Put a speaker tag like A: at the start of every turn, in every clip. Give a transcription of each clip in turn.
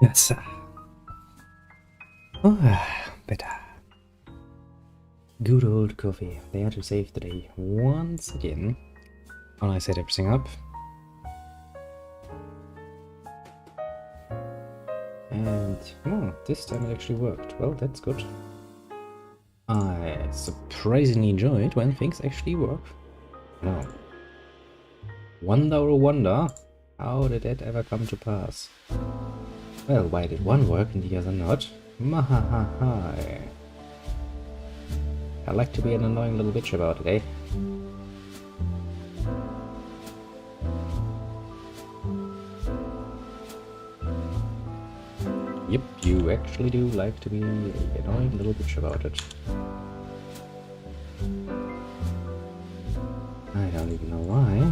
A: Yes. Oh, better. Good old coffee. There to save the day once again. While I set everything up. And this time it actually worked. Well, that's good. I surprisingly enjoy it when things actually work. No. Wonder oh wonder, how did that ever come to pass? Well, why did one work and the other not? Mahahaha. I like to be an annoying little bitch about it, eh? Yep, you actually do like to be an annoying little bitch about it. I don't even know why.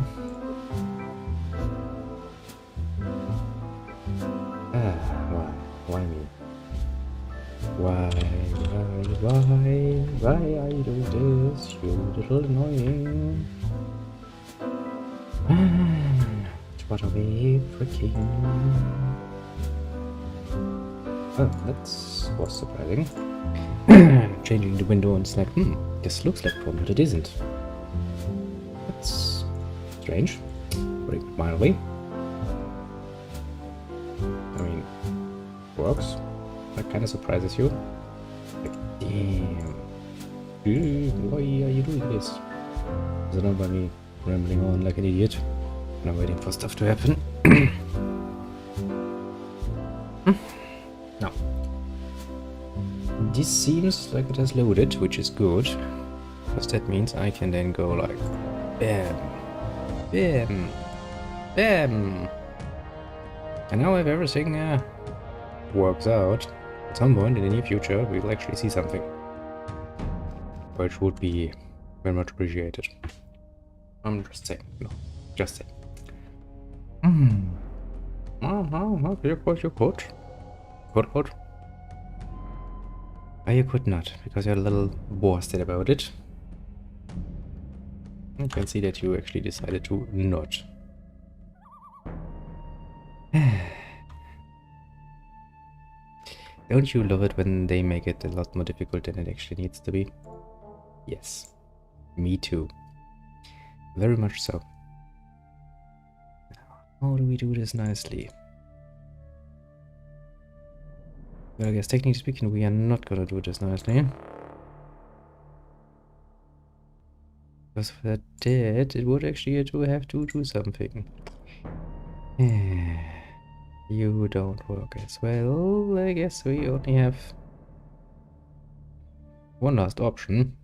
A: Why me? Why I do this, you little annoying? What a way freaking... Oh, that was surprising. Changing the window and it's like, this looks like fun, but it isn't. That's strange. Putting it mildly. I mean, works. That kind of surprises you. Like, damn. Why are you doing this? Is it not by me rambling on like an idiot? And I'm waiting for stuff to happen. Now, this seems like it has loaded, which is good. Because that means I can then go like, bam, bam, bam. And now if everything works out, at some point in the near future, we'll actually see something. Which would be very much appreciated. I'm just saying, no, just saying. You could. Could. Oh, you could not, because you're a little boasted about it. I can see that you actually decided to not. Don't you love it when they make it a lot more difficult than it actually needs to be? Yes. Me too. Very much so. How do we do this nicely? Well, I guess technically speaking, we are not gonna do this nicely. Because for that, it would actually have to do something. You don't work as well. I guess we only have one last option.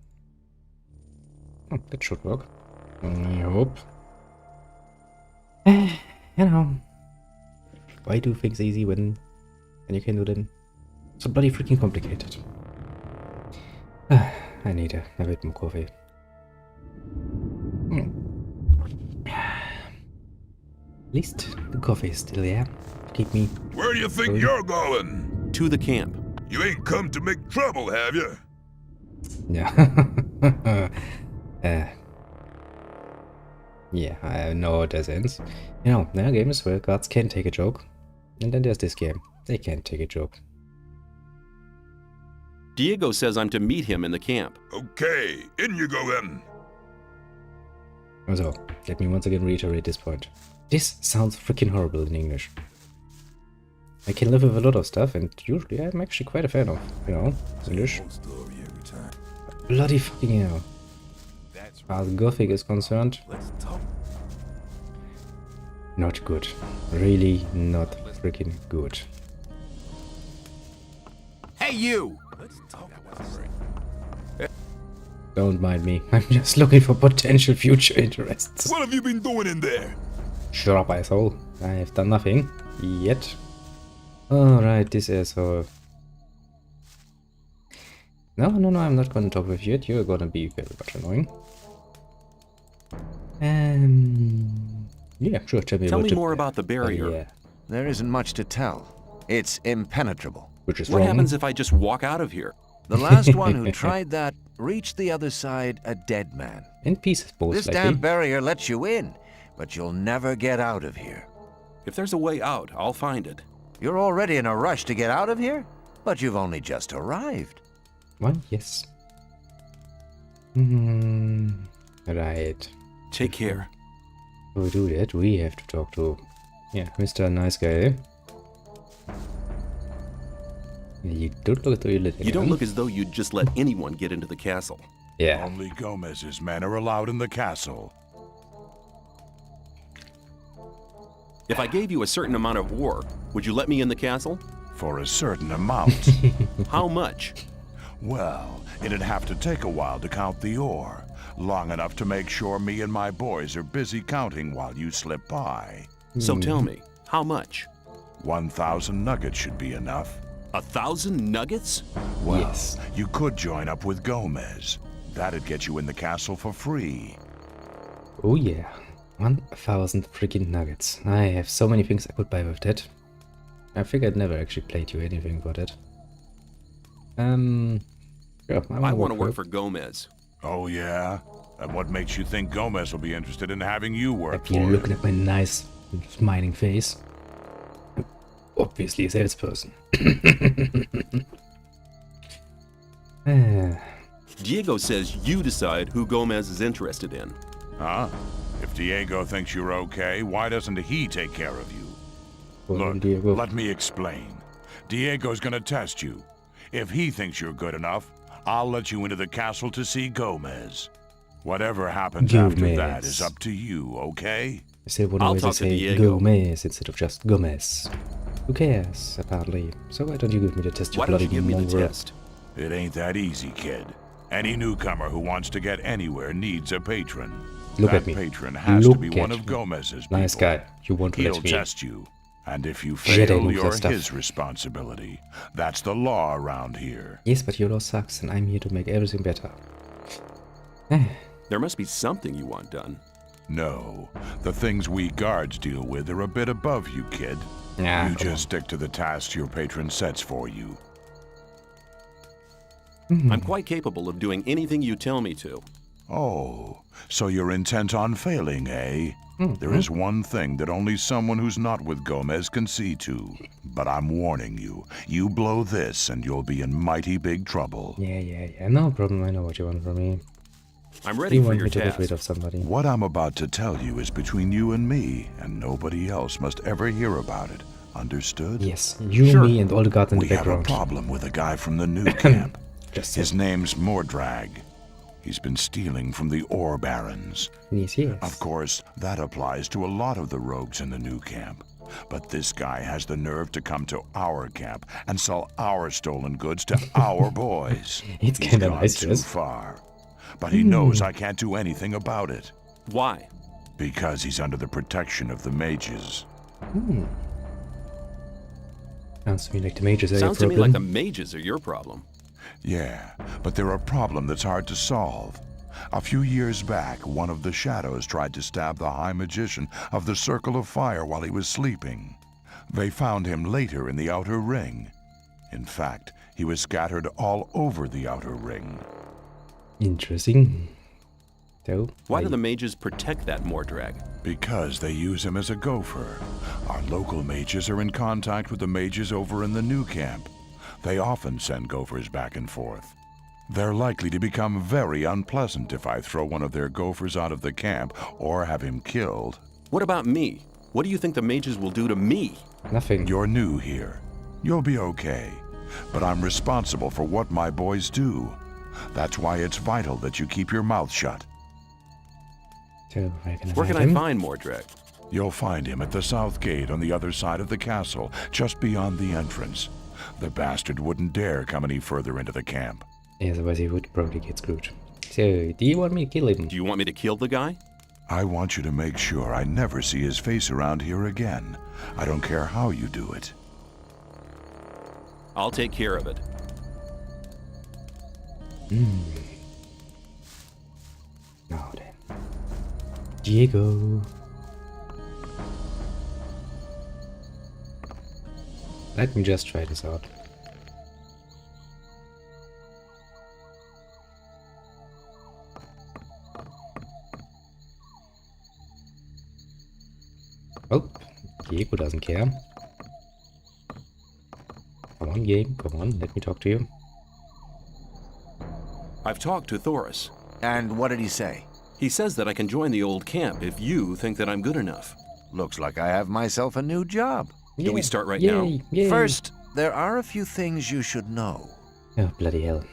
A: Oh, that should work. I hope. You know, why do things easy when you can do them so bloody freaking complicated? I need a bit more coffee. At least the coffee is still there. Keep me.
B: Where do you think you're going?
C: To the camp.
B: You ain't come to make trouble, have you?
A: Yeah. Yeah, I know what that ends. You know, there are games where gods can take a joke. And then there's this game. They can't take a joke.
C: Diego says I'm to meet him in the camp.
B: Okay, in you go then.
A: So, let me once again reiterate this point. This sounds freaking horrible in English. I can live with a lot of stuff, and usually I'm actually quite a fan of, you know, English. Bloody fucking hell. As far as Gothic is concerned, not good. Really not freaking good.
D: Hey, you!
A: Don't mind me. I'm just looking for potential future interests.
B: What have you been doing in there?
A: Shut up, asshole. I have done nothing. Yet. Alright, this asshole. No, I'm not gonna talk with you yet. You're gonna be very much annoying. Yeah, sure, tell
C: me more about the barrier.
A: Yeah.
D: There isn't much to tell. It's impenetrable.
A: Which is
C: What
A: wrong.
C: happens if I just walk out of here?
D: The last one who tried that reached the other side a dead man.
A: In pieces, most
D: This
A: likely.
D: damn barrier lets you in, but you'll never get out of here.
C: If there's a way out, I'll find it.
D: You're already in a rush to get out of here? But you've only just arrived.
A: What? Yes. Right.
C: Take care.
A: Before we do that, we have to talk to, yeah, Mr. Nice Guy. You don't look as though you let
C: You don't
A: anyone.
C: look as though you'd just let anyone get into the castle.
A: Yeah.
B: Only Gomez's men are allowed in the castle.
C: If I gave you a certain amount of ore, would you let me in the castle?
B: For a certain amount.
C: How much?
B: Well, it'd have to take a while to count the ore. Long enough to make sure me and my boys are busy counting while you slip by.
C: So tell me, how much?
B: 1,000 nuggets should be enough.
C: 1,000 nuggets?
B: Well,
A: Yes.
B: you could join up with Gomez. That'd get you in the castle for free.
A: Oh yeah. 1,000 freaking nuggets. I have so many things I could buy with that. I think I'd never actually played you anything about it. Yeah,
C: I want to work for Gomez.
B: Oh, yeah? And what makes you think Gomez will be interested in having you work
A: Have you
B: for
A: looking
B: him?
A: at my nice smiling face? Obviously a salesperson. Ah,
C: Diego says you decide who Gomez is interested in.
B: Huh? If Diego thinks you're okay, why doesn't he take care of you?
A: well,
B: Look,
A: Diego.
B: let me explain. Diego's gonna test you. If he thinks you're good enough, I'll let you into the castle to see Gomez. Whatever happens after that
A: Gomez.
B: is up to you, okay?
A: I still want
C: I'll
A: to
C: talk to
A: say
C: Diego.
A: Gomez instead of just Gomez. Who cares, apparently? So why don't you give me the test, you
C: Why don't
A: bloody
C: you give me the
A: mongrel?
C: test?
B: It ain't that easy, kid. Any newcomer who wants to get anywhere needs a patron.
A: Look
B: that
A: at me.
B: patron has to
A: Look
B: be
A: at
B: one of
A: me.
B: Gomez's people.
A: Nice guy. You want to
B: He'll
A: let me
B: test you. And if you
A: Jedi
B: fail,
A: moves
B: you're
A: and stuff.
B: his responsibility. That's the law around here.
A: Yes, but your law sucks, and I'm here to make everything better.
C: There must be something you want done.
B: No, the things we guards deal with are a bit above you, kid.
A: Yeah,
B: You
A: come
B: just stick to the tasks your patron sets for you.
C: I'm quite capable of doing anything you tell me to.
B: Oh, so you're intent on failing, eh? There is one thing that only someone who's not with Gomez can see to. But I'm warning you, you blow this and you'll be in mighty big trouble.
A: Yeah. No problem. I know what you want from me.
C: I'm ready
A: You
C: for
A: want
C: your
A: me to get
C: task.
A: rid of somebody.
B: What I'm about to tell you is between you and me, and nobody else must ever hear about it. Understood?
A: Yes, you,
C: Sure.
A: me, and all the guards in
B: We
A: the
B: have a
A: background.
B: problem with a guy from the new camp.
A: Just
B: His name's Mordrag. He's been stealing from the ore barons.
A: yes.
B: Of course, that applies to a lot of the rogues in the new camp. But this guy has the nerve to come to our camp and sell our stolen goods to our boys.
A: It's
B: He's
A: kinda
B: gone
A: nice,
B: too
A: yes.
B: far. But he knows I can't do anything about it.
C: Why?
B: Because he's under the protection of the mages.
A: Sounds to me like the mages are your
C: Sounds to me
A: problem.
C: like the mages are your problem.
B: Yeah, but they're a problem that's hard to solve. A few years back, one of the shadows tried to stab the High Magician of the Circle of Fire while he was sleeping. They found him later in the Outer Ring. In fact, he was scattered all over the Outer Ring.
A: Interesting. So,
C: Why do the mages protect that Mordrag?
B: Because they use him as a gopher. Our local mages are in contact with the mages over in the new camp. They often send gophers back and forth. They're likely to become very unpleasant if I throw one of their gophers out of the camp or have him killed.
C: What about me? What do you think the mages will do to me?
A: nothing.
B: You're new here. You'll be okay. But I'm responsible for what my boys do. That's why it's vital that you keep your mouth shut.
A: So,
C: Where can I
A: him?
C: find Mordrag?
B: You'll find him at the south gate on the other side of the castle, just beyond the entrance. The bastard wouldn't dare come any further into the camp.
A: Yes, otherwise he would probably get screwed. So, do you want me to kill him?
C: Do you want me to kill the guy?
B: I want you to make sure I never see his face around here again. I don't care how you do it.
C: I'll take care of it.
A: Now then. Diego. Let me just try this out. Oh, Diego doesn't care. on, game, come on, let me talk to you.
C: I've talked to Thoris.
D: And what did he say?
C: He says that I can join the old camp if you think that I'm good enough.
D: Looks like I have myself a new job.
C: Do we start right now?
A: Yay.
D: First, there are a few things you should know.
A: Oh, bloody hell.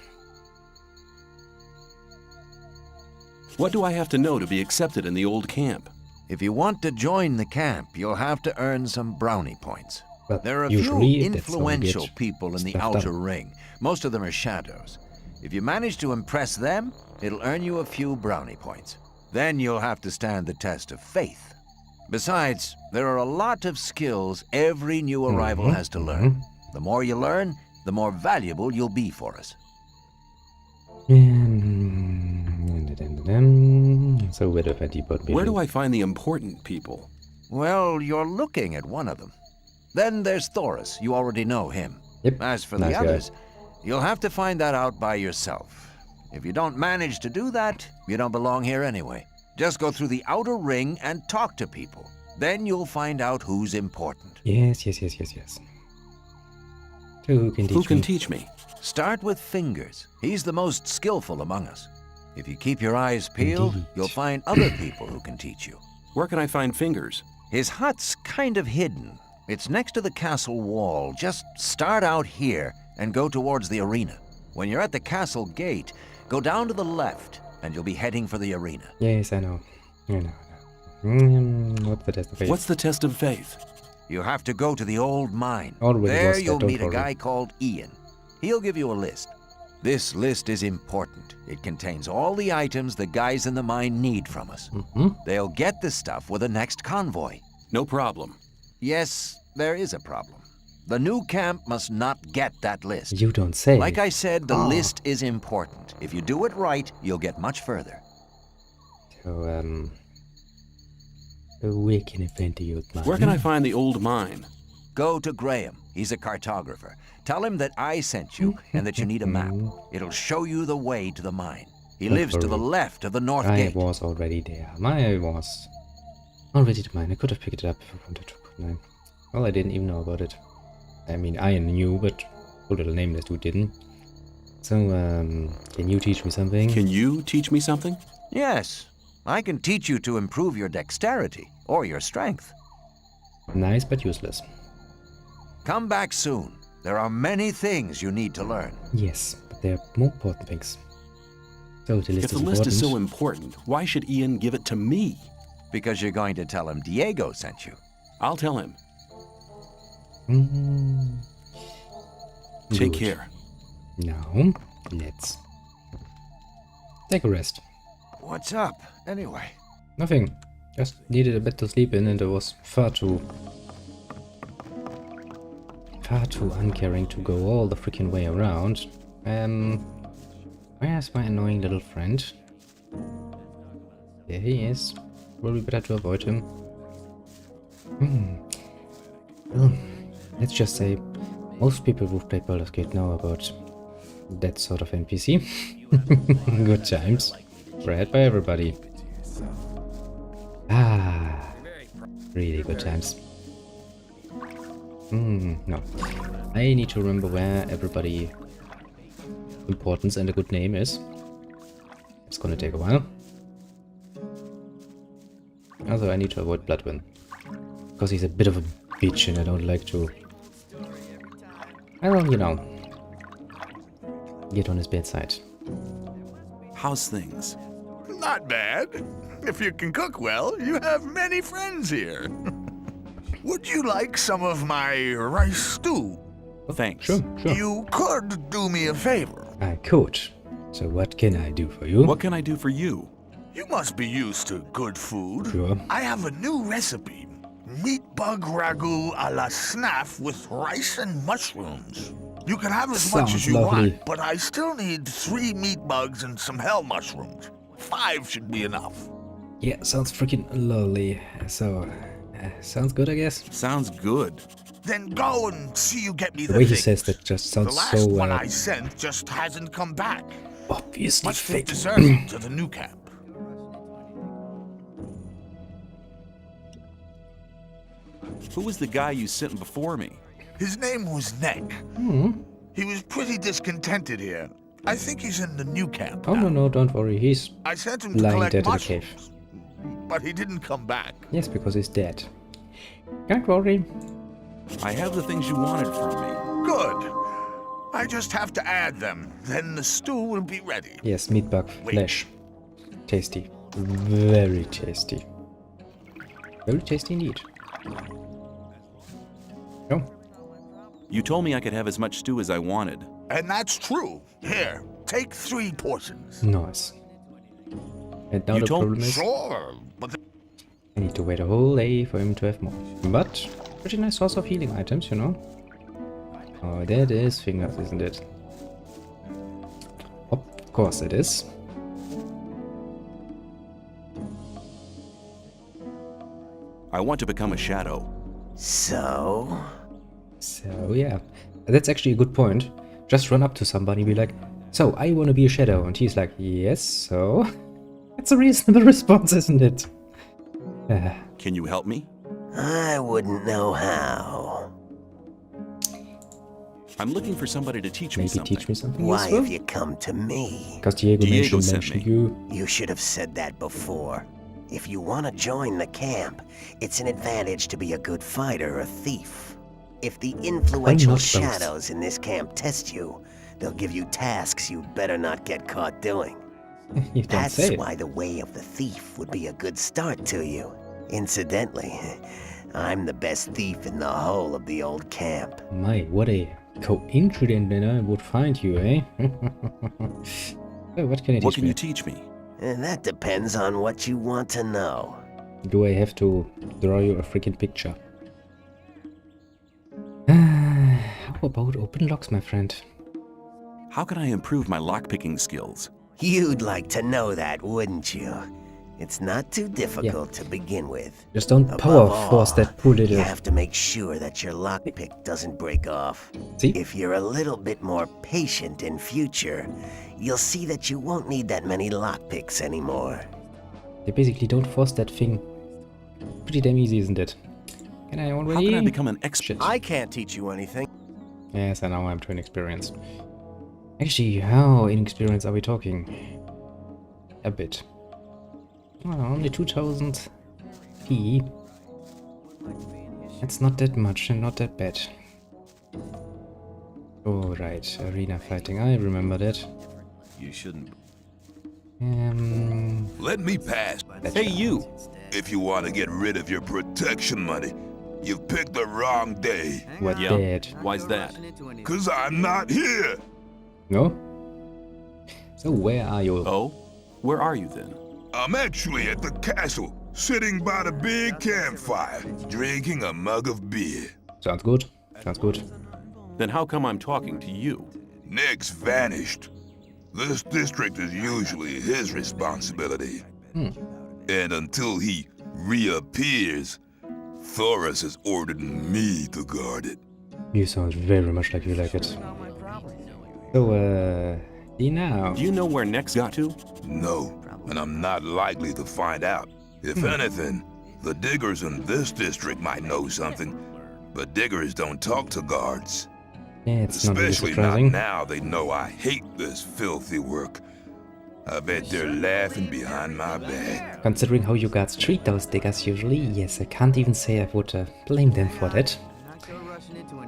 C: What do I have to know to be accepted in the old camp?
D: If you want to join the camp, you'll have to earn some brownie points.
A: Well,
D: There are a few
A: usually that's how we
D: influential
A: get
D: people in the
A: stuff
D: outer
A: done.
D: ring. Most of them are shadows. If you manage to impress them, it'll earn you a few brownie points. Then you'll have to stand the test of faith. Besides, there are a lot of skills every new arrival has to learn. The more you learn, the more valuable you'll be for us.
A: So where do I depot?
C: Where do I find the important people?
D: Well, you're looking at one of them. Then there's Thoris. You already know him.
A: Yep.
D: As for
A: Nice
D: the
A: guy.
D: others, you'll have to find that out by yourself. If you don't manage to do that, you don't belong here anyway. Just go through the outer ring and talk to people. Then you'll find out who's important.
A: Yes. So who can teach
C: Who can
A: me?
C: teach me?
D: Start with Fingers. He's the most skillful among us. If you keep your eyes peeled,
A: Indeed.
D: you'll find other people who can teach you.
C: Where can I find Fingers?
D: His hut's kind of hidden. It's next to the castle wall. Just start out here and go towards the arena. When you're at the castle gate, go down to the left and you'll be heading for the arena.
A: Yes, I know. What's the test of faith?
C: What's the test of faith?
D: You have to go to the old mine.
A: Already
D: There
A: was that,
D: you'll
A: don't
D: meet a
A: worry.
D: guy called Ian. He'll give you a list. This list is important. It contains all the items the guys in the mine need from us. They'll get the stuff with the next convoy.
C: No problem.
D: Yes, there is a problem. The new camp must not get that list.
A: You don't say.
D: Like I said, the list is important. If you do it right, you'll get much further.
A: So, where can I find the old man?
C: Where can I find the old mine?
D: Go to Graham. He's a cartographer. Tell him that I sent you and that you need a map. It'll show you the way to the mine. He
A: Don't
D: lives to the
A: worry.
D: left of the north
A: I
D: gate.
A: was already there. I was already to mine. I could have picked it up if I wanted to, couldn't I? Well, I didn't even know about it. I mean, I knew, but poor little nameless dude didn't. So, can you teach me something?
C: Can you teach me something?
D: Yes, I can teach you to improve your dexterity or your strength.
A: Nice, but useless.
D: Come back soon. There are many things you need to learn.
A: Yes, but there are more important things. So the list
C: If the
A: is
C: list is so
A: important.
C: important, why should Ian give it to me?
D: Because you're going to tell him Diego sent you.
C: I'll tell him.
A: Good.
C: Take care.
A: Now, let's take a rest.
D: What's up, anyway?
A: Nothing. Just needed a bed to sleep in, and it was far too uncaring to go all the freaking way around. Where's my annoying little friend? There he is. Will be better to avoid him. Well, let's just say most people who've played Baldur's Gate know about that sort of NPC. Good times. Read by everybody. Ah, really good times. No. I need to remember where everybody importance and a good name is. It's gonna take a while. Also, I need to avoid Bloodwind. Because he's a bit of a bitch and I don't like to... Well, you know. Get on his bad side.
C: How's things?
E: Not bad. If you can cook well, you have many friends here. Would you like some of my rice stew?
C: Thanks.
A: Sure.
E: You could do me a favor.
A: I could. So what can I do for you?
C: What can I do for you?
E: You must be used to good food.
A: Sure.
E: I have a new recipe. Meat bug ragu a la snaff with rice and mushrooms. You can have as much
A: Sounds
E: as you
A: lovely.
E: want, but I still need 3 meat bugs and some hell mushrooms. 5 should be enough.
A: Yeah, sounds freaking lovely. So, sounds good, I guess.
C: Sounds good.
E: Then go and see you get me
A: The
E: the
A: way he
E: things.
A: says that just
E: The
A: sounds
E: last
A: so
E: one I sent just hasn't come back.
A: obviously
E: Must have
A: fake.
E: deserted to the new camp.
C: Who was the guy you sent before me?
E: His name was Ned. He was pretty discontented here. I think he's in the new camp
A: Oh,
E: now.
A: no, don't worry. He's
E: I sent him to
A: lying
E: collect
A: dead in the
E: mushrooms,
A: cave.
E: but he didn't come back.
A: Yes, because he's dead. Don't worry.
C: I have the things you wanted from me.
E: Good. I just have to add them. Then the stew will be ready.
A: Yes, meat bug
E: Wait.
A: flesh. Tasty. Very tasty. Very tasty indeed. Oh,
C: You told me I could have as much stew as I wanted.
E: And that's true. Here, take 3 portions.
A: nice. And now
C: You
A: the
C: told-
A: problem is
E: Sure, but
A: I need to wait a whole day for him to have more. But pretty nice source of healing items, you know. Oh, that is fingers, isn't it? Of course it is.
C: I want to become a shadow.
F: So?
A: So yeah, that's actually a good point. Just run up to somebody and be like, so I want to be a shadow, and he's like, yes, so? That's a reasonable response, isn't it?
C: Can you help me?
F: I wouldn't know how.
C: I'm looking for somebody to teach me
A: Maybe
C: something.
A: teach me something
F: Why
A: useful?
F: have you come to me?
A: Because Diego
C: Diego sent
A: mentioned
C: me.
A: you.
F: You should have said that before. If you want to join the camp, it's an advantage to be a good fighter or thief. If the influential
A: not both?
F: shadows in this camp test you, they'll give you tasks you better not get caught doing.
A: You don't
F: That's
A: say.
F: why the way of the thief would be a good start to you. Incidentally, I'm the best thief in the whole of the old camp.
A: My, what a coincidence that I would find you, eh? So what can I
C: What
A: teach
C: can
A: me?
C: you teach me?
F: And that depends on what you want to know.
A: Do I have to draw you a freaking picture? How about open locks, my friend?
C: How can I improve my lockpicking skills?
F: You'd like to know that, wouldn't you? It's not too difficult to begin with.
A: Just don't
F: Above
A: power
F: all,
A: force that poor
F: You
A: little...
F: have to make sure that your lockpick doesn't break off.
A: See?
F: If you're a little bit more patient in future, you'll see that you won't need that many lockpicks anymore.
A: They basically don't force that thing. Pretty damn easy, isn't it? Can I
C: How
A: already?
C: can I become an expert?
A: Shit.
F: I can't teach you anything.
A: Yes, I know I'm too inexperienced. Actually, how inexperienced are we talking? A bit. Oh, only 2000 P. That's not that much and not that bad. Oh, right. Arena fighting. I remember that.
C: You shouldn't.
G: Let me pass.
C: Hey, you!
G: If you want to get rid of your protection money, you've picked the wrong day.
A: What
C: Yeah.
A: bad?
C: Why's that?
G: 'Cause I'm not here.
A: No? So where are you?
C: Oh? Where are you then?
G: I'm actually at the castle, sitting by the big campfire, drinking a mug of beer.
A: Sounds good. Sounds good.
C: Then how come I'm talking to you?
G: Nick's vanished. This district is usually his responsibility. And until he reappears, Thoris has ordered me to guard it.
A: You sound very much like you like it. So, now.
C: Do you know where Nex got to?
G: No, and I'm not likely to find out. If anything, the diggers in this district might know something, but diggers don't talk to guards.
A: Yeah, it's not really
G: Especially not
A: surprising.
G: now they know I hate this filthy work. I bet they're laughing behind my back.
A: Considering how you guards treat those diggers usually, yes, I can't even say I would blame them for that.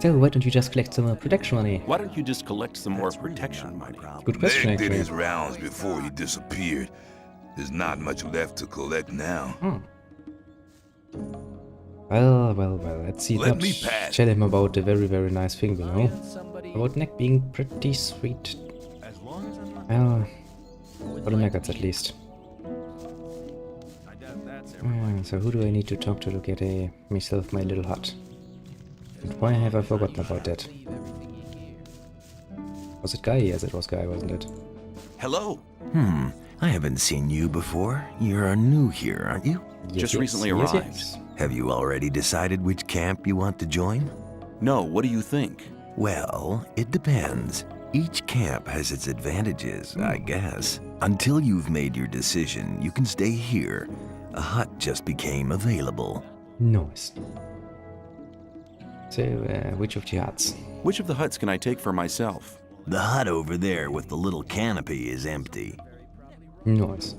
A: So why don't you just collect some protection money?
C: Why don't you just collect some more protection money?
A: Good question,
G: Nick did
A: actually.
G: his rounds before he disappeared. There's not much left to collect now.
A: Well, let's see.
G: Let
A: Not
G: me pass.
A: tell him about the very, very nice thing, you know? About Neck being pretty sweet. Well, for the maggots at least. So who do I need to talk to get myself my little hut? And why have I forgotten about that? Was it Guy? Yes, it was Guy, wasn't it?
C: Hello!
H: I haven't seen you before. You're new here, aren't you?
C: Just recently
A: yes,
C: arrived.
A: yes.
H: Have you already decided which camp you want to join?
C: No, what do you think?
H: Well, it depends. Each camp has its advantages, I guess. Until you've made your decision, you can stay here. A hut just became available.
A: Nice. So, which of the huts?
C: Which of the huts can I take for myself?
H: The hut over there with the little canopy is empty.
A: Nice.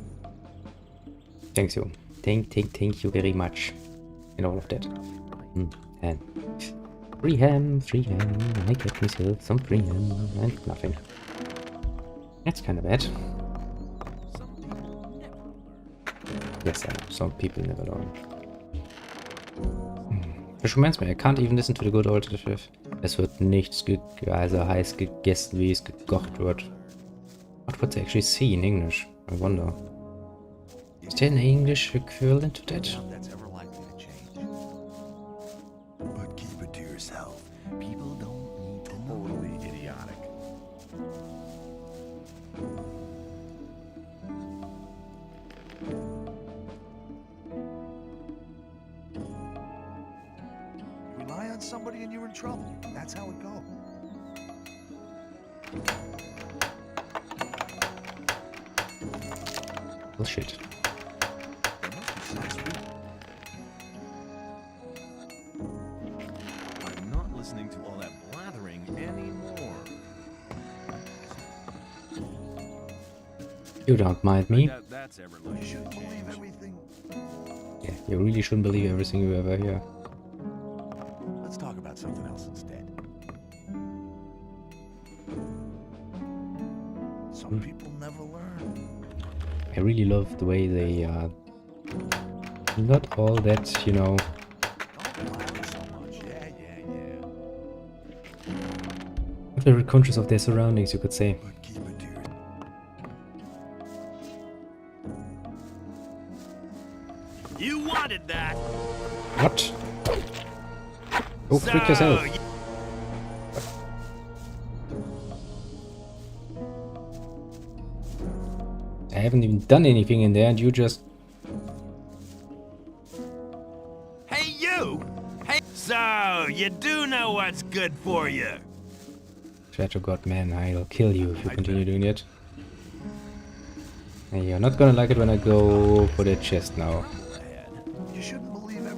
A: Thank you. Thank you very much. And all of that. And free ham. I get myself some free ham and nothing. That's kind of bad. Yes, I know. Some people never learn. Das reminds me, I can't even listen to the good old Schiff. Es wird nichts also heiß gegessen, wie es gekocht wird. What would they actually see in English? I wonder. Is there an English equivalent to that?
D: That's ever likely to change. But keep it to yourself. People don't need to know. Totally idiotic. Rely on somebody and you're in trouble. That's how it goes.
A: Bullshit.
D: I'm not listening to all that blathering anymore.
A: You don't mind me?
D: That's ever likely to change. Believe everything.
A: Yeah, you really shouldn't believe everything you ever hear.
D: Let's talk about something else instead. Some people never learn.
A: I really love the way they are not all that, you know,
D: Don't blather so much. Yeah.
A: very conscious of their surroundings, you could say.
D: But keep it to your... You wanted that.
A: What? Go freak yourself. I haven't even done anything in there and you just...
I: Hey, you! Hey, so, you do know what's good for you.
A: Swear to God, man, I'll kill you if you continue doing it. And you're not gonna like it when I go for the chest now.
D: You shouldn't believe it.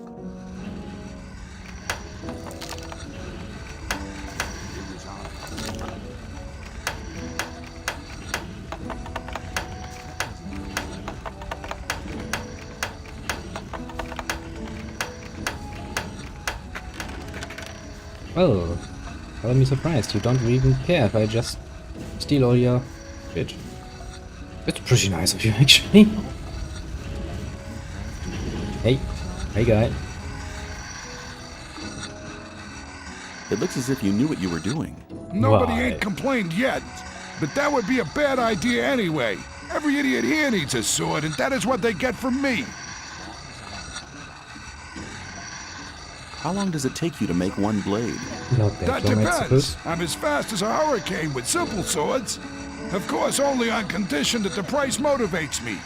A: Well, I'm surprised. You don't even care if I just steal all your shit. That's pretty nice of you, actually. Hey guy.
C: It looks as if you knew what you were doing.
B: Nobody
A: Why?
B: ain't complained yet, but that would be a bad idea anyway. Every idiot here needs a sword, and that is what they get from me.
C: How long does it take you to make one blade?
A: Not
B: That
A: long, I
B: depends.
A: suppose.
B: I'm as fast as a hurricane with simple swords. Of course, only on condition that the price motivates me.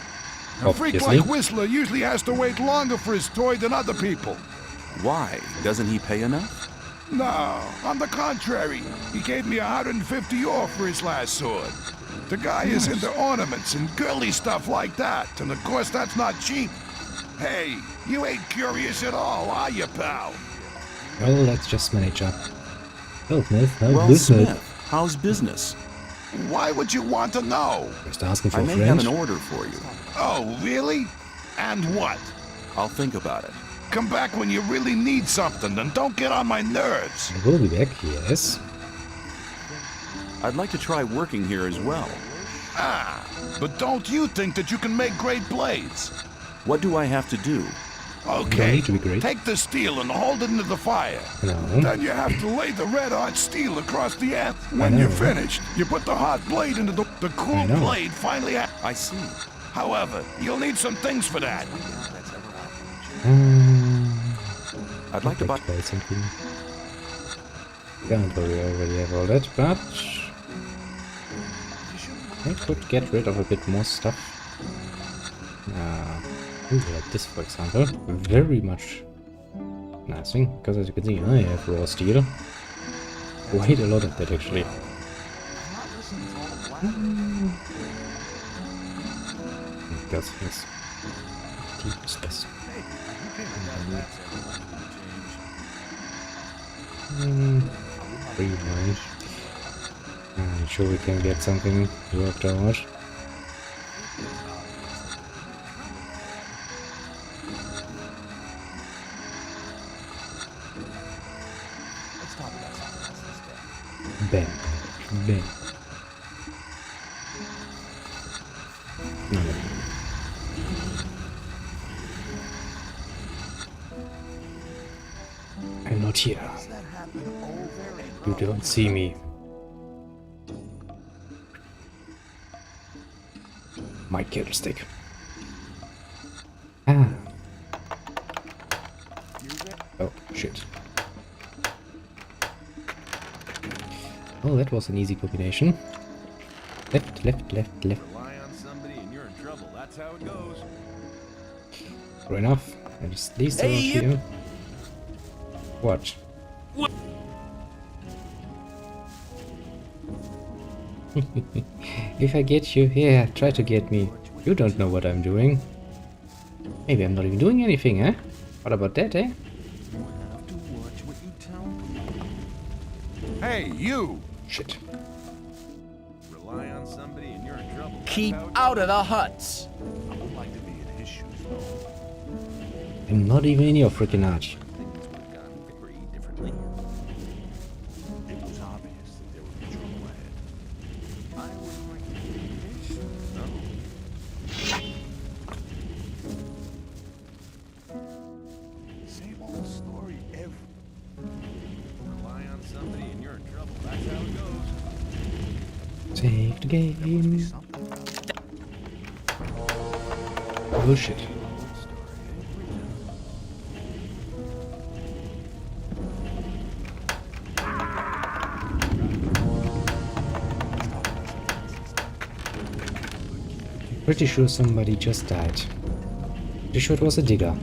B: A freak
A: Obviously.
B: like Whistler usually has to wait longer for his toy than other people.
C: Why? Doesn't he pay enough?
B: No, on the contrary. He gave me 150 off for his last sword. The guy is into ornaments and girly stuff like that, and of course that's not cheap. Hey, you ain't curious at all, are you, pal?
A: Well, let's just manage up. Oh, Smith,
C: Well,
A: business.
C: Smith, how's business?
B: Why would you want to know?
A: Just asking for
C: I
A: a
C: may
A: friend.
C: have an order for you.
B: Oh, really? And what?
C: I'll think about it.
B: Come back when you really need something, and don't get on my nerves.
A: I will be back, yes.
C: I'd like to try working here as well.
B: Ah, but don't you think that you can make great blades?
C: What do I have to do?
A: Don't
B: Okay,
A: need to be great.
B: take the steel and hold it into the fire.
A: No.
B: Then you have to lay the red hot steel across the end. When
A: know.
B: you're finished, you put the hot blade into the cool
A: know.
B: blade finally.
C: I see.
B: However, you'll need some things for that.
C: I'd like to buy...
A: Play something. Can't worry, I already have all that, but I could get rid of a bit more stuff. Like this, for example. Very much nothing, because as you can see, I have raw steel. Quite a lot of that, actually. That's things. Useless. Pretty nice. I'm sure we can get something worked out. Bam. Bam. No. I'm not here. You don't see me. My candlestick. Ah. Oh, shit. Oh, that was an easy combination. Left, left, left, left.
I: Rely on somebody and you're in trouble. That's how it goes.
A: Fair enough. There's these two out here. What? If I get you, yeah, try to get me. You don't know what I'm doing. Maybe I'm not even doing anything, eh? What about that, eh?
E: Hey, you!
A: Shit.
I: Rely on somebody and you're in trouble.
J: Keep out of the huts.
E: I would like to be in his shoes, though.
A: I'm not even in your freaking arch.
I: Things would have gone very differently.
E: It was obvious that there would be trouble ahead. I would like to be in his shoes. Same old story every...
I: Rely on somebody and you're in trouble. That's how it goes.
A: Save the game. Oh shit. Pretty sure somebody just died. Pretty sure it was a digger.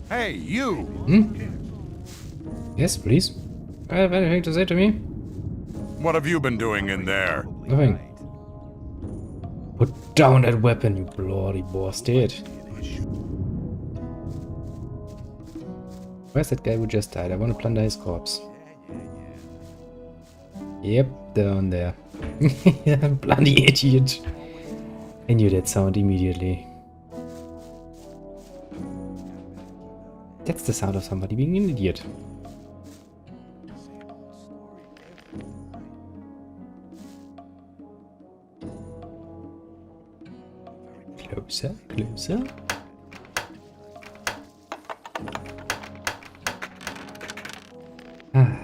E: Hey, you!
A: Yes, please. Have anything to say to me?
E: What have you been doing in there?
A: Nothing. Put down that weapon, you bloody bastard. Where's that guy who just died? I want to plunder his corpse. Yep, down there. Bloody idiot. I knew that sound immediately. That's the sound of somebody being an idiot. Closer, closer. Ah.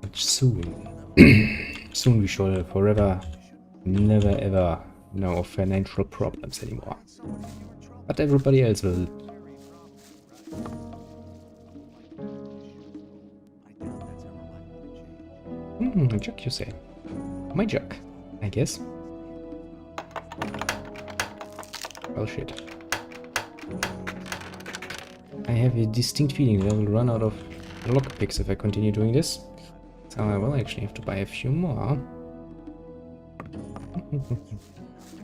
A: But soon. Soon we shall forever, never ever know of financial problems anymore. But everybody else will. A jug, you say? My jug, I guess. Well, shit. I have a distinct feeling that I will run out of lockpicks if I continue doing this. So I will actually have to buy a few more.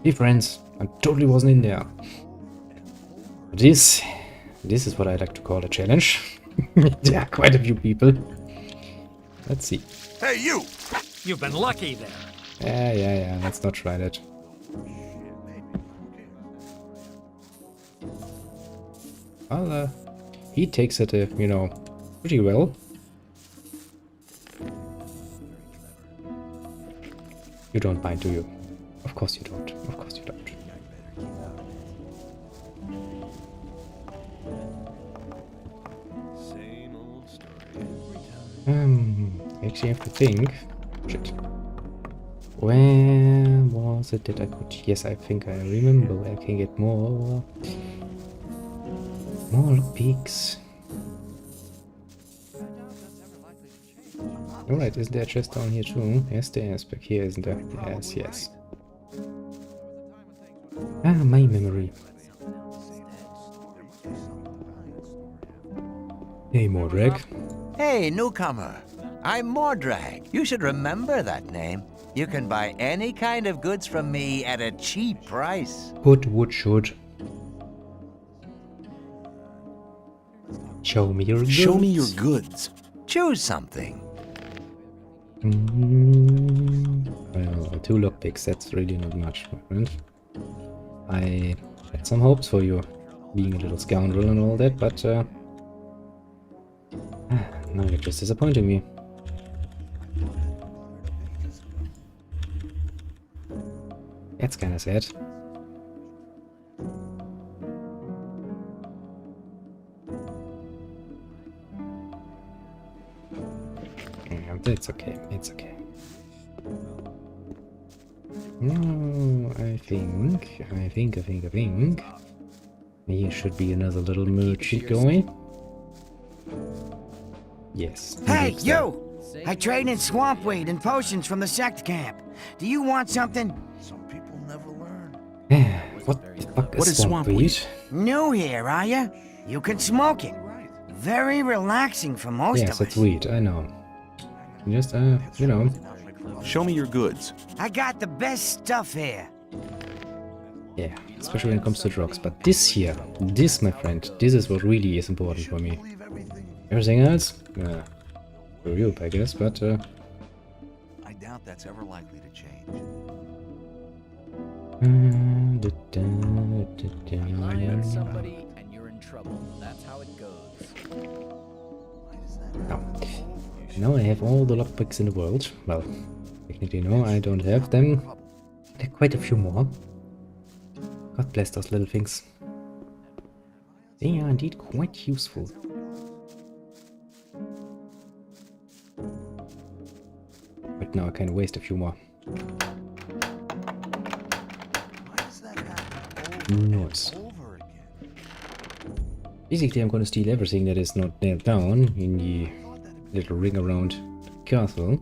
A: Hey friends, I totally wasn't in there. This is what I like to call a challenge. There are quite a few people. Let's see.
E: Hey, you!
J: You've been lucky there.
A: Yeah, let's not try that. Well, he takes it, you know, pretty well. You don't mind, do you? Of course you don't. Of course you don't.
I: Same old story every time.
A: Actually have to think. Shit. Where was it that I could... Yes, I think I remember where I can get more lockpicks. Alright, is there a chest down here too? Yes, there is. Back here, isn't there? Yes. Ah, my memory. Hey, Mordrag.
D: Hey, newcomer. I'm Mordrag. You should remember that name. You can buy any kind of goods from me at a cheap price.
A: Would, should. Show me your goods.
D: Show me your goods. Choose something.
A: Well, 2 lockpicks, that's really not much, my friend. I had some hopes for you, being a little scoundrel and all that, but now you're just disappointing me. That's kinda sad. Yeah, it's okay, it's okay. No, I think here should be another little merchant going. Yes.
K: Hey, you! I trade in swamp weed and potions from the sect camp. Do you want something?
E: Some people never learn.
A: What the fuck
C: What
A: is
C: is
A: swamp
C: swamp
A: weed?
K: New here, are ya? You can smoke it. Very relaxing for most
A: Yes,
K: of
A: it's
K: us.
A: weed, I know. Just, you know.
C: Show me your goods.
K: I got the best stuff here.
A: Yeah, especially when it comes to drugs. But this here, this, my friend, this is what really is important for me. Everything else? For you, I guess, but,
D: I doubt that's ever likely to change.
J: Hire somebody and you're in trouble. That's how it goes.
A: Now I have all the lockpicks in the world. Well, technically no, I don't have them. There are quite a few more. God bless those little things. They are indeed quite useful. But now I can waste a few more. Nice. Basically I'm gonna steal everything that is not nailed down in the little ring around the castle.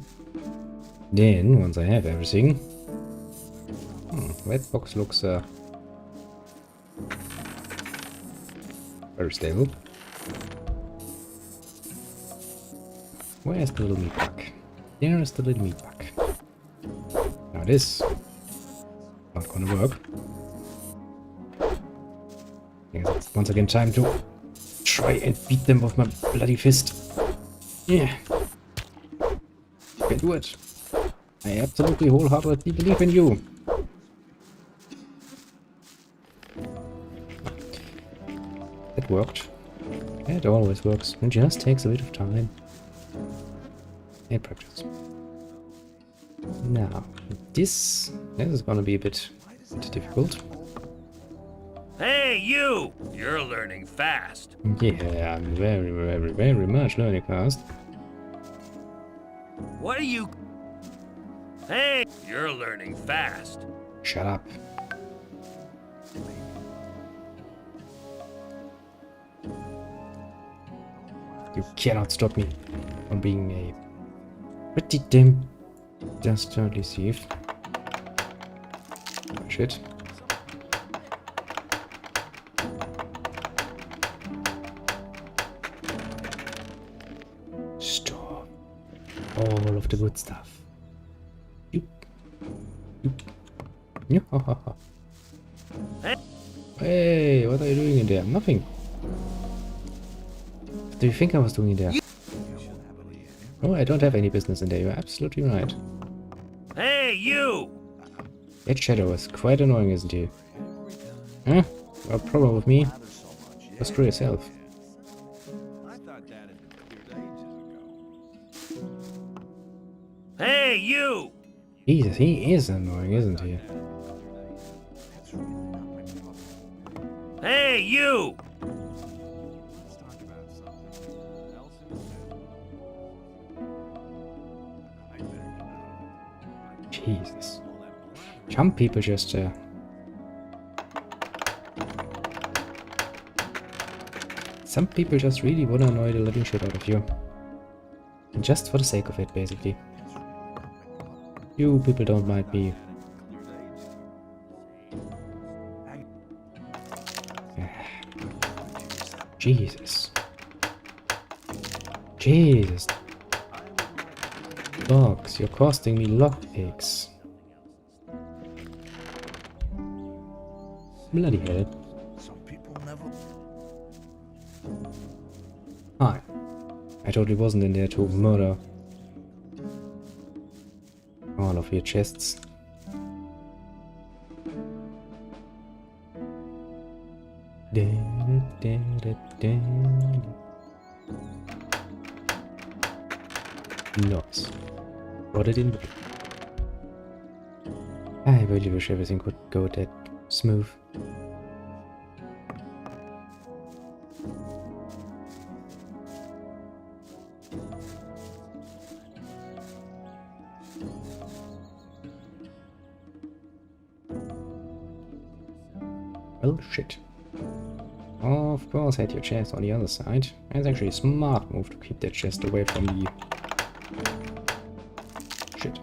A: Then, once I have everything... that box looks very stable. Where's the little meat pack? There is the little meat pack. Now this not gonna work. I guess it's once again time to try and beat them with my bloody fist. Yeah. You can do it. I absolutely wholeheartedly believe in you. It worked. It always works. It just takes a bit of time. And practice. Now, this is gonna be a bit difficult.
I: Hey, you! You're learning fast.
A: Yeah, I'm very much learning fast.
I: What are you... Hey, you're learning fast.
A: Shut up. You cannot stop me from being a pretty damn dastardly thief. Oh, shit. Stop. All of the good stuff. Yoop. Yoop. Yeah, ha, ha, ha. Hey, what are you doing in there? Nothing. What do you think I was doing in there? Oh, I don't have any business in there. You're absolutely right.
I: Hey, you!
A: That shadow is quite annoying, isn't he? Huh? No problem with me? Go screw yourself.
I: Hey, you!
A: Jesus, he is annoying, isn't he?
I: Hey, you!
A: Jesus. Some people just, some people just really wanna annoy the living shit out of you. And just for the sake of it, basically. You people don't mind me. Jesus. Jesus. Dogs, you're costing me lockpicks. Bloody hell.
E: Some people never.
A: Hi. I totally wasn't in there to murder all of your chests. Nice. Got it in. I really wish everything could go that smooth. Well, shit. Of course, had your chest on the other side. It's actually a smart move to keep that chest away from the... Shit.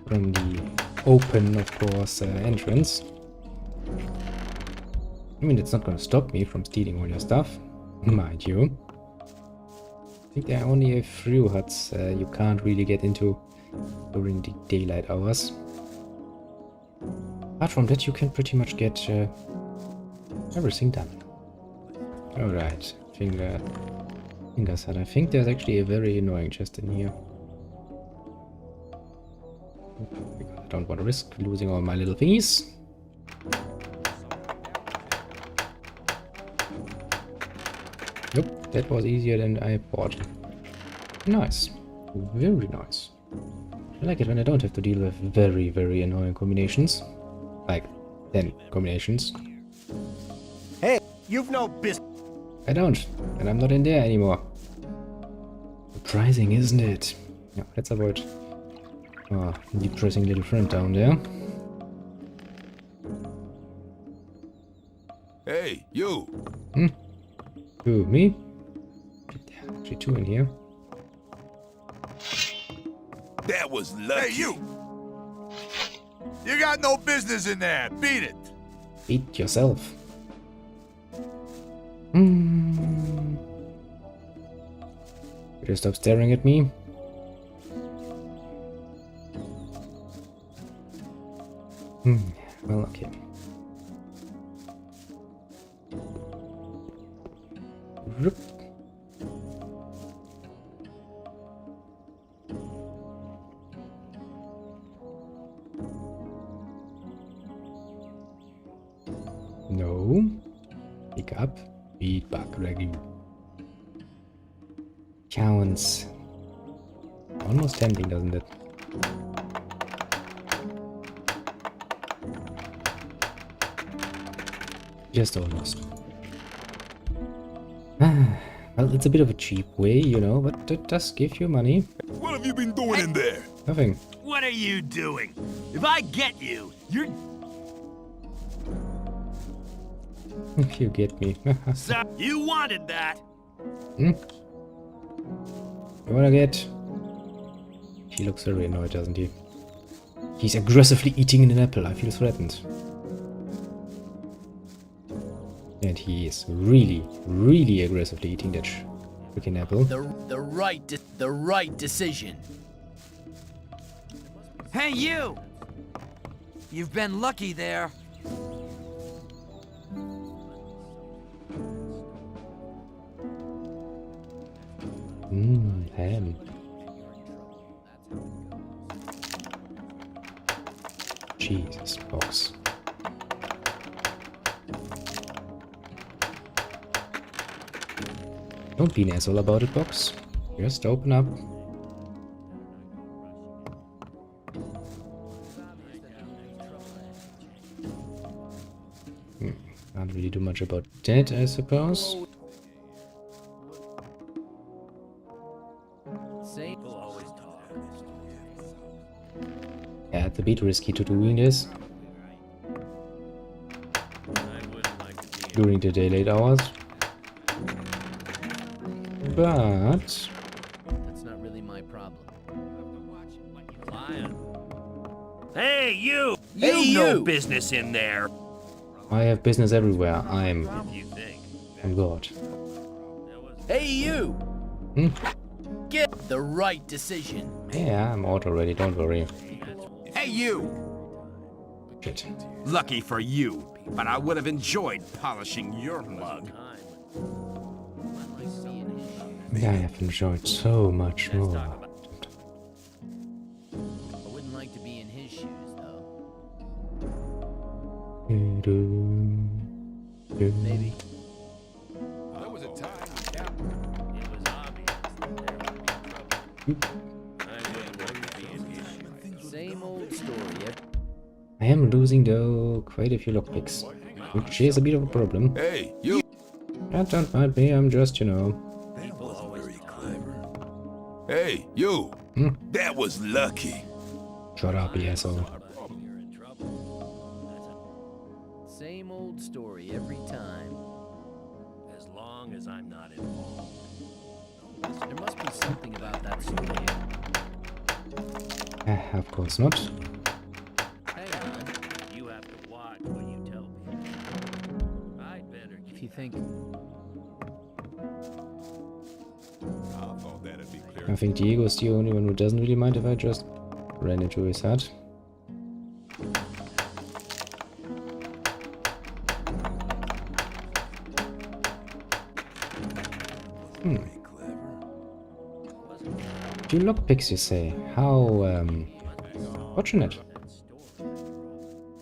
A: From the open, of course, entrance. I mean, it's not gonna stop me from stealing all your stuff, mind you. I think there are only a few huts you can't really get into during the daylight hours. Apart from that, you can pretty much get everything done. Alright, fingers hut. I think there's actually a very annoying chest in here. Because I don't want to risk losing all my little thingies. Nope, that was easier than I thought. Nice. Very nice. I like it when I don't have to deal with very, very annoying combinations. Like 10 combinations.
I: Hey, you've no business.
A: I don't, and I'm not in there anymore. Surprising, isn't it? Yeah, let's avoid our depressing little friend down there.
G: Hey, you!
A: Hmm? Who, me? There are actually two in here.
G: That was lucky.
E: Hey, you! You got no business in there. Beat it.
A: Beat yourself. Hmm. Could you stop staring at me? Well, okay. Roop. No. Pick up. Feedback review. Counts. Almost tempting, doesn't it? Just almost. Well, it's a bit of a cheap way, you know, but it does give you money.
G: What have you been doing in there?
A: Nothing.
I: What are you doing? If I get you, you're...
A: If you get me.
I: So, you wanted that.
A: Hmm? You wanna get? He looks very annoyed, doesn't he? He's aggressively eating an apple. I feel threatened. And he is really, really aggressively eating that freaking apple.
J: The right decision.
K: Hey, you! You've been lucky there.
A: Ham. Jesus, box. Don't be an asshole about it, box. Just open up. Can't really do much about that, I suppose. Yeah, it's a bit risky to doing this during the daylight hours. But
J: That's not really my problem.
I: Hey, you!
J: Hey,
I: You've no
J: you!
I: business in there.
A: I have business everywhere. I'm God.
J: Hey, you!
A: Hmm?
J: Get the right decision.
A: Yeah, I'm out already, don't worry.
I: Hey, you!
A: Shit.
I: Lucky for you, but I would have enjoyed polishing your mug.
G: me.
A: I have enjoyed so much more.
J: I wouldn't like to be in his shoes, though. Maybe.
I: There was a time
J: It was obvious that there would be trouble. I wouldn't like to be in his shoes. Same old story.
A: I am losing though quite a few lockpicks, which is a bit of a problem.
G: Hey, you!
A: Don't mind me, I'm just, you know.
G: That wasn't very clever. Hey, you! That was lucky.
A: Shut up, you asshole.
J: You're in trouble. Same old story every time. As long as I'm not involved. There must be something about that story.
A: Of course not.
J: Hang on. You have to watch what you tell people. I'd better. If you think.
A: I think Diego is the only one who doesn't really mind if I just ran into his hut. Two lockpicks, you say? How, fortunate.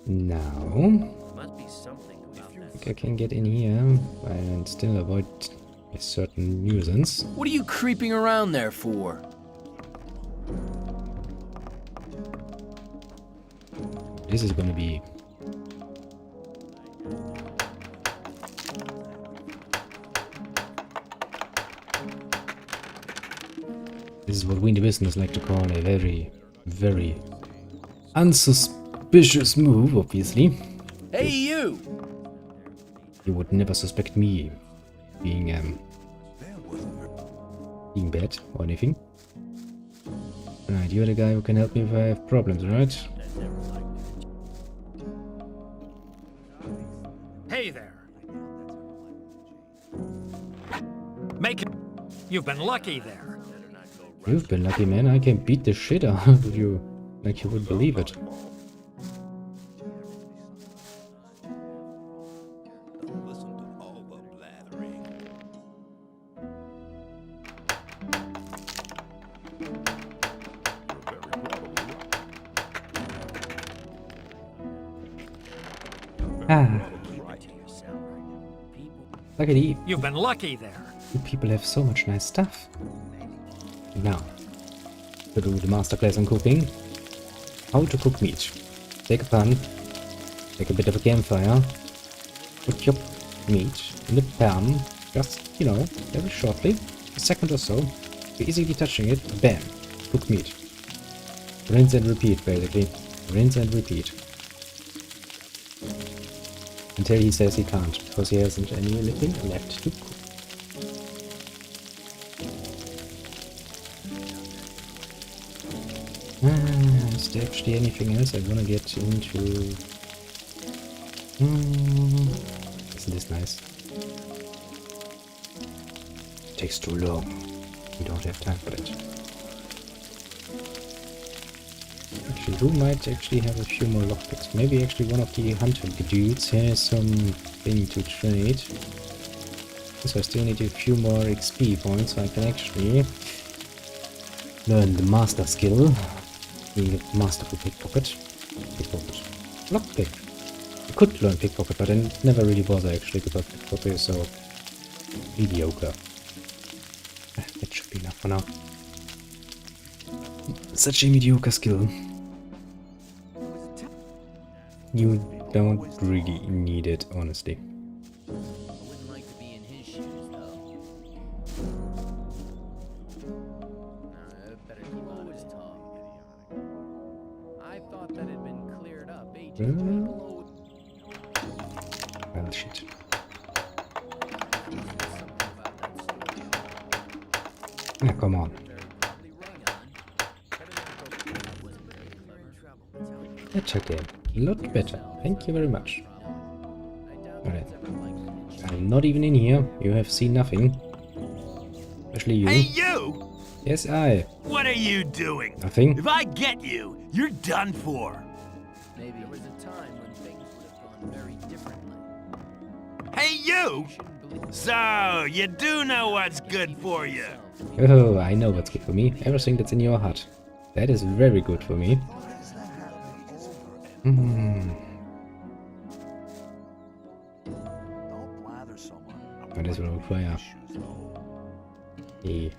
A: Now,
J: Must be something about
A: I
J: that.
A: think I can get in here and still avoid a certain nuisance.
J: What are you creeping around there for?
A: This is gonna be... This is what we in the business like to call a very, very unsuspicious move, obviously.
J: Hey, you!
A: You would never suspect me being bad or anything. Right, you're the guy who can help me if I have problems, right?
L: Hey there. Make it. You've been lucky there.
A: You've been lucky, man. I can beat the shit out of you. Like you would believe it. Ah. Look at you.
L: You've been lucky there.
A: You people have so much nice stuff. Now, to do the masterclass on cooking. How to cook meat. Take a pan, take a bit of a campfire, put your meat in the pan, just, you know, very shortly, a second or so, you're easily touching it, bam, cooked meat. Rinse and repeat, basically. Rinse and repeat. Until he says he can't, because he hasn't anything left to cook. Is there actually anything else I wanna get into? Isn't this nice? It takes too long. We don't have time for it. Actually, who might actually have a few more lockpicks? Maybe actually one of the hunter dudes has something to trade. So I still need a few more XP points so I can actually learn the master skill. Being a masterful pickpocket. Lockpick. I could learn pickpocket, but I never really bother actually because pickpocket is so mediocre. That should be enough for now. Such a mediocre skill. You don't really need it, honestly.
J: I wouldn't like to be in his shoes, though. Better keep out of his talk. I thought that had been cleared up ages ago.
A: Well, shit. Yeah, come on. That's okay. A lot better. Thank you very much. Alright. I'm not even in here. You have seen nothing. Especially you.
I: Hey, you!
A: Yes, I.
I: What are you doing?
A: Nothing.
I: If I get you, you're done for.
J: Maybe there was a time when things would have gone very differently.
I: Hey, you!
J: Shouldn't
I: So, you do know what's good for you.
A: Oh, I know what's good for me. Everything that's in your hut. That is very good for me. But this will require a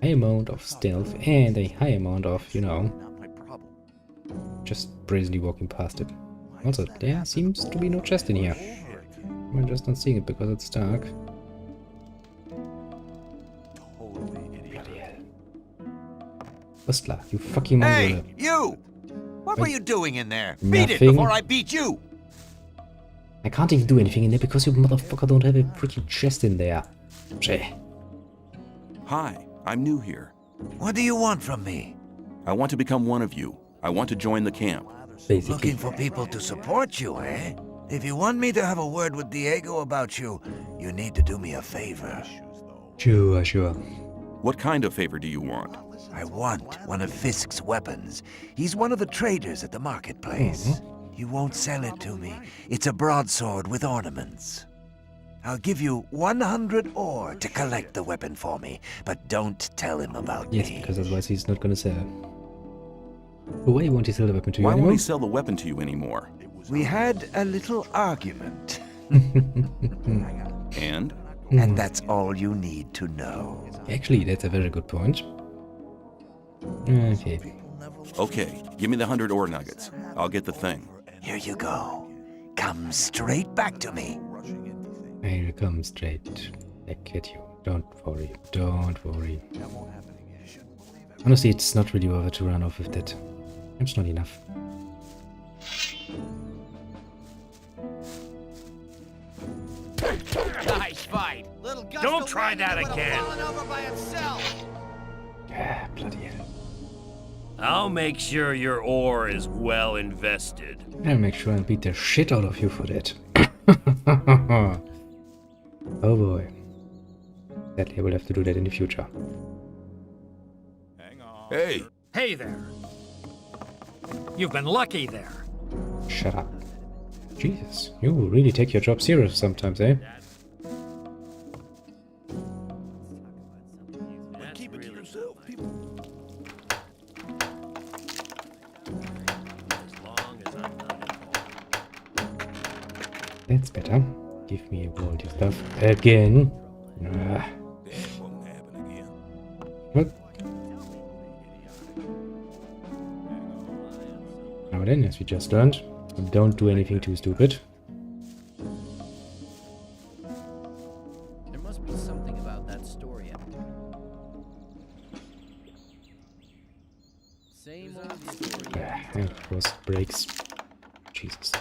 A: high amount of stealth and a high amount of, you know, just brazenly walking past it. Also, there seems to be no chest in here. I'm just not seeing it because it's dark. Bloody hell. Hustler, you fucking mongrel.
D: Hey, you! What were you doing in there?
A: Nothing.
D: Beat it before I beat you!
A: I can't even do anything in there because you motherfucker don't have a freaking chest in there. Shit.
C: Hi, I'm new here.
D: What do you want from me?
C: I want to become one of you. I want to join the camp.
A: Basically.
D: Looking for people to support you, eh? If you want me to have a word with Diego about you, you need to do me a favor.
A: Sure, sure.
C: What kind of favor do you want?
D: I want one of Fisk's weapons. He's one of the traders at the marketplace. You won't sell it to me. It's a broadsword with ornaments. I'll give you 100 ore to collect the weapon for me, but don't tell him about
A: Yes,
D: me.
A: because otherwise he's not gonna sell. Why won't he sell the weapon to you
C: Why
A: anymore?
C: won't he sell the weapon to you anymore?
D: We had a little argument.
C: And?
D: And that's all you need to know.
A: Actually, that's a very good point. Okay.
C: Okay, give me the 100 ore nuggets. I'll get the thing.
D: Here you go. Come straight back to me.
A: I'll come straight back at you. Don't worry. Don't worry. Honestly, it's not really worth it to run off with that. It's not enough.
J: Nice fight. Little
I: Don't try that again.
A: Ah, bloody hell.
J: I'll make sure your ore is well invested.
A: I'll make sure and beat the shit out of you for that. Oh boy. Sadly, I will have to do that in the future.
G: Hey,
L: Hey there. You've been lucky there.
A: Shut up. Jesus, you really take your job serious sometimes, eh?
I: Keep it to yourself, people.
J: As long as I'm not involved.
A: That's better. Give me all your stuff again. Ah.
G: that won't happen again.
A: What? Now then, as we just learned, don't do anything too stupid.
J: There must be something about that story. Same old story.
A: And of course, breaks. Jesus.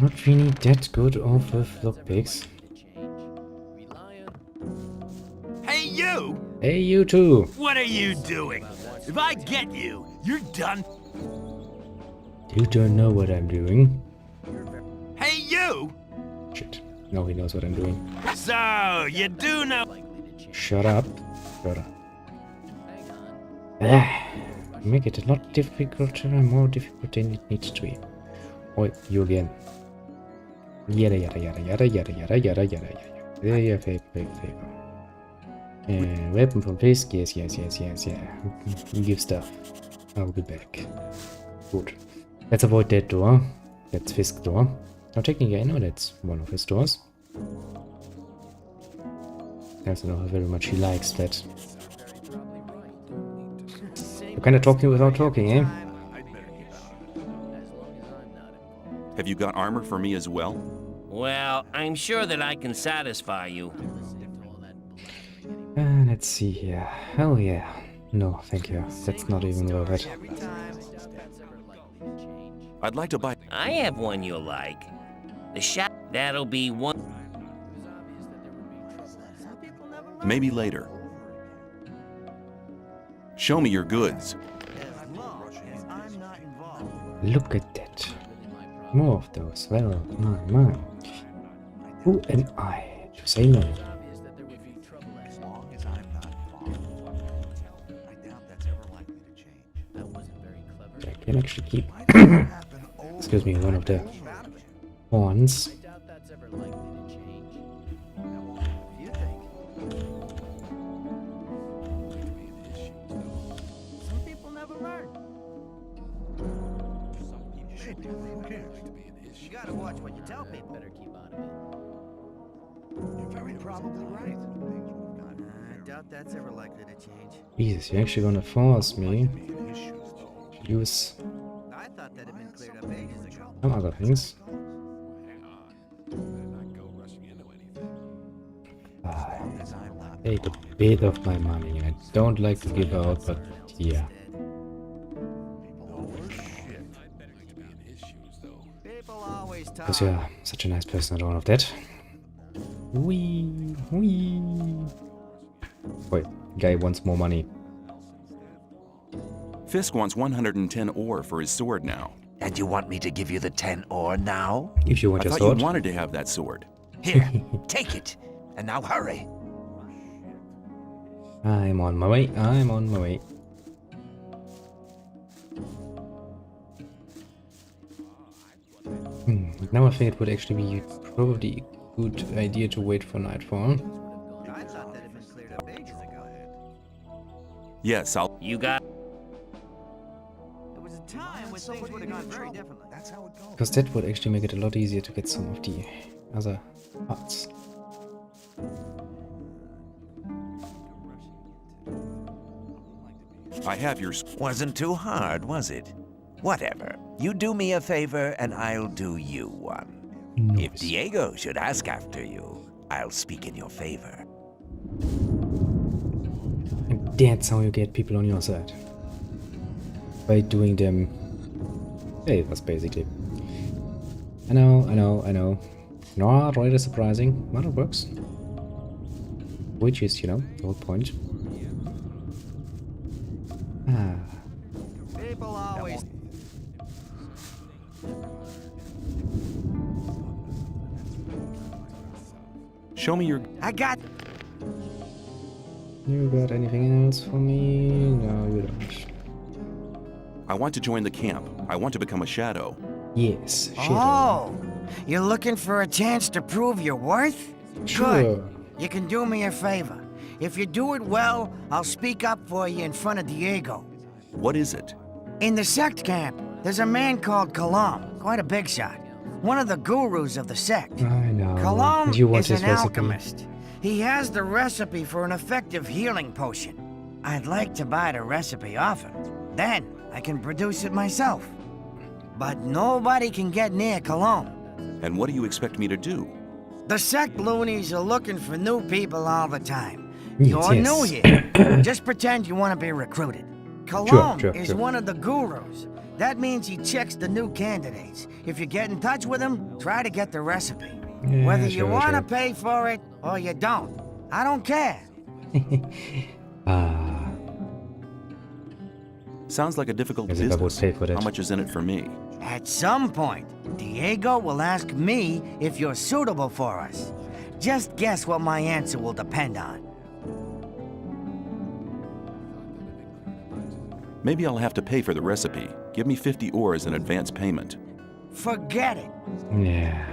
A: Not really that good off with lockpicks.
I: Hey, you!
A: Hey, you too!
I: What are you doing? If I get you, you're done.
A: You don't know what I'm doing.
I: Hey, you!
A: Shit. Now he knows what I'm doing.
I: So, you do know.
A: Shut up. Shut up. Ah, make it a lot difficult, more difficult than it needs to be. Oh, you again. Yada yada yada yada yada yada yada yada yada. There you favor. And weapon from Fisk, yes. You give stuff. I'll be back. Good. Let's avoid that door. That's Fisk's door. Now technically I know that's one of his doors. I also know how very much he likes that. You're kinda talking without talking, eh?
C: Have you got armor for me as well?
J: Well, I'm sure that I can satisfy you.
A: Let's see here. Oh yeah. No, thank you. That's not even worth it.
C: I'd like to buy...
J: I have one you'll like. The shot. That'll be one.
C: Maybe later. Show me your goods.
A: Look at that. More of those. Well, my. Who am I to say no? I can actually keep excuse me, one of the horns.
J: I doubt that's ever likely to change. You think? Some people never learn. You gotta watch what you tell people. Better keep out of it.
E: You're very probably right.
J: I doubt that's ever likely to change.
A: Jesus, you're actually gonna force me to use
J: I thought that had been cleared up ages ago.
A: some other things. Take a bit of my money. I don't like to give out, but yeah.
J: People always talk.
A: Because you're such a nice person, I don't want of that. Wee, wee. Wait, guy wants more money.
C: Fisk wants 110 ore for his sword now.
D: And you want me to give you the 10 ore now?
A: If you want
C: I
A: your
C: thought
A: sword.
C: you wanted to have that sword.
D: Here, take it. And now hurry.
A: I'm on my way, I'm on my way. Now I think it would actually be probably a good idea to wait for nightfall.
J: I thought that had been cleared up ages ago.
C: Yes, I'll...
J: You got... There was a time when things would have gone very differently.
E: That's how it goes.
A: Because that would actually make it a lot easier to get some of the other parts.
C: I have your...
D: Wasn't too hard, was it? Whatever. You do me a favor, and I'll do you one. If
A: Nice.
D: Diego should ask after you, I'll speak in your favor.
A: And that's how you get people on your side. By doing them favors, basically. I know, I know, I know. Not really surprising, but it works. Which is, you know, the whole point. Ah.
J: People always...
C: Show me your...
K: I got...
A: You got anything else for me? No, you don't.
C: I want to join the camp. I want to become a shadow.
A: Yes, shadow.
K: Oh, you're looking for a chance to prove your worth?
A: Sure.
K: Good. You can do me a favor. If you do it well, I'll speak up for you in front of Diego.
C: What is it?
K: In the sect camp, there's a man called Kalam, quite a big shot. One of the gurus of the sect.
A: I know.
K: Kalam
A: And you want
K: is
A: his
K: an
A: recipe?
K: alchemist. He has the recipe for an effective healing potion. I'd like to buy the recipe off him. Then I can produce it myself. But nobody can get near Kalam.
C: And what do you expect me to do?
K: The sect loonies are looking for new people all the time.
A: Yes,
K: You're
A: yes.
K: new here. Just pretend you want to be recruited. Kalam
A: Sure,
K: is
A: sure.
K: one of the gurus. That means he checks the new candidates. If you get in touch with him, try to get the recipe.
A: Yeah,
K: Whether you
A: sure,
K: want to
A: sure.
K: pay for it or you don't, I don't care.
A: Ah,
C: Sounds like a difficult
A: as if I would
C: business.
A: pay for that.
C: How much is in it for me?
K: At some point, Diego will ask me if you're suitable for us. Just guess what my answer will depend on.
C: Maybe I'll have to pay for the recipe. Give me 50 ore as an advance payment.
K: Forget it.
A: Yeah.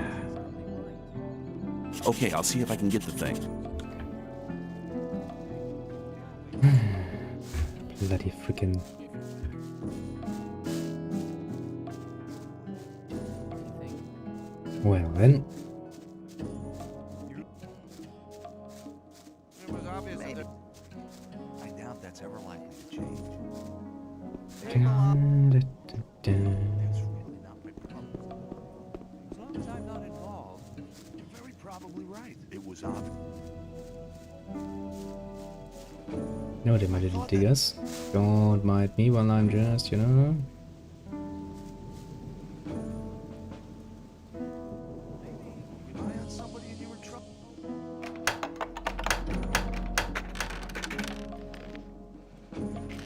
C: Okay, I'll see if I can get the thing.
A: Bloody freaking. Well then.
D: I doubt that's ever likely to change.
A: Da, da, da, da.
E: As long as I'm not involved, you're very probably right. It was obvious.
A: No, they my little diggers. Don't mind me while I'm just, you know.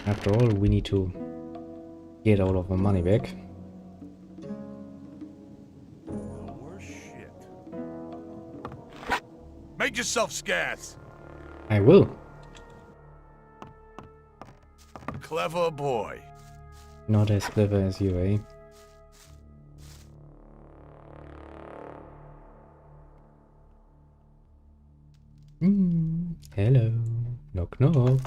A: After all, we need to get all of our money back.
E: Worse shit. Make yourself scarce.
A: I will.
E: Clever boy.
A: Not as clever as you, eh? Hello. Knock knock.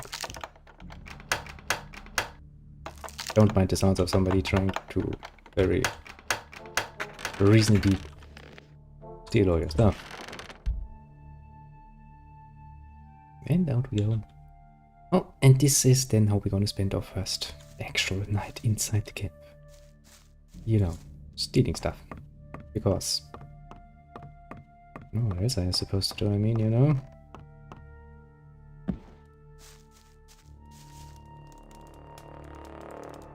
A: Don't mind the sounds of somebody trying to very reasonably steal all your stuff. And out we go. Oh, and this is then how we're gonna spend our first actual night inside the camp. You know, stealing stuff. Because... what else I supposed to do, I mean, you know?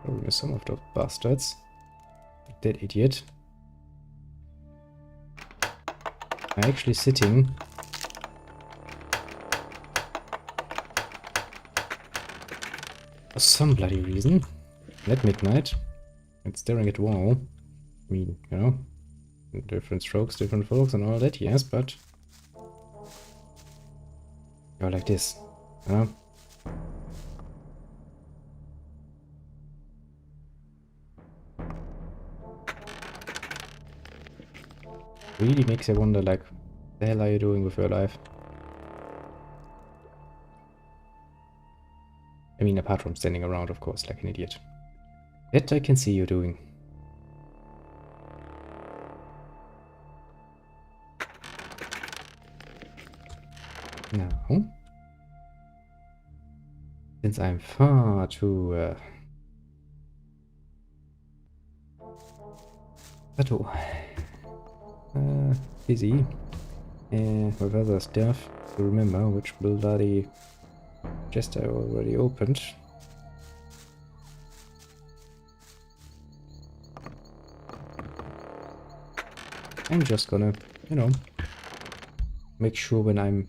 A: Probably some of those bastards. That idiot. Are actually sitting... for some bloody reason. At midnight. And staring at the wall. I mean, you know... different strokes, different folks and all that, yes, but... go like this, huh? Really makes you wonder, like, what the hell are you doing with your life? I mean, apart from standing around, of course, like an idiot. That I can see you doing. Now, since I'm far too busy with other stuff to remember which bloody chest I already opened. I'm just gonna, you know, make sure when I'm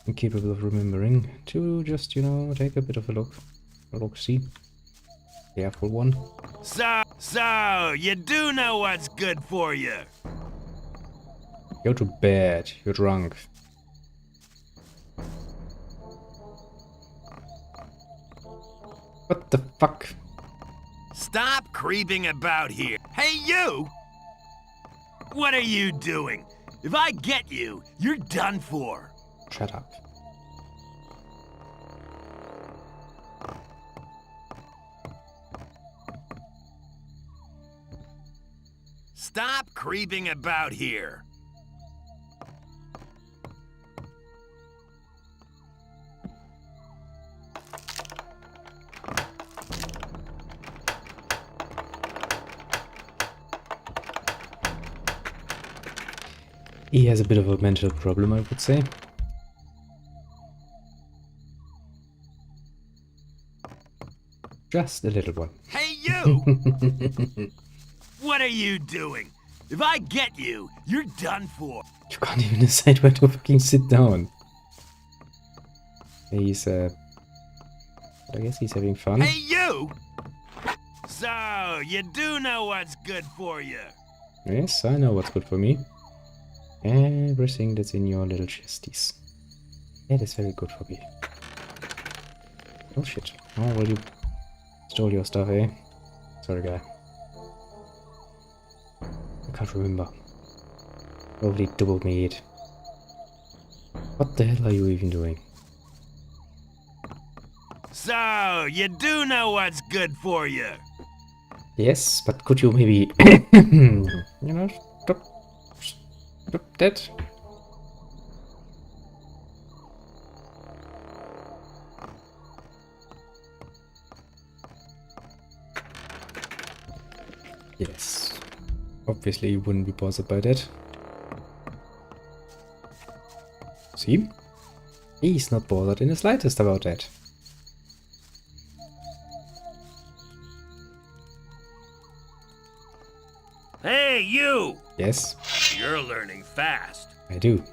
A: incapable of remembering to just, you know, take a bit of a look, see. Careful one.
I: So, you do know what's good for you.
A: Go to bed, you're drunk. What the fuck?
I: Stop creeping about here. Hey, you! What are you doing? If I get you, you're done for.
A: Shut up.
I: Stop creeping about here.
A: He has a bit of a mental problem, I would say. Just a little one.
I: Hey, you! What are you doing? If I get you, you're done for.
A: You can't even decide where to fucking sit down. He's, I guess he's having fun.
I: Hey, you! So, you do know what's good for you.
A: Yes, I know what's good for me. Everything that's in your little chesties. That is very good for me. Oh shit. Oh, well, you stole your stuff, eh? Sorry, guy. I can't remember. Probably double made. What the hell are you even doing?
I: So, you do know what's good for you.
A: Yes, but could you maybe, you know, stop that? Yes. Obviously you wouldn't be bothered by that. See? He's not bothered in the slightest about that.
I: Hey, you!
A: Yes,
I: You're learning fast.
A: I do.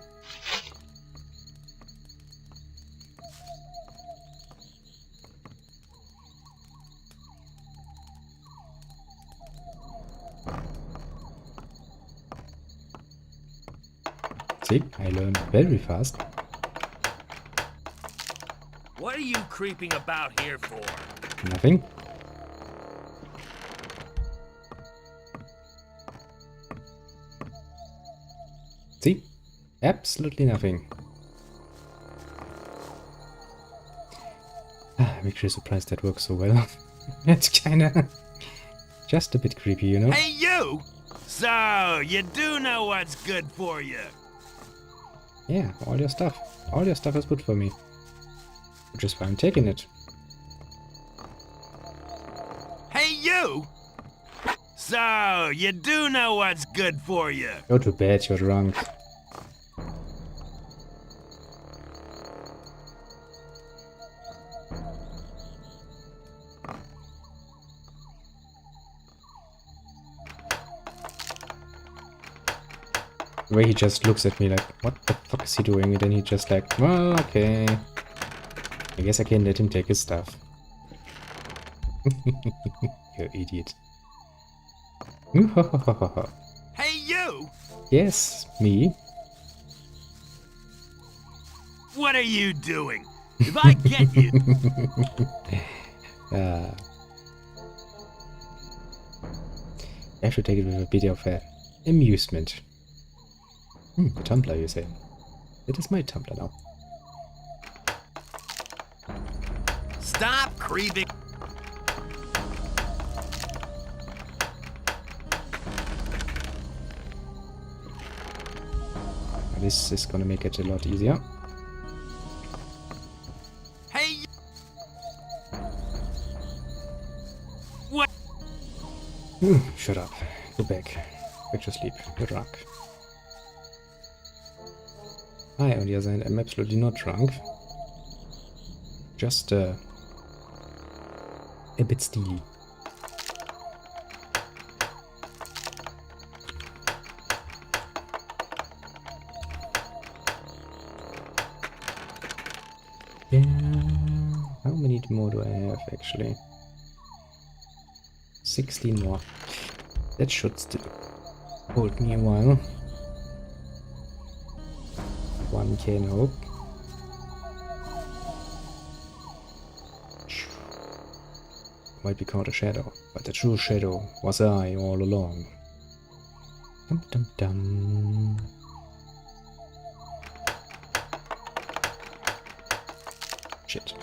A: See, I learned very fast.
I: What are you creeping about here for?
A: Nothing. See? Absolutely nothing. I'm actually surprised that works so well. It's kinda... just a bit creepy, you know?
I: Hey, you! So, you do know what's good for you.
A: Yeah, all your stuff. All your stuff is good for me. Which is why I'm taking it.
I: Hey, you! So, you do know what's good for you.
A: Go to bed, you're drunk. The way he just looks at me like, what the fuck is he doing? And then he just like, well, okay. I guess I can let him take his stuff. You idiot.
I: Hey, you!
A: Yes, me.
I: What are you doing? If I get you...
A: I have to take it with a bit of amusement. The tumbler, you say? It is my tumbler now.
I: Stop creeping...
A: This is gonna make it a lot easier.
I: Hey... What?
A: Shut up. Go back. Back to sleep. You're drunk. I, on the other hand, am absolutely not drunk. Just, a bit steely. Yeah. How many more do I have, actually? 16 more. That should still hold me a while. One can hope. Might be called a shadow, but the true shadow was I all along. Dum dum dum. Shit.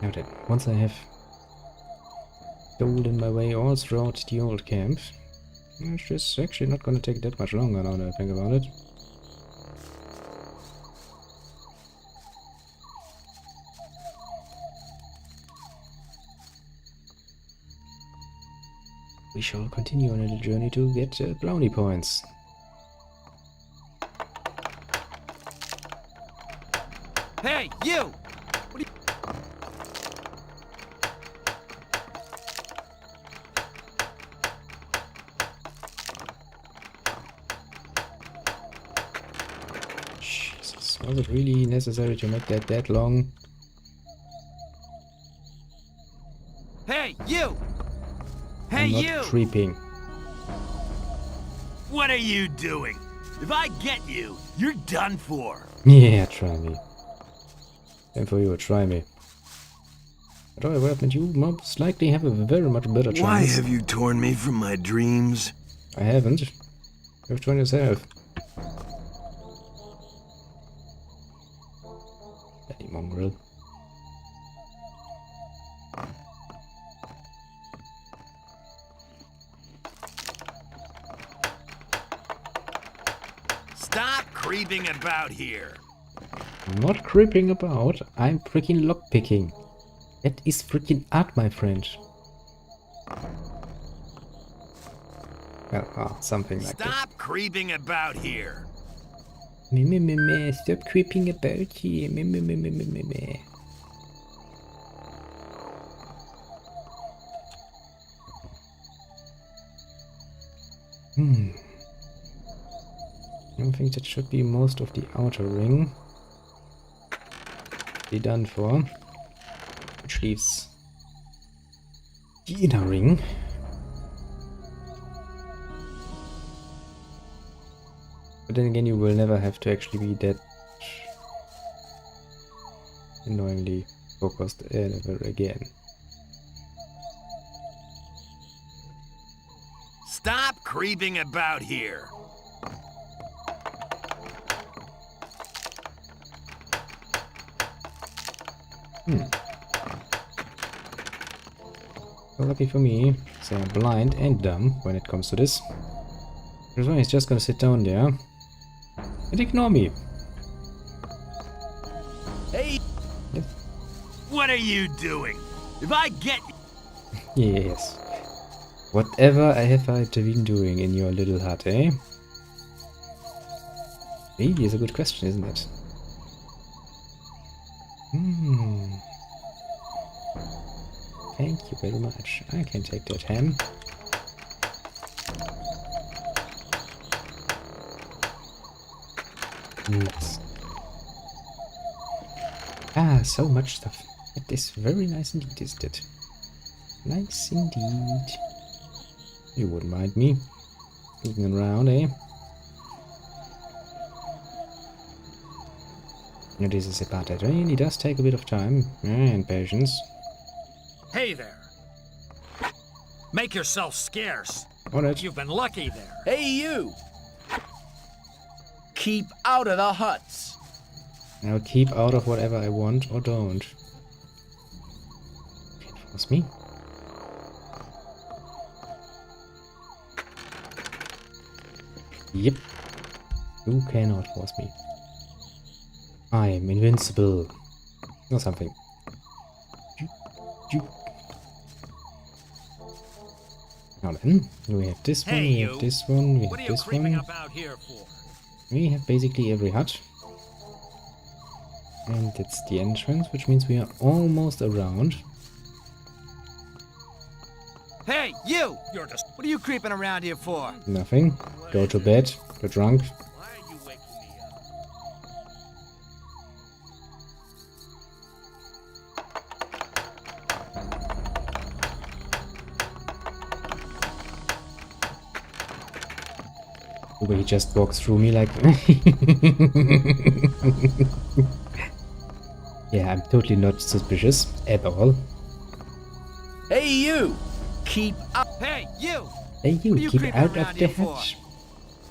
A: Now then, once I have stolen my way all throughout the old camp, it's just actually not gonna take that much longer now that I think about it. We shall continue on a little journey to get brownie points.
I: Hey, you! What are you...
A: Jesus, was it really necessary to make that long?
I: Hey, you! Hey,
A: I'm not
I: you!
A: creeping.
I: What are you doing? If I get you, you're done for.
A: Yeah, try me. Time for you to try me. But however, you most likely have a very much better chance.
H: Why have you torn me from my dreams?
A: I haven't. You've torn yourself. Bloody mongrel.
I: Stop creeping about here.
A: I'm not creeping about, I'm freaking lockpicking. That is freaking art, my friend. Well, something like that.
I: Stop creeping about here.
A: Me, stop creeping about here. Me. I think that should be most of the outer ring. Be done for. Which leaves the inner ring. But then again, you will never have to actually be that annoyingly focused ever again.
I: creeping about here.
A: Well, lucky for me, so I'm blind and dumb when it comes to this. So he's just gonna sit down there and ignore me.
I: Hey!
A: Yep.
I: What are you doing? If I get
A: Yes. Whatever have I been doing in your little hut, eh? Really is a good question, isn't it? Thank you very much. I can take that ham. Nice. Ah, so much stuff. It is very nice indeed, isn't it? Nice indeed. You wouldn't mind me looking around, eh? Now, this is about it. Really does take a bit of time and patience.
L: Hey there. Make yourself scarce.
A: Alright.
L: You've been lucky there.
I: Hey, you! Keep out of the huts.
A: I'll keep out of whatever I want or don't. Can't force me. Yep. You cannot force me. I am invincible. Or something. Now then, we have this one, we have this one, we have this one.
L: About here for?
A: We have basically every hut. And that's the entrance, which means we are almost around.
K: Hey, you!
L: You're just...
K: What are you creeping around here for?
A: Nothing. Go to bed. You're drunk.
L: Why are you waking me up?
A: The way he just walks through me like... Yeah, I'm totally not suspicious at all.
I: Hey, you! Keep up.
K: Hey, you!
A: Hey, you
K: What are you
A: keep
K: creeping
A: out of
K: around
A: the
K: here for?
A: hatch.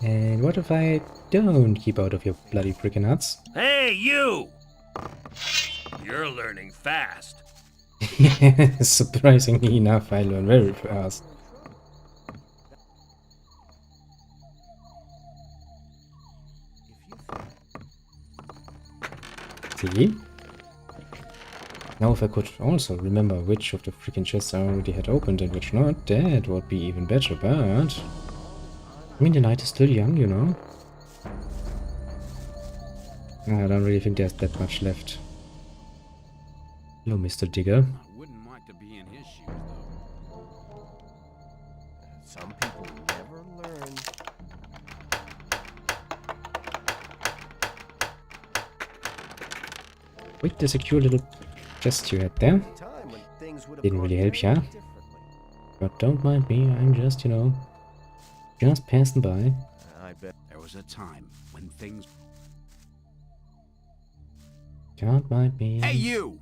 A: And what if I don't keep out of your bloody freaking huts?
I: Hey, you! You're learning fast.
A: Surprisingly enough, I learn very fast. See? Now if I could also remember which of the freaking chests I already had opened and which not, that would be even better, but... I mean, the night is still young, you know? I don't really think there's that much left. Hello, Mr. Digger.
I: I wouldn't like to be in his shoes, though.
F: Some people never learn.
A: Wait, the secure little chest you had there. Didn't really help ya. But don't mind me, I'm just, you know, just passing by.
I: I bet there was a time when things...
A: Can't mind me.
I: Hey, you!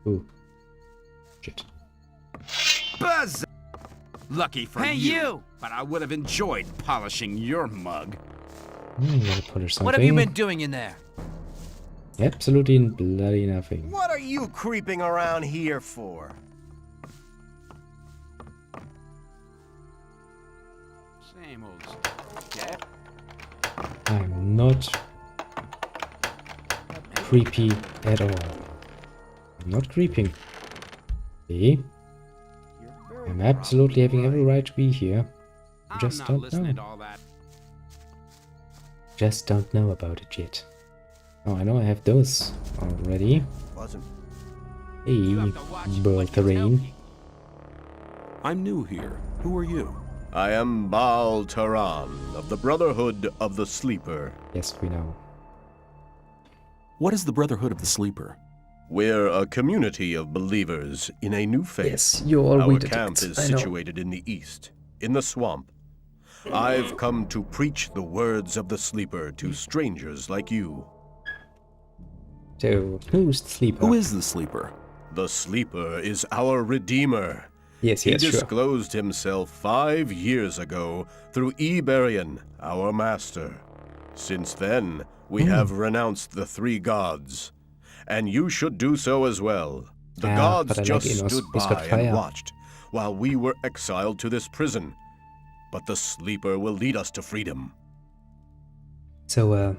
A: Ooh. Shit.
I: Buzz! Lucky for
K: Hey, you!
I: But I would have enjoyed polishing your mug.
A: Gotta polish something.
K: What have you been doing in there?
A: Absolutely bloody nothing.
F: What are you creeping around here for?
I: Same old stuff. Yeah.
A: I'm not creepy at all. I'm not creeping. See? I'm absolutely having every right to be here. I just don't know. Just don't know about it yet. Oh, I know I have those already. Hey, Terrain.
C: I'm new here. Who are you?
M: I am Baal Taran of the Brotherhood of the Sleeper.
A: Yes, we know.
C: What is the Brotherhood of the Sleeper?
M: We're a community of believers in a new faith.
A: Yes, you all
M: Our
A: read it.
M: camp is situated in the east, in the swamp. I've come to preach the words of the Sleeper to strangers like you.
A: So, who's the Sleeper?
C: Who is the Sleeper?
M: The Sleeper is our Redeemer.
A: Yes,
M: He
A: yes, sure.
M: disclosed himself 5 years ago through Iberian, our master. Since then, we have renounced the 3 gods, and you should do so as well. The gods
A: but I
M: just
A: like Innos.
M: stood
A: He's got
M: by
A: fire.
M: and watched while we were exiled to this prison. But the Sleeper will lead us to freedom.
A: So,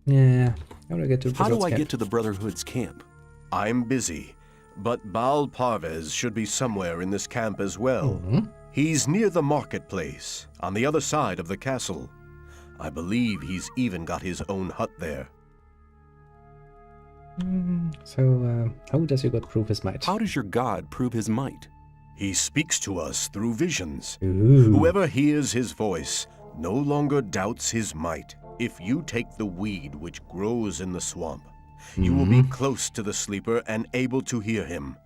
A: yeah, how do I get to
C: How do
A: Blizzard's
C: I
A: camp?
C: get to the Brotherhood's camp?
M: I'm busy, but Baal Parvez should be somewhere in this camp as well. He's near the marketplace, on the other side of the castle. I believe he's even got his own hut there.
A: So, how does your god prove his might?
C: How does your god prove his might?
M: He speaks to us through visions.
A: Ooh.
M: Whoever hears his voice no longer doubts his might. If you take the weed which grows in the swamp, you will be close to the Sleeper and able to hear him.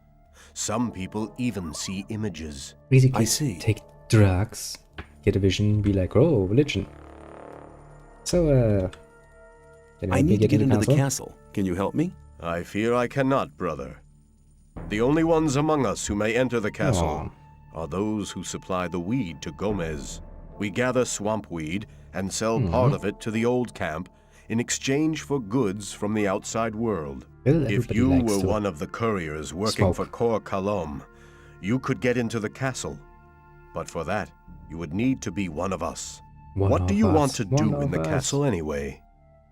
M: Some people even see images.
A: Basically,
C: I see.
A: take drugs, get a vision, be like, oh, religion. So, can you
C: I
A: help me
C: need to get into the
A: castle?
C: castle. Can you help me?
M: I fear I cannot, brother. The only ones among us who may enter the castle
A: Aw.
M: are those who supply the weed to Gomez. We gather swamp weed and sell part of it to the old camp in exchange for goods from the outside world.
A: Well,
M: If
A: everybody
M: you
A: likes
M: were
A: to
M: one of the couriers working
A: smoke.
M: for Kor Kalom, you could get into the castle. But for that, you would need to be one of us.
A: One
M: What do
A: of
M: you
A: us,
M: want to
A: one
M: do in
A: of
M: the
A: us.
M: castle anyway?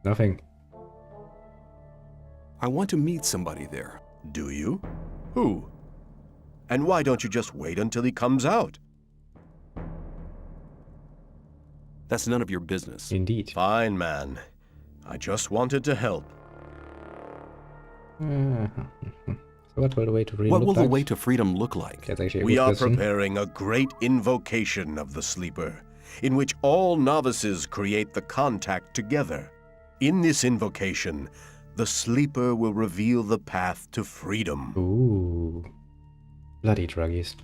A: Nothing.
C: I want to meet somebody there.
M: Do you? Who? And why don't you just wait until he comes out?
C: That's none of your business.
A: Indeed.
M: Fine, man. I just wanted to help.
A: So what will the way to freedom
C: What
A: look
C: will the
A: like?
C: way to freedom look like?
A: That's actually a
M: We
A: good
M: are
A: question.
M: preparing a great invocation of the Sleeper, in which all novices create the contact together. In this invocation, the Sleeper will reveal the path to freedom.
A: Ooh. Bloody druggies.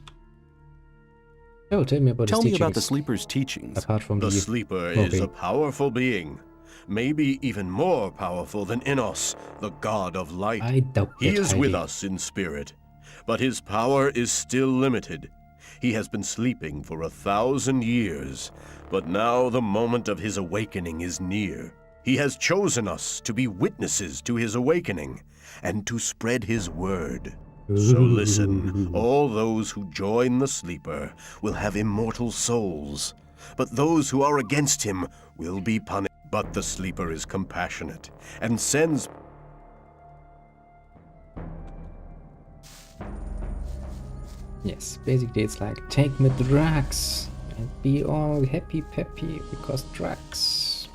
A: Oh, tell me about
C: Tell
A: his
C: me
A: teachings.
C: about the Sleeper's teachings.
A: Apart from
M: The Sleeper is
A: smoking.
M: a powerful being, maybe even more powerful than Innos, the god of light.
A: I doubt
M: He
A: that
M: is with
A: highly.
M: us in spirit, but his power is still limited. He has been sleeping for 1,000 years, but now the moment of his awakening is near. He has chosen us to be witnesses to his awakening and to spread his word. So listen, all those who join the Sleeper will have immortal souls, but those who are against him will be punished. But the Sleeper is compassionate and sends
A: Yes, basically it's like, take me drugs and be all happy peppy because drugs.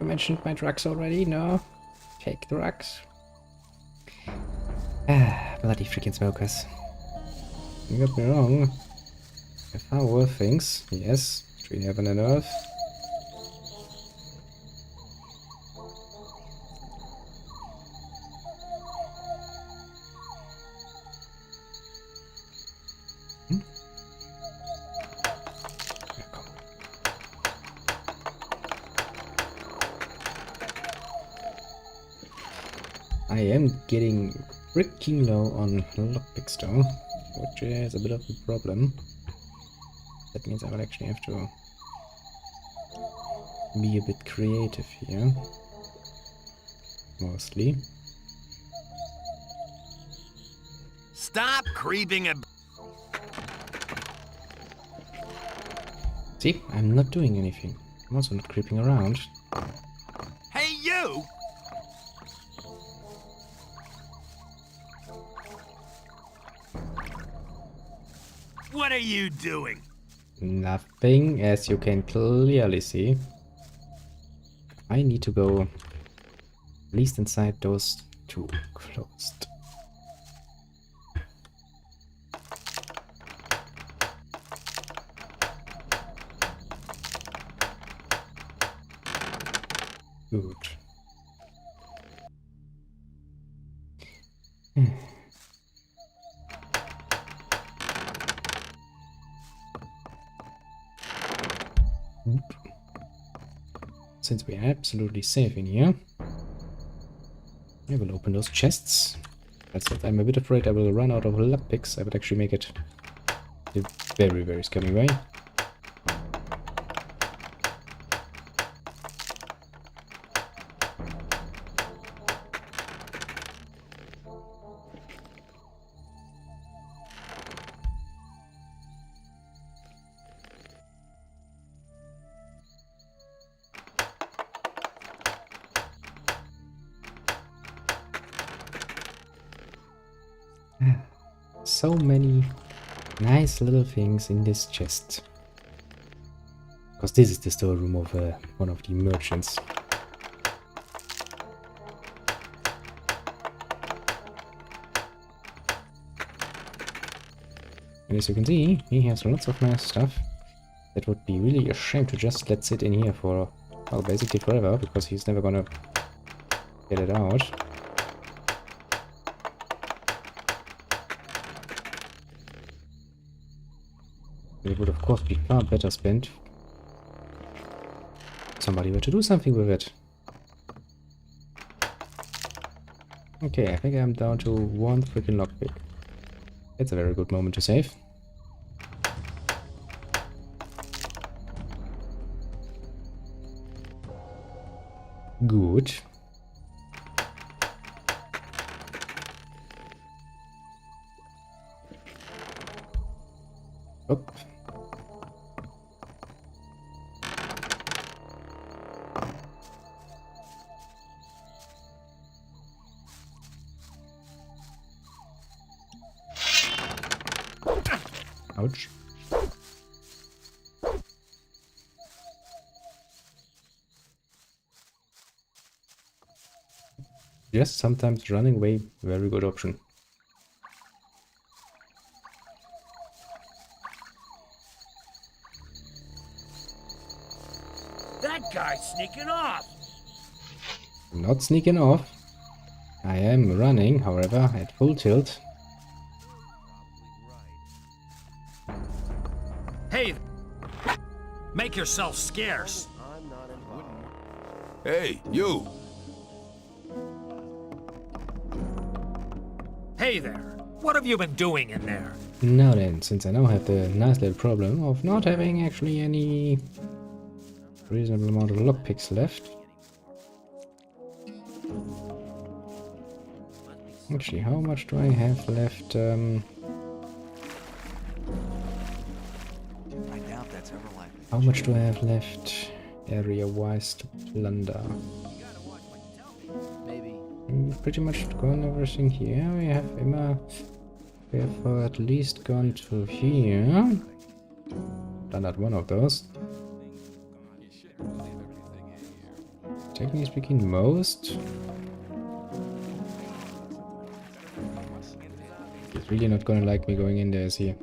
A: You mentioned my drugs already? No? Take drugs. Ah, bloody freaking smokers. Don't get me wrong. There are far worse things, yes, between heaven and earth. I am getting freaking low on lockpicks though, which is a bit of a problem. That means I will actually have to be a bit creative here. Mostly.
I: Stop creeping about.
A: See, I'm not doing anything. I'm also not creeping around.
I: Hey, you! What are you doing?
A: Nothing, as you can clearly see. I need to go at least inside those two closed. Good. Since we are absolutely safe in here, I will open those chests. That's it. I'm a bit afraid I will run out of lockpicks. I would actually make it a very, very scummy way. So many nice little things in this chest. Because this is the storeroom of one of the merchants. And as you can see, he has lots of nice stuff. That would be really a shame to just let sit in here for, well, basically forever, because he's never gonna get it out. It would of course be far better spent. Somebody were to do something with it. Okay, I think I'm down to one freaking lockpick. It's a very good moment to save. Good. Oh. Ouch. Yes, sometimes running away, very good option.
L: That guy's sneaking off.
A: I'm not sneaking off. I am running, however, at full tilt.
L: Hey, make yourself scarce.
G: Hey, you!
L: Hey there. What have you been doing in there?
A: Now then, since I now have the nice little problem of not having actually any reasonable amount of lockpicks left. Actually, how much do I have left? How much do I have left area-wise to plunder? Pretty much gone everything here. We have Emma. We have at least gone to here. Done at one of those. Technically speaking, most. He's really not gonna like me going in there, is he?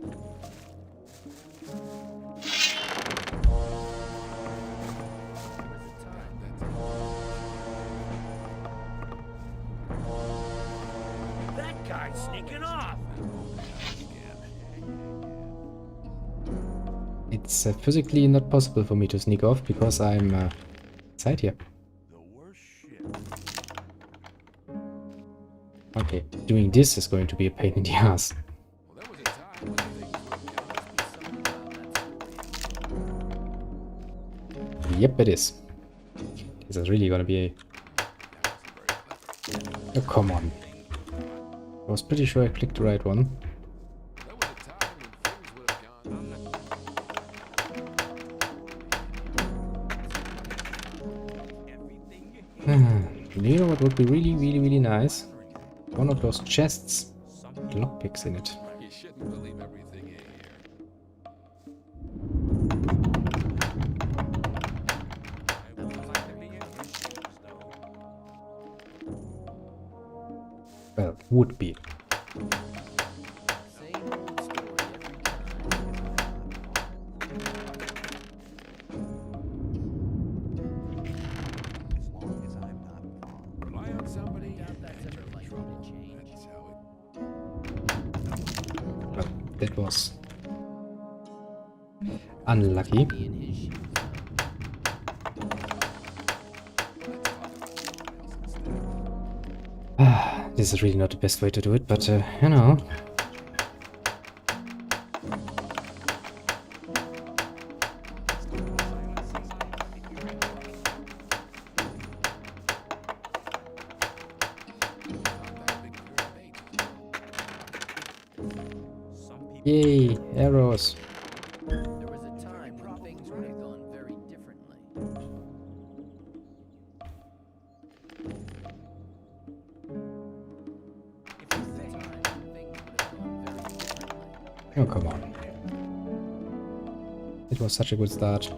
A: It's physically not possible for me to sneak off because I'm inside here. Okay, doing this is going to be a pain in the ass. Yep, it is. This is really gonna be a... Oh, come on. I was pretty sure I clicked the right one. You know what would be really, really, really nice? One of those chests with lockpicks in it. Well, would be. That was unlucky. This is really not the best way to do it, but you know. Yay, arrows.
J: There was a time when things would have gone very differently.
A: Oh, come on. It was such a good start.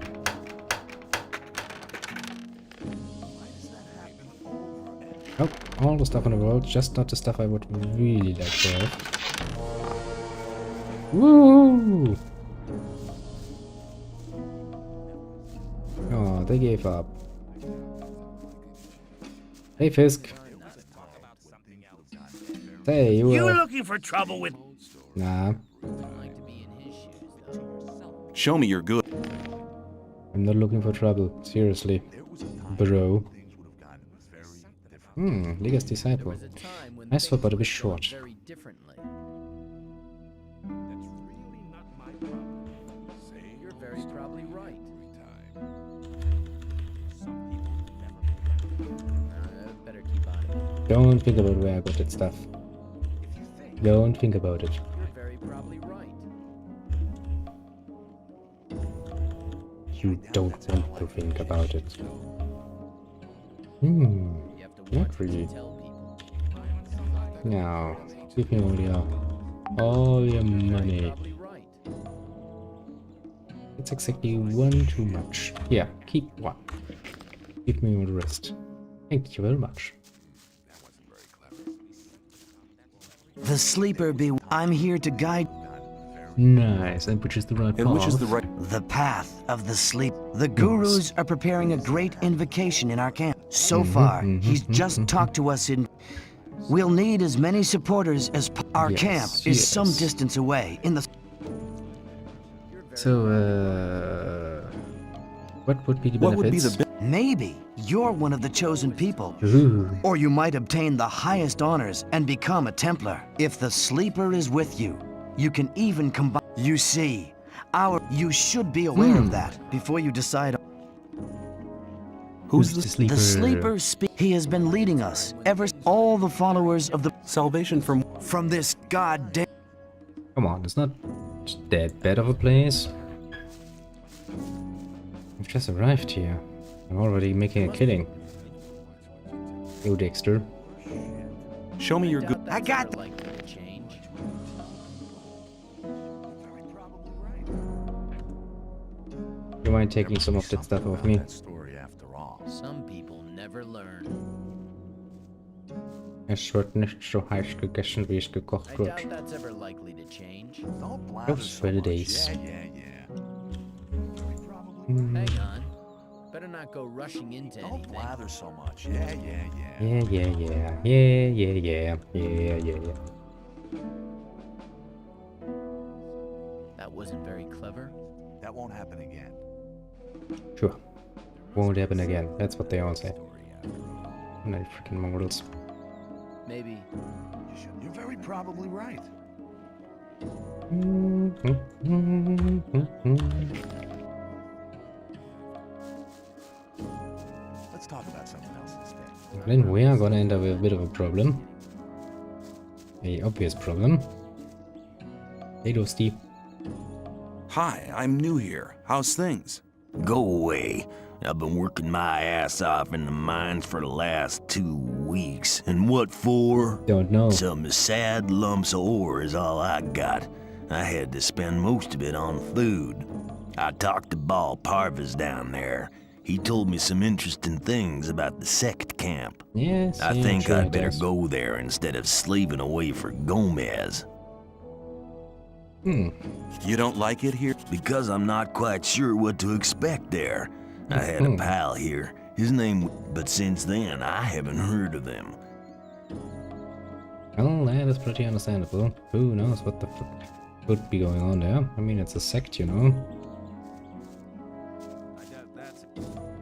A: Oh, all the stuff in the world, just not the stuff I would really like to have. Woo! Oh, they gave up. Hey, Fisk. Hey,
I: You looking for trouble with...
A: Nah.
C: Show me you're good.
A: I'm not looking for trouble. Seriously. Bro. Liga's disciple. Nice for but a bit short.
J: You're very probably right. Better keep on it.
A: Don't think about where I got that stuff. Don't think about it.
J: You're very probably right.
A: You don't want to think about it. Not really. Now, give me all your money. It's exactly one too much. Yeah, keep one. Give me all the rest. Thank you very much.
K: The sleeper be. I'm here to guide.
A: Nice, and which is the right path?
C: And which is the right...
K: The path of the sleep. The gurus are preparing a great invocation in our camp. So far, he's just talked to us in... We'll need as many supporters as... Our camp is some distance away in the...
A: So, what would be the benefits?
K: Maybe you're one of the chosen people. Or you might obtain the highest honors and become a Templar. If the sleeper is with you, you can even combine... You see, you should be aware of that before you decide...
C: Who's the sleeper?
K: The sleeper he has been leading us ever all the followers of the...
C: Salvation from
K: this goddamn...
A: Come on, it's not that bad of a place. I've just arrived here. I'm already making a killing. Yo, Dexter.
C: Show me your good...
K: I got...
A: You mind taking some of that stuff off me?
J: Some people never learn.
A: Es wird nicht so heiß gegessen, wie es gekocht wird.
J: I doubt that's ever likely to change.
A: Those were the days.
J: Hang on. Better not go rushing into anything. Don't blather so much.
A: Yeah.
J: That wasn't very clever.
E: That won't happen again.
A: Sure. Won't happen again. That's what they all say. And they freaking mongrels.
J: Maybe.
E: You're very probably right. Let's talk about something else instead.
A: Then we are gonna end up with a bit of a problem. A obvious problem. Hey, Dosty.
C: Hi, I'm new here. How's things?
H: Go away. I've been working my ass off in the mines for the last 2 weeks. And what for?
A: Don't know.
H: Some sad lumps of ore is all I got. I had to spend most of it on food. I talked to Ball Parvis down there. He told me some interesting things about the sect camp.
A: Yes,
H: I think I'd better go there instead of slaving away for Gomez.
C: You don't like it here?
H: Because I'm not quite sure what to expect there. I had a pal here. His name... But since then, I haven't heard of him.
A: Well, that is pretty understandable. Who knows what the fuck could be going on there? I mean, it's a sect, you know.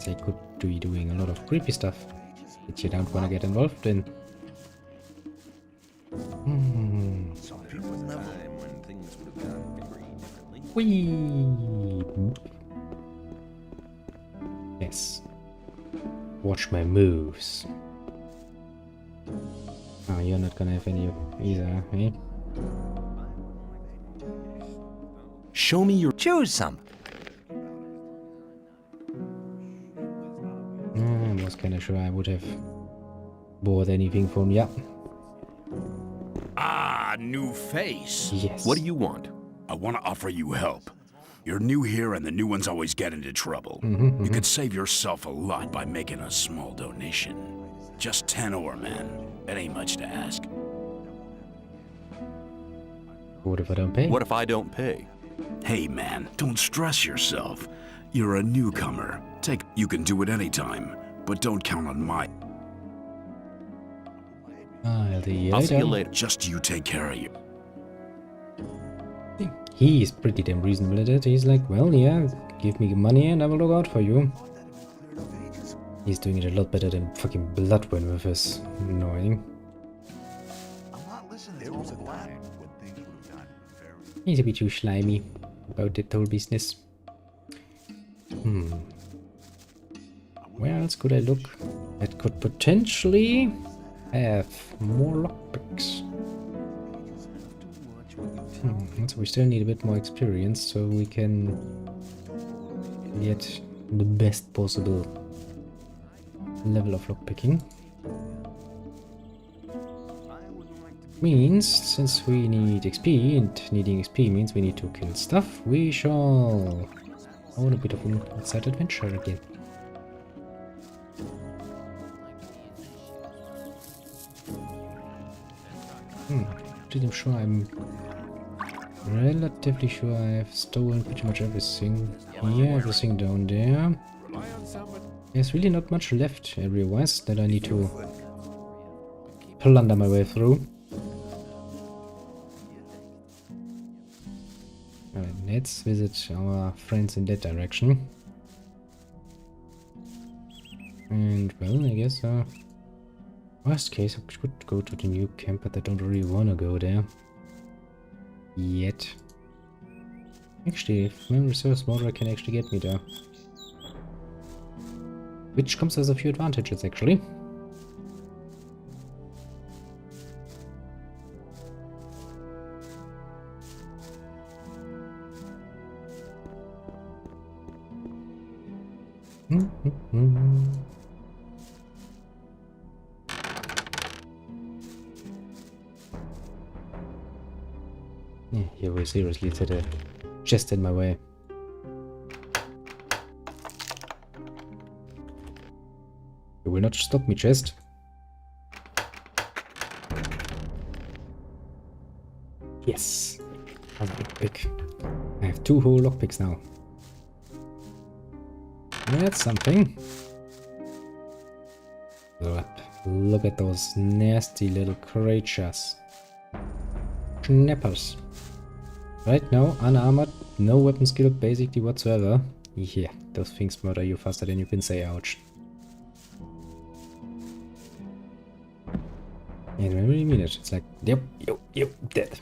A: They could be doing a lot of creepy stuff that you don't want to get involved in. Whee! Yes. Watch my moves. Oh, you're not gonna have any either, eh?
C: Show me your...
D: Choose some.
A: I was kinda sure I would have bought anything from ya.
E: Ah, new face.
A: Yes.
C: What do you want?
E: I want to offer you help. You're new here and the new ones always get into trouble. You could save yourself a lot by making a small donation. Just 10 ore, man. It ain't much to ask.
A: What if I don't pay?
C: What if I don't pay?
E: Hey, man, don't stress yourself. You're a newcomer. You can do it anytime, but don't count on my...
A: I'll see you
C: I'll see you
A: later.
C: later.
E: Just you take care of you.
A: He's pretty damn reasonable at it. He's like, well, yeah, give me money and I will look out for you. He's doing it a lot better than fucking Bloodwind with his annoying. He's a bit too slimy about that whole business. Where else could I look? That could potentially have more lockpicks. So we still need a bit more experience so we can get the best possible level of lockpicking. Means, since we need XP, and needing XP means we need to kill stuff, we shall own a bit of an outside adventure again. Pretty sure I'm relatively sure I've stolen pretty much everything here, everything down there. There's really not much left area-wise that I need to plunder my way through. Alright, let's visit our friends in that direction. And, well, I guess, worst case, I could go to the new camp, but I don't really want to go there. Yet. Actually, if memory serves, Mordor can actually get me there. Which comes as a few advantages, actually. Yeah, you will seriously set a chest in my way. You will not stop me, chest. Yes. That's a big pick. I have 2 whole lockpicks now. That's something. Look at those nasty little creatures. Snappers. Right now, unarmored, no weapon skill basically whatsoever. Yeah, those things murder you faster than you can say ouch. And I really mean it. It's like, yep, dead.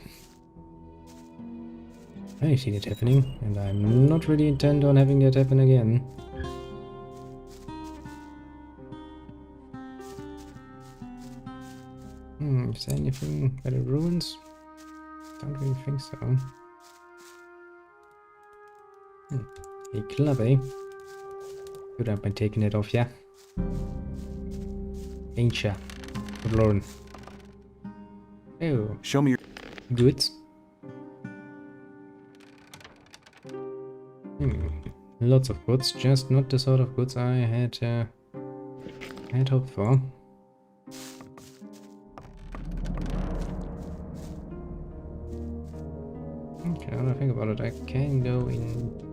A: I've seen it happening, and I'm not really intent on having that happen again. Is there anything by the ruins? Don't really think so. Hey, club, eh? Good, I've been taking it off, yeah? Ain't ya? Good lord. Oh.
C: Show me your...
A: Goods. Lots of goods, just not the sort of goods I had hoped for. Okay, now that I think about it, I can go in.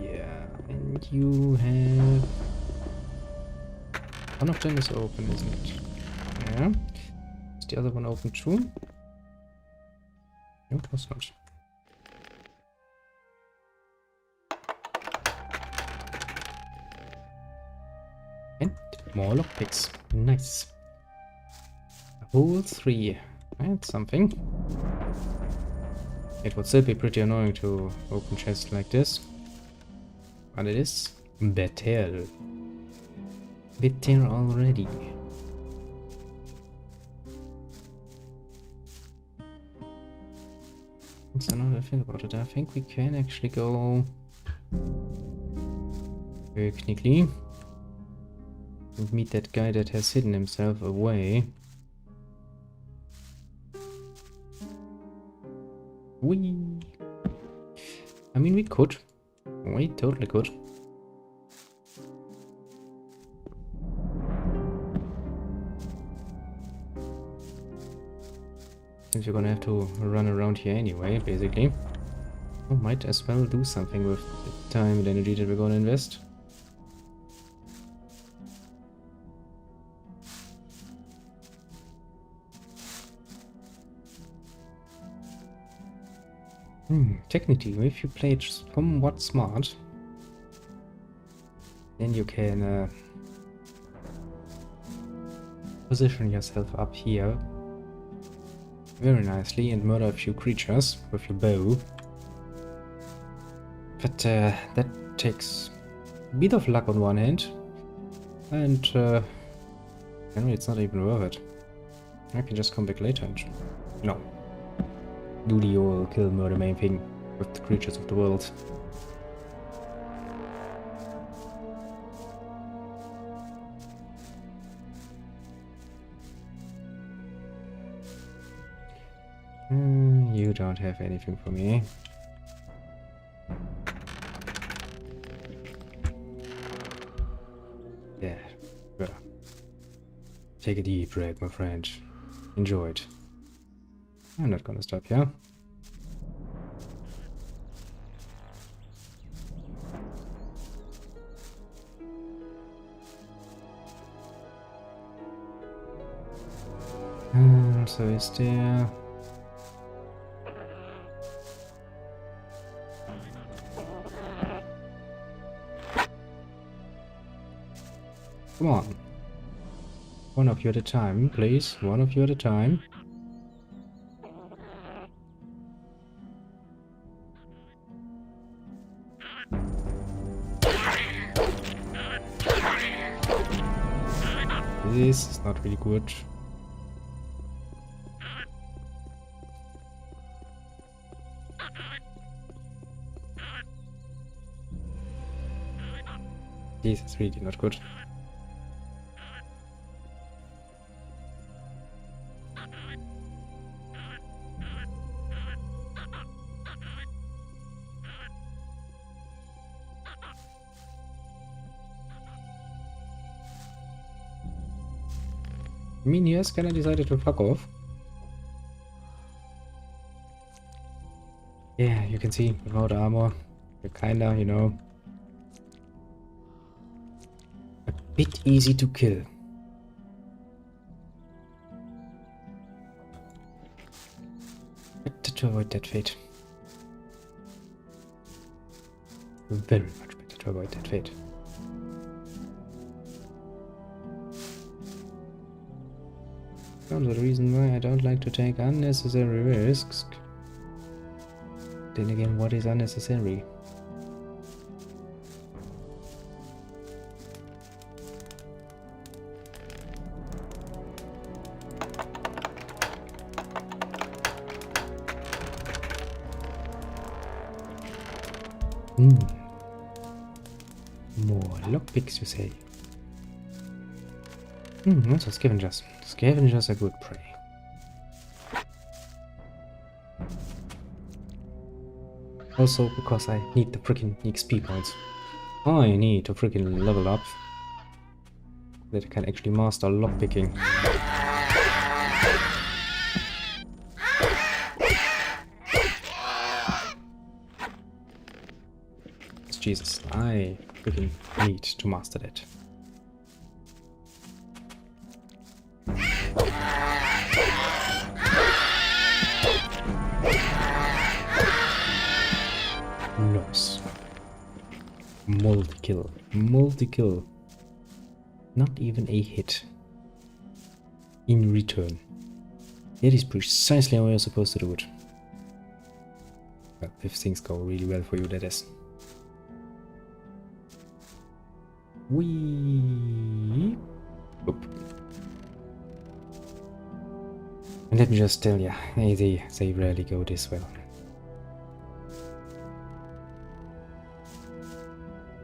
A: Yeah, and you have. One of them is open, isn't it? Yeah. Is the other one open too? No, it was not. And more lockpicks. Nice. A whole 3. That's something. It would still be pretty annoying to open chests like this. But it is better. Better already. That's another thing about it. I think we can actually go technically and meet that guy that has hidden himself away. I mean, we could. We totally could. Since you're gonna have to run around here anyway, basically. We might as well do something with the time and energy that we're gonna invest. Technically, if you play it somewhat smart, then you can position yourself up here very nicely and murder a few creatures with your bow. But that takes a bit of luck on one hand, and generally it's not even worth it. I can just come back later and do the old kill murder main thing with the creatures of the world. You don't have anything for me. Yeah, sure. Take a deep breath, my friend. Enjoy it. I'm not gonna stop here. So is there... Come on. One of you at a time, please. One of you at a time. This is not really good. This is really not good. I mean, yes, kinda decided to fuck off. Yeah, you can see, without armor, you're kinda, you know, a bit easy to kill. Better to avoid that fate. Very much better to avoid that fate. Comes the reason why I don't like to take unnecessary risks. Then again, what is unnecessary? More lockpicks, you say? Also scavengers. Scavengers are good prey. Also, because I need the freaking XP points. I need to freaking level up. That I can actually master lockpicking. Jesus, I freaking need to master that. Nice. Multi-kill. Multi-kill. Not even a hit. In return. That is precisely how you're supposed to do it. Well, if things go really well for you, that is. Whee! Oop. And let me just tell ya, they rarely go this well.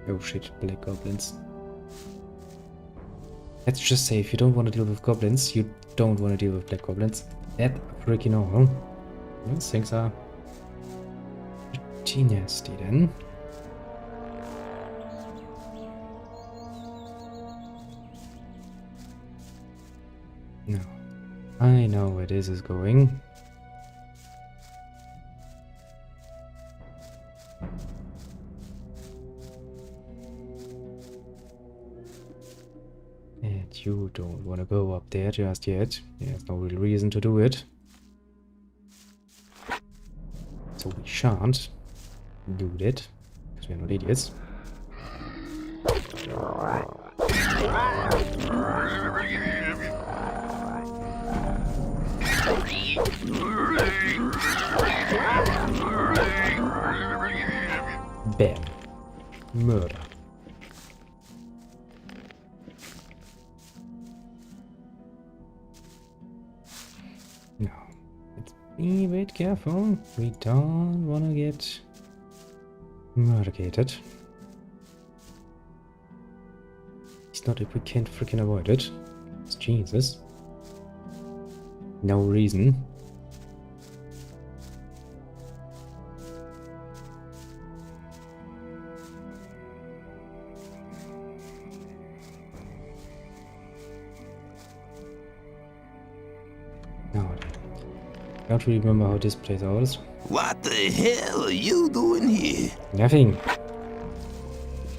A: Oh shit, black goblins. Let's just say if you don't want to deal with goblins, you don't want to deal with black goblins. At freaking all. Those things are pretty nasty then. No. I know where this is going. And you don't want to go up there just yet. There's no real reason to do it. So we shan't do that, because we're not idiots. Bam. Murder. No. Let's be a bit careful. We don't want to get murdered. It's not if we can't freaking avoid it. It's Jesus. No reason. Now, I don't remember how this plays out.
G: What the hell are you doing here?
A: Nothing.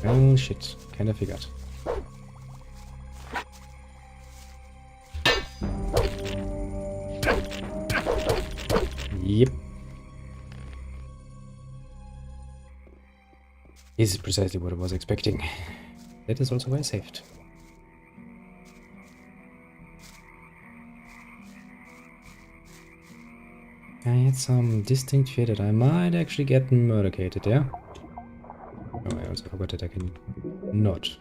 A: Oh shit, kinda figured. Yep. This is precisely what I was expecting. That is also why I saved. I had some distinct fear that I might actually get murdered there. Oh, I also forgot that I can not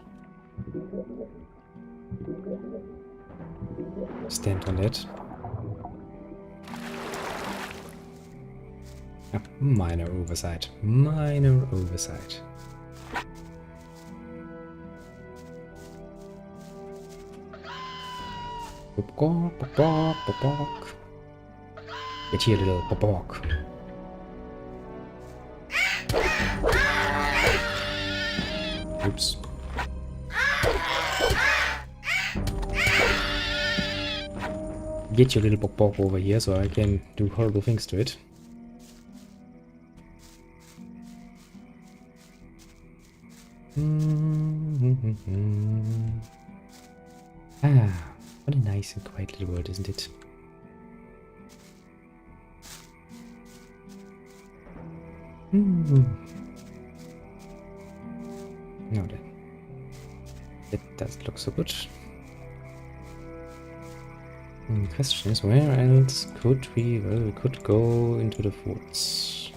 A: stand on that. Ah, minor oversight. Minor oversight. Get here, little popok. Oops. Get your little popok over here so I can do horrible things to it. Ah, what a nice and quiet little world, isn't it? No, that doesn't look so good. The question is, where else could we? Well, we could go into the woods.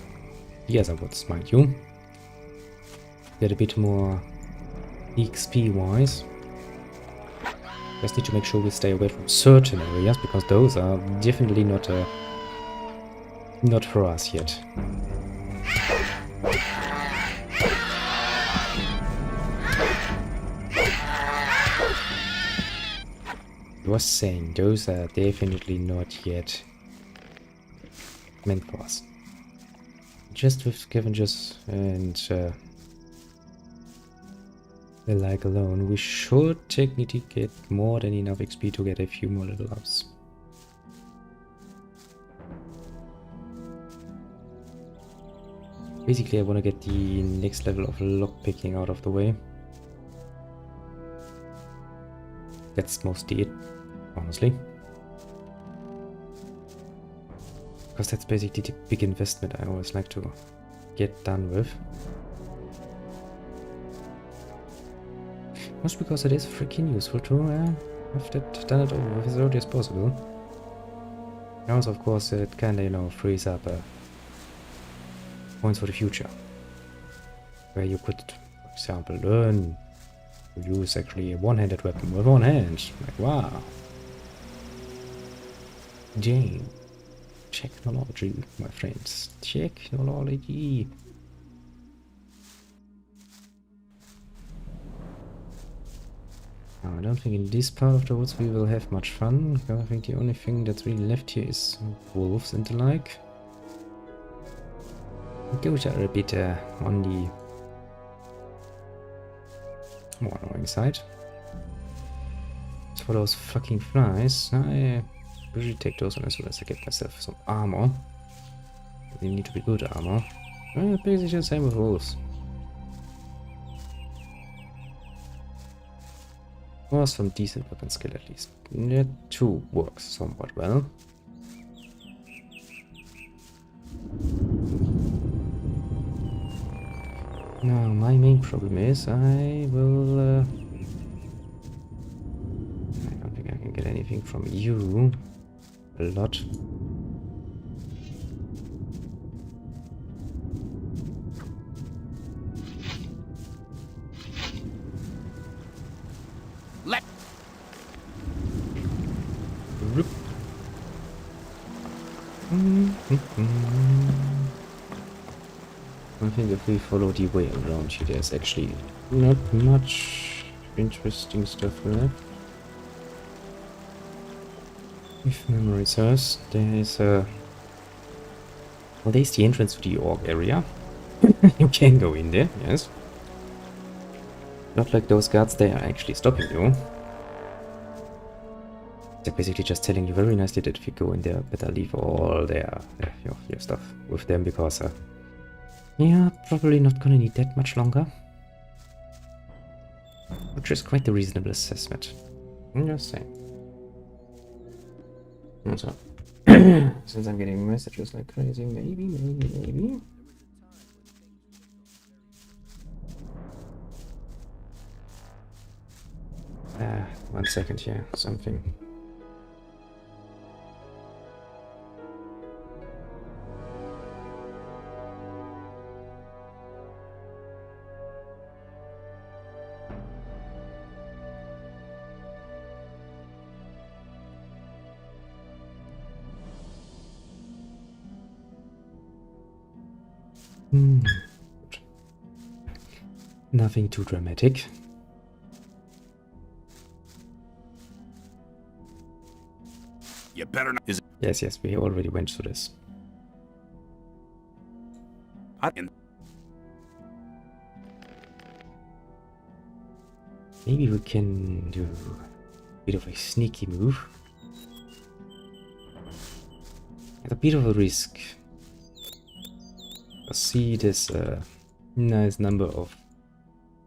A: The other woods, mind you. Get a bit more XP wise. Just need to make sure we stay away from certain areas, because those are definitely not for us yet. I was saying, those are definitely not yet meant for us. Just with scavengers and the like alone, we should technically get more than enough XP to get a few more little ups. Basically, I want to get the next level of lockpicking out of the way. That's mostly it, honestly. Because that's basically the big investment I always like to get done with. Most because it is freaking useful to have that done it over with as early as possible. And also, of course, it kinda, frees up points for the future. Where you could, for example, learn to use actually a one-handed weapon with one hand. Like, wow. Jane. Technology, my friends. Technology. Now, I don't think in this part of the woods we will have much fun, because I think the only thing that's really left here is wolves and the like. Those are a bit on the more annoying side. As for those fucking flies, I usually take those on as soon as I get myself some armor. They need to be good armor. Basically the same with wolves. Or some decent weapon skill at least. That too works somewhat well. Now my main problem is I don't think I can get anything from you. A lot. I think if we follow the way around here, there's actually not much interesting stuff left. If memory serves, there is well, there's the entrance to the orc area. You can go in there, yes. Not like those guards, they are actually stopping you. They're basically just telling you very nicely that if you go in there, better leave all your stuff with them, because yeah, probably not gonna need that much longer. Which is quite a reasonable assessment. I'm just saying. Also, since I'm getting messages like crazy, maybe. 1 second here, something. Nothing too dramatic.
E: You better not.
A: Yes, we already went through this. Maybe we can do a bit of a sneaky move. At a bit of a risk. I see this nice number of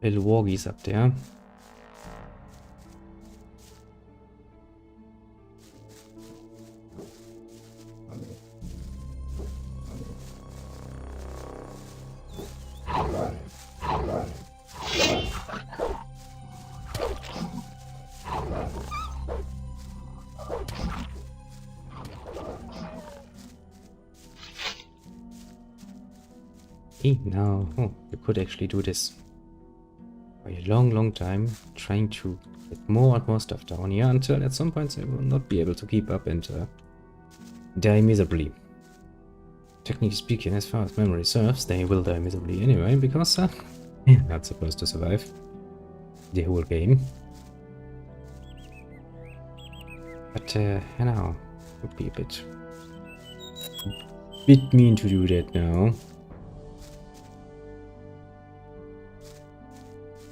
A: little wargies up there. Now, you could actually do this for a long time, trying to get more and more stuff down here until at some point they will not be able to keep up and die miserably. Technically speaking, as far as memory serves, they will die miserably anyway, because they're not supposed to survive the whole game. But you know, it would be a bit mean to do that now.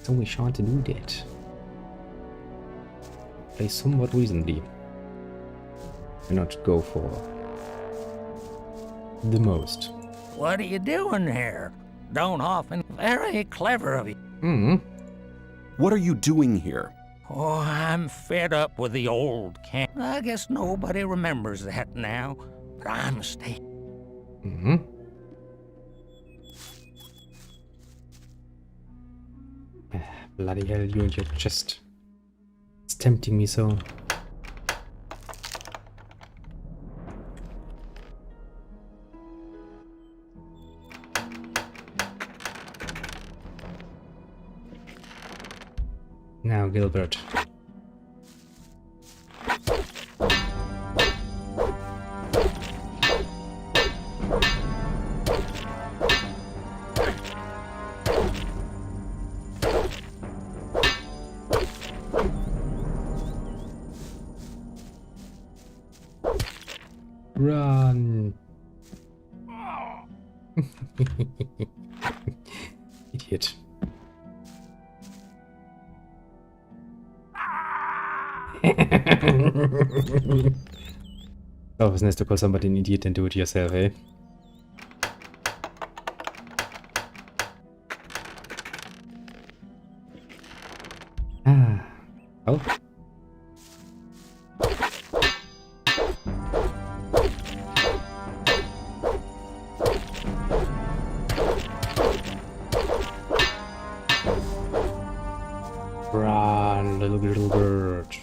A: So we try to do that. Play somewhat reasonably. And not go for the most.
L: What are you doing here? Don't often. Very clever of you.
C: What are you doing here?
L: Oh, I'm fed up with the old camp. I guess nobody remembers that now, but I'm staying.
A: Bloody hell, you and your chest. It's tempting me so. Now, Gilbert. Run! Idiot. Oh, it's nice to call somebody an idiot and do it yourself, eh? Ah. Oh. Run, little bird.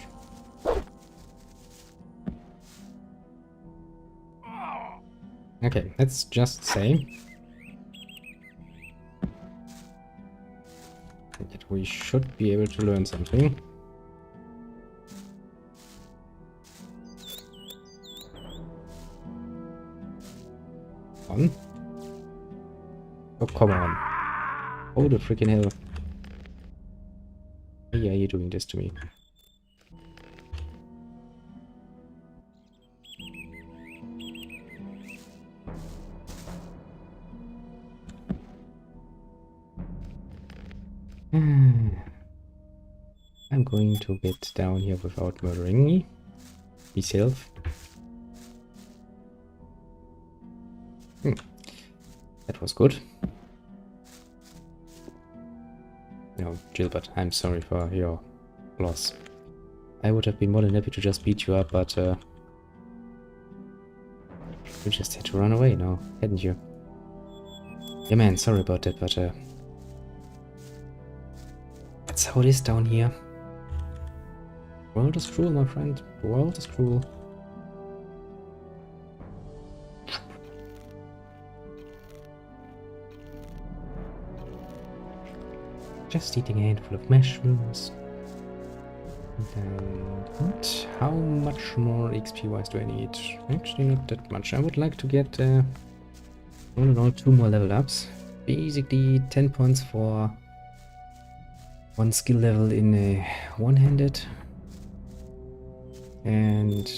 A: Okay, let's just say that we should be able to learn something. On. Oh, come on. Oh, the freaking hell. Why are you doing this to me? I'm going to get down here without murdering me. Myself. That was good. No, Gilbert, I'm sorry for your loss. I would have been more than happy to just beat you up, but you just had to run away now, hadn't you? Yeah man, sorry about that, but that's how it is down here. The world is cruel, my friend. The world is cruel. Just eating a handful of mushrooms. And how much more XP wise do I need? Actually not that much. I would like to get all in all 2 more level ups. Basically 10 points for 1 skill level in a one-handed. And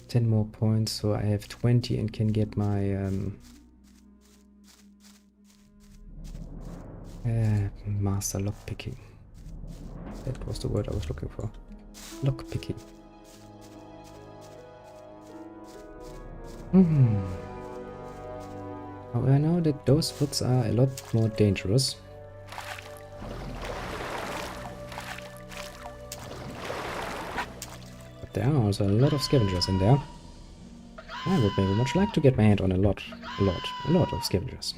A: 10 more points, so I have 20 and can get my master lockpicking. That was the word I was looking for. Lockpicking. However, I know that those spots are a lot more dangerous. But there are also a lot of scavengers in there. I would very much like to get my hand on a lot of scavengers.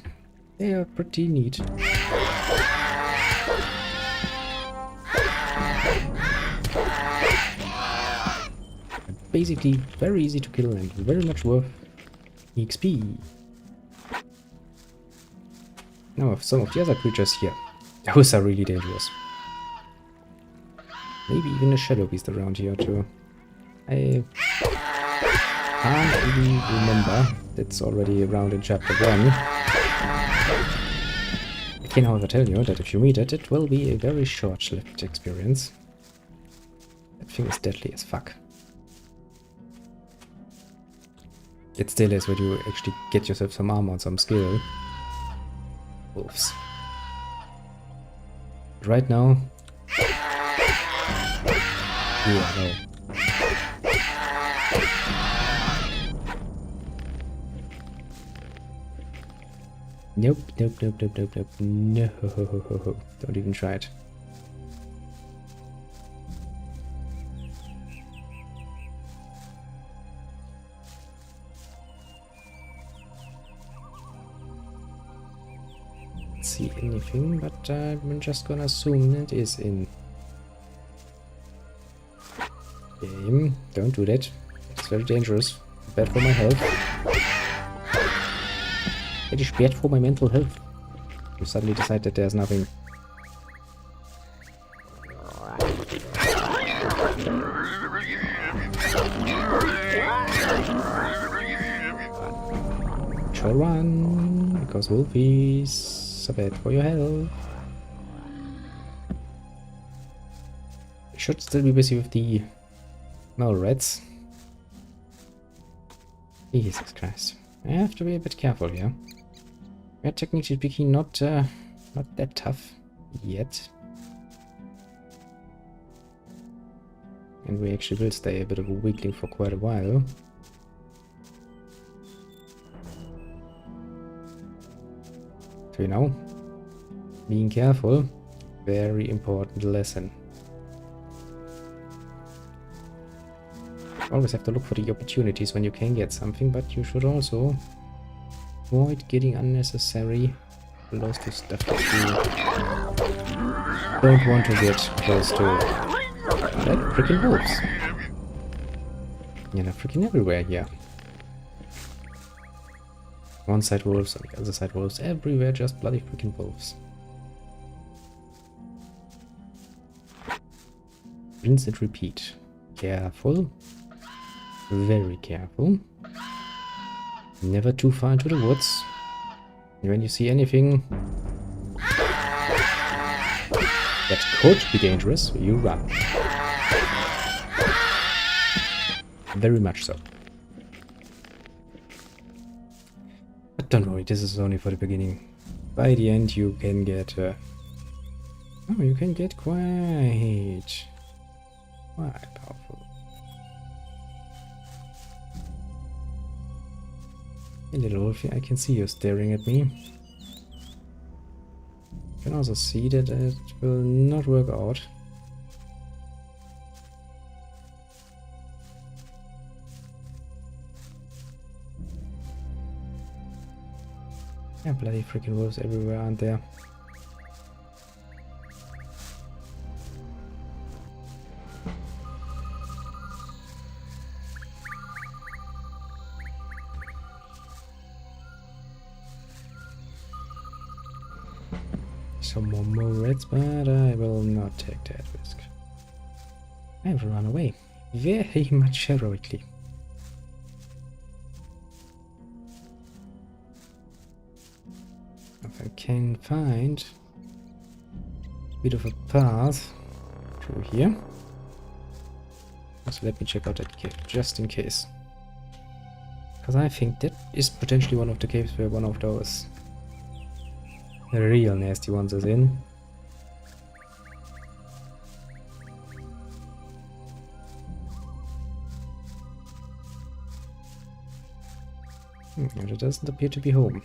A: They are pretty neat. Basically very easy to kill and very much worth XP. Now some of the other creatures here, those are really dangerous. Maybe even a shadow beast around here too. I can't really remember. That's already around in chapter 1. I can however tell you that if you meet it, it will be a very short-lived experience. That thing is deadly as fuck. It still is when you actually get yourself some armor and some skill. Wolves. But right now... yeah, no. Nope. No. Don't even try it. See anything, but I'm just gonna assume it is in game. Don't do that. It's very dangerous. Bad for my health. It is bad for my mental health. You suddenly decide that there's nothing wolfies. So bad for your health. Should still be busy with the rats. Jesus Christ. I have to be a bit careful here. We're technically speaking not that tough yet. And we actually will stay a bit of a weakling for quite a while. So, you know, being careful, very important lesson. Always have to look for the opportunities when you can get something, but you should also avoid getting unnecessary close to stuff that you don't want to get close to. Like freaking wolves. Yeah, they're freaking everywhere here. One side wolves, on the other side wolves, everywhere just bloody freaking wolves. Rinse and repeat. Careful. Very careful. Never too far into the woods. When you see anything that could be dangerous, you run. Very much so. But don't worry, this is only for the beginning. By the end you can get you can get quite powerful. Hey little wolfie, I can see you staring at me. You can also see that it will not work out. Yeah, bloody freaking wolves everywhere, aren't there? Some more rats, but I will not take that risk. I will run away. Very much heroically. If I can find a bit of a path through here. So let me check out that cave, just in case. Because I think that is potentially one of the caves where one of those real nasty ones is in. And it doesn't appear to be home.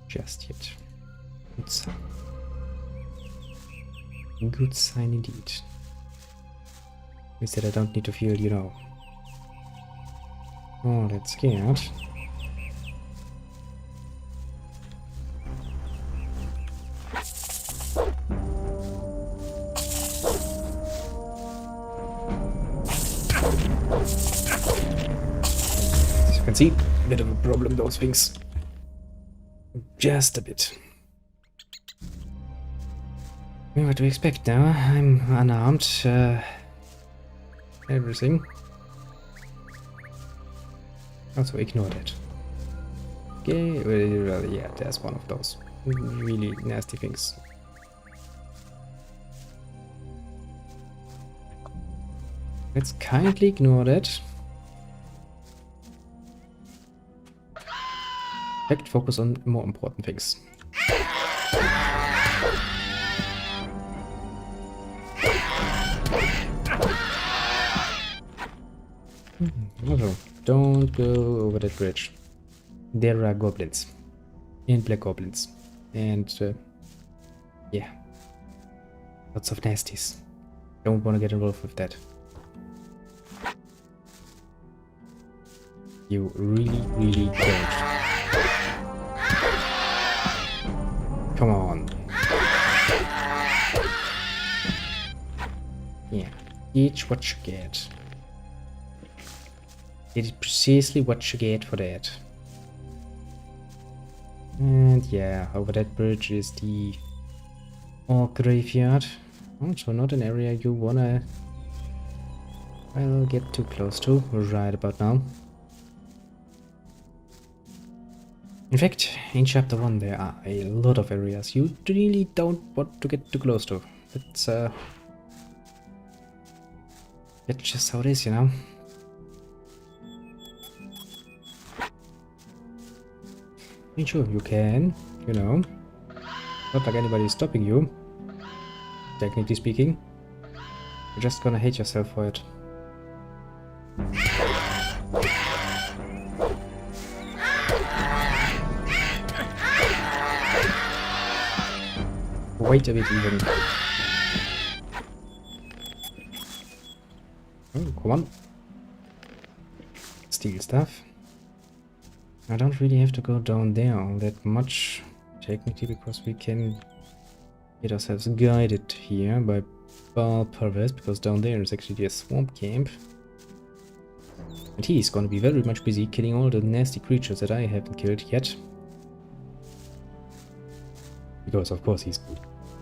A: Just yet. Good sign. Good sign indeed. Means that I don't need to feel, you know, all that scared. As you can see, a bit of a problem, those things. Just a bit. What do we expect now? I'm unarmed. Everything. Also ignore that. Okay, well, yeah, there's one of those really nasty things. Let's kindly ignore that. Let's focus on more important things. Also, don't go over that bridge. There are goblins. And black goblins. And, yeah. Lots of nasties. Don't want to get involved with that. You really, really don't. Come on. Yeah. Each what you get. It is precisely what you get for that. And yeah, over that bridge is the orc graveyard. Also not an area you wanna, well, get too close to right about now. In fact, in chapter 1 there are a lot of areas you really don't want to get too close to. That's just how it is, you know? I mean, sure, you can, you know. Not like anybody's stopping you, technically speaking. You're just gonna hate yourself for it. Wait a bit even. Oh, come on. Steal stuff. I don't really have to go down there all that much, technically, because we can get ourselves guided here by Baal Purvis, because down there is actually a swamp camp. And he's gonna be very much busy killing all the nasty creatures that I haven't killed yet. Because of course he's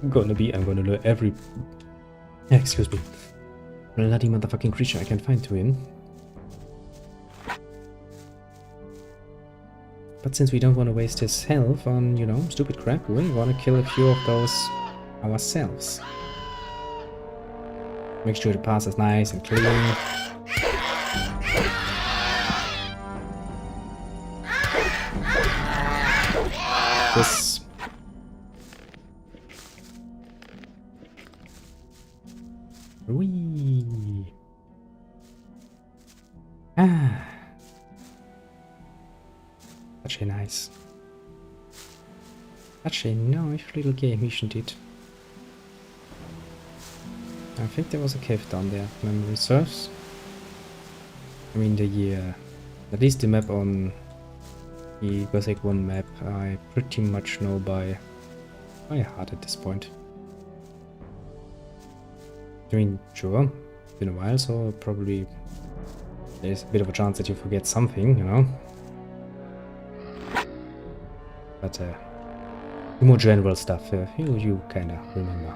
A: I'm gonna lure every... excuse me. Bloody motherfucking creature I can find to him. But since we don't want to waste his health on, you know, stupid crap, we want to kill a few of those ourselves. Make sure the path is nice and clean. This... Whee! Ah! Such a nice... Such a nice little game, isn't it? I think there was a cave down there, if memory serves. I mean, at least the map on the Gothic 1 map, I pretty much know by heart at this point. I mean, sure, it's been a while, so probably there's a bit of a chance that you forget something, you know. But the more general stuff, you kinda remember.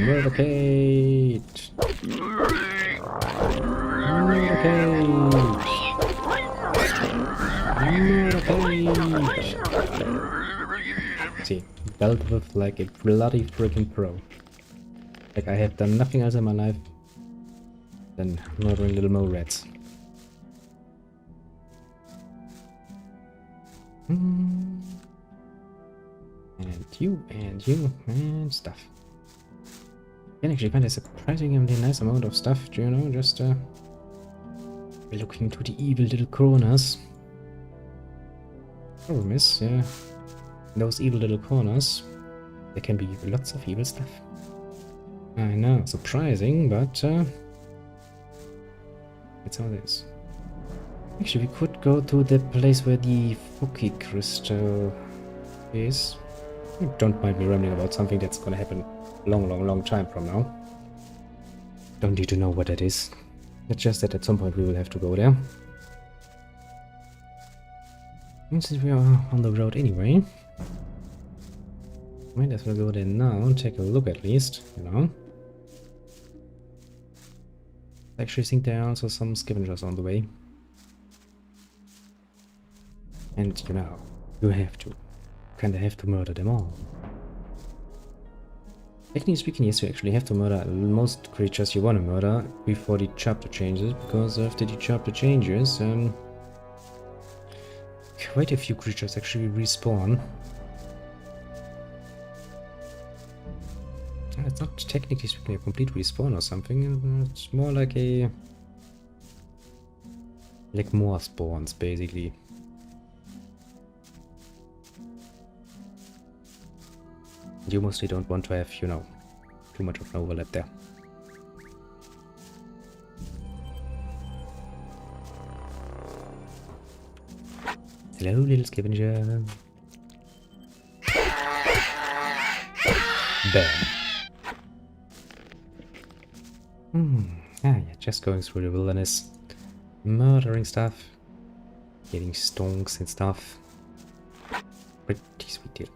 A: Murdercade! Murdercade! See, dealt with like a bloody freaking pro. Like I have done nothing else in my life than murdering little mole rats. And you, and stuff. You can actually find a surprisingly nice amount of stuff, you know, just looking into the evil little corners. Problem is, in those evil little corners, there can be lots of evil stuff. I know, surprising, but it's how it is. Actually, we could go to the place where the Fuki crystal is. Don't mind me rambling about something that's gonna happen long time from now. Don't need to know what that is. It's just that at some point we will have to go there. And since we are on the road anyway, might as well go there now and take a look at least, you know. I actually think there are also some scavengers on the way. And you know, you kinda have to murder them all. Technically speaking, yes, you actually have to murder most creatures you want to murder before the chapter changes, because after the chapter changes, quite a few creatures actually respawn. And it's not technically speaking a complete respawn or something, it's more like more spawns basically. You mostly don't want to have, you know, too much of an overlap there. Hello, little scavenger. Bam. Yeah, just going through the wilderness, murdering stuff, getting stonks and stuff. Pretty sweet deal.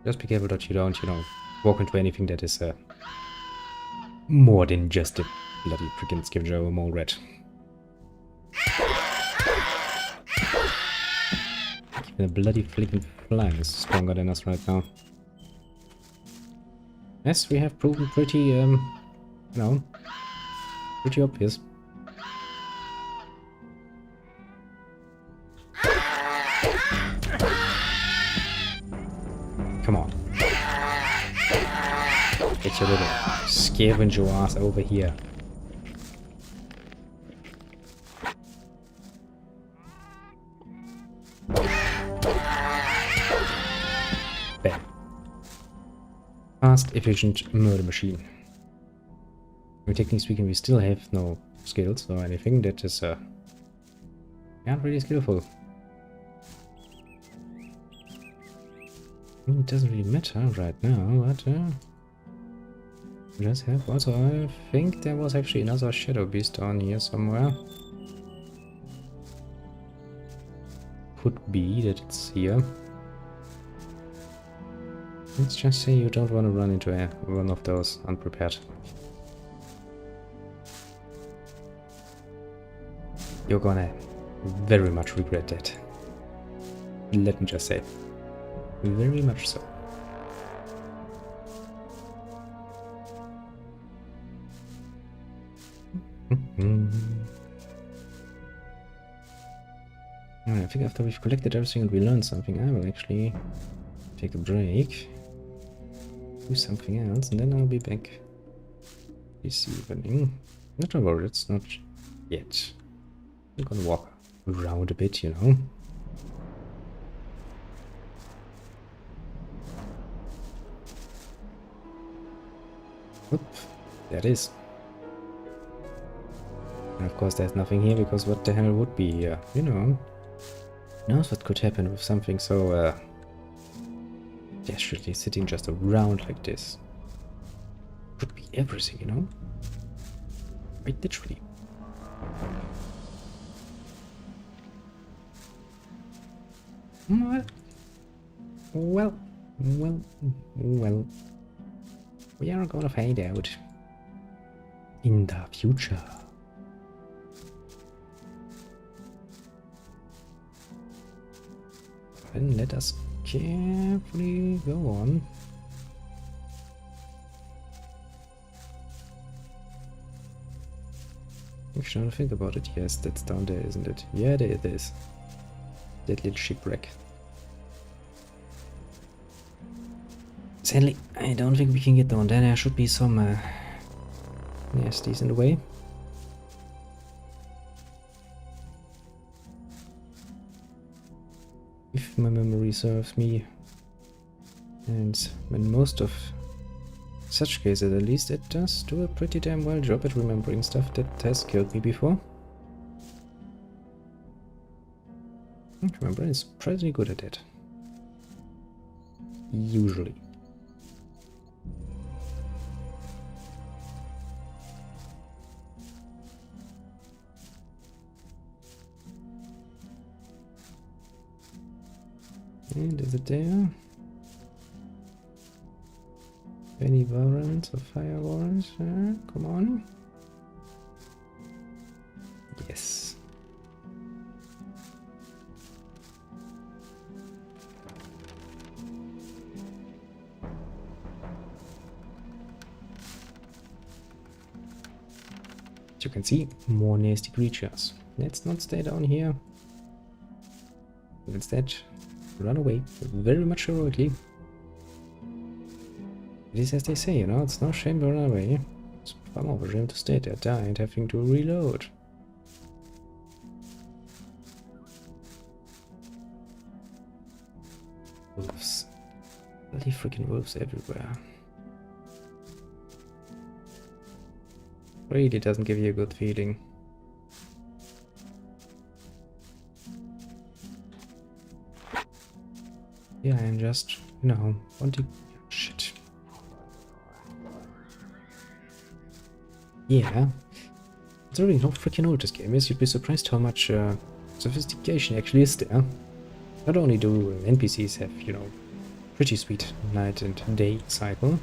A: Just be careful that you don't, you know, walk into anything that is more than just a bloody freaking scavenger or mole rat. Even a bloody flipping flying is stronger than us right now. Yes, we have proven pretty, you know, pretty obvious. Come on. Get your little scavenger ass over here. Bam. Fast, efficient murder machine. I mean, technically speaking, we still have no skills or anything that is, not really skillful. I mean, it doesn't really matter right now, but, let's have also, I think there was actually another shadow beast down here somewhere. Could be that it's here. Let's just say you don't want to run into one of those unprepared. You're gonna very much regret that. Let me just say. Very much so. I think after we've collected everything and we learned something, I will actually take a break, do something else, and then I'll be back this evening. Not worry, it's not yet. I'm gonna walk around a bit, you know. Oop, there it is. And of course there's nothing here, because what the hell would be here, you know? Who knows what could happen with something so, desperately sitting just around like this. Could be everything, you know? Quite literally. Well. We are gonna find out in the future. Then let us carefully go on. I'm trying to think about it. Yes, that's down there, isn't it? Yeah, there it is. That little shipwreck. Sadly, I don't think we can get down there. There should be some nasties in the way. If my memory serves me. And in most of such cases, at least, it does do a pretty damn well job at remembering stuff that has killed me before. Remember, it's surprisingly good at it. Usually. And is it there? Any warrants or fire warrants? Come on. Yes. As you can see, more nasty creatures. Let's not stay down here. Instead, run away, very much heroically. It is as they say, you know, it's no shame to run away. It's far more of a shame to stay there, die, and having to reload. Wolves. Bloody freaking wolves everywhere. Really doesn't give you a good feeling. Yeah, I'm just, you know, wanting... Shit. Yeah. It's already how freaking old this game is. You'd be surprised how much sophistication actually is there. Not only do NPCs have, you know, Pretty sweet night and day cycle.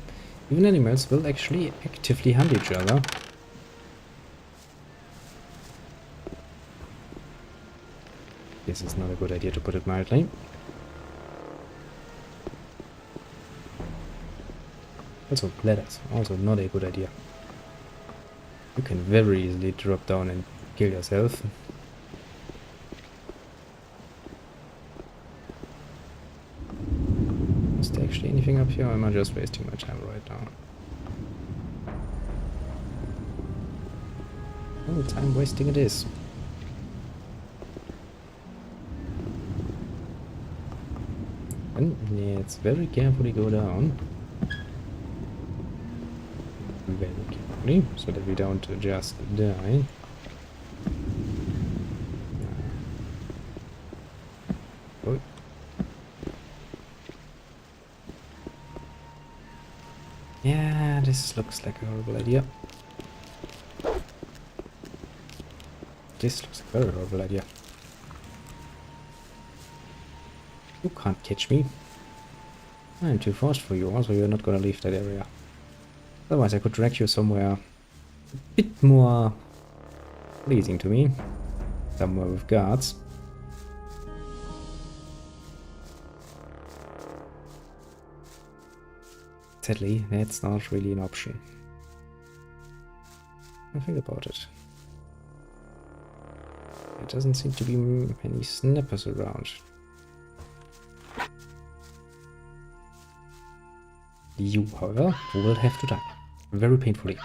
A: Even animals will actually actively hunt each other. This is not a good idea, to put it mildly. Also, ladders, also not a good idea. You can very easily drop down and kill yourself. Is there actually anything up here, or am I just wasting my time right now? Oh, time wasting it is. And let's very carefully go down. Very carefully, so that we don't just die. Oh. Yeah, this looks like a horrible idea. This looks like a very horrible idea. You can't catch me. I'm too fast for you, also you're not gonna leave that area. Otherwise I could drag you somewhere a bit more pleasing to me. Somewhere with guards. Sadly, that's not really an option. I think about it. There doesn't seem to be many snappers around. You, however, will have to die. Very painfully.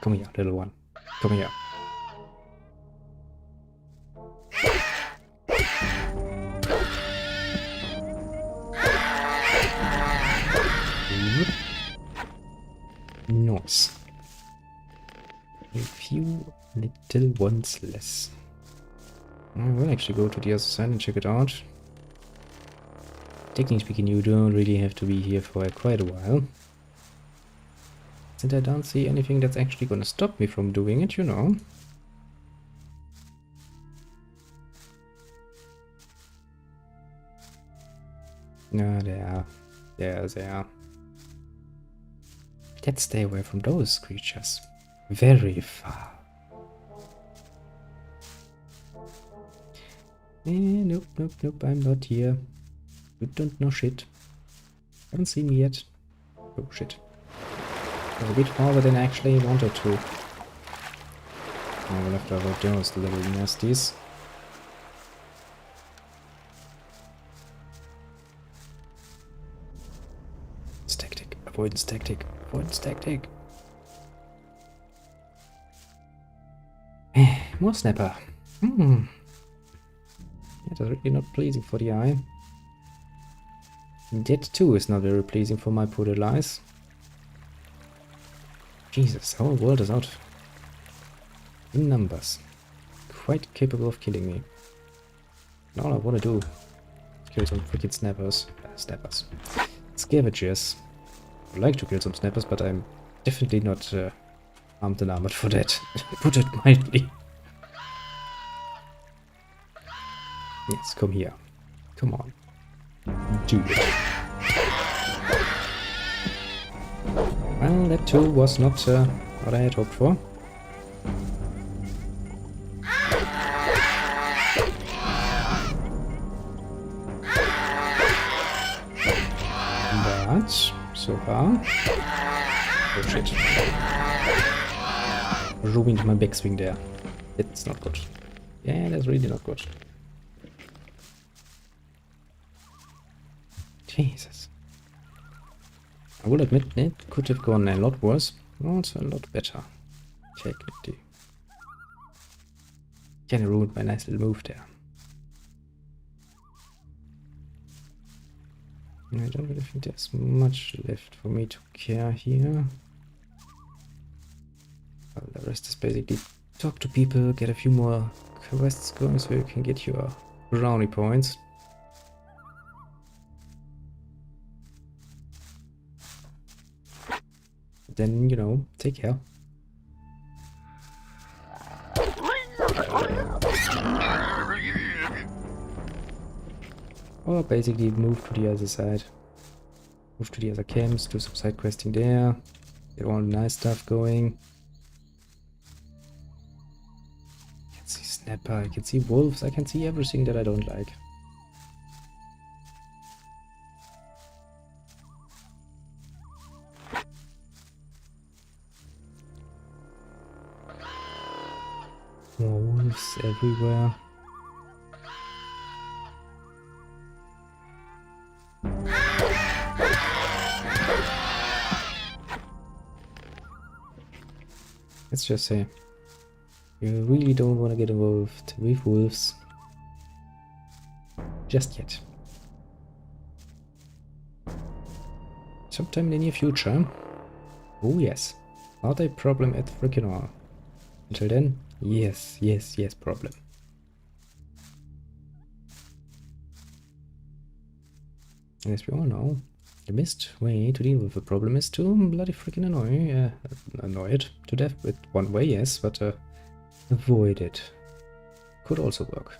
A: Come here, little one. Come here. Nice. A few little ones less. I will actually go to the other side and check it out. Technically speaking, you don't really have to be here for quite a while. Since I don't see anything that's actually gonna stop me from doing it, you know. No, there. Let's stay away from those creatures. Very far. Nope, I'm not here. You don't know shit. Haven't seen me yet. Oh shit. I was a bit farther than I actually wanted to. I will have to avoid those little nasties. It's tactic. Avoidance tactic. Avoidance tactic. More snapper. That is really not pleasing for the eye. That too is not very pleasing for my poor little eyes. Jesus, the whole world is out in numbers. Quite capable of killing me. And all I want to do is kill some freaking snappers. Scavengers. I'd like to kill some snappers, but I'm definitely not armed and armored for that. Put it mildly. Yes, come here. Come on. Do it. Well, that too was not what I had hoped for. But, so far... Oh shit. Ruined my backswing there. It's not good. Yeah, that's really not good. Jesus. I will admit it could have gone a lot worse, also a lot better. Technically. Kinda ruined my nice little move there. I don't really think there's much left for me to care here. Well, the rest is basically talk to people, get a few more quests going so you can get your brownie points. Then, you know, take care. Or basically move to the other side. Move to the other camps, do some side questing there. Get all the nice stuff going. I can see Snapper, I can see wolves, I can see everything that I don't like. More wolves everywhere. Let's just say, you really don't want to get involved with wolves just yet. Sometime in the near future. Oh yes, not a problem at freaking all. Until then, yes, yes, yes, problem. And as we all know, the best way to deal with a problem is to bloody freaking annoy it to death with one way, yes, but avoid it. Could also work.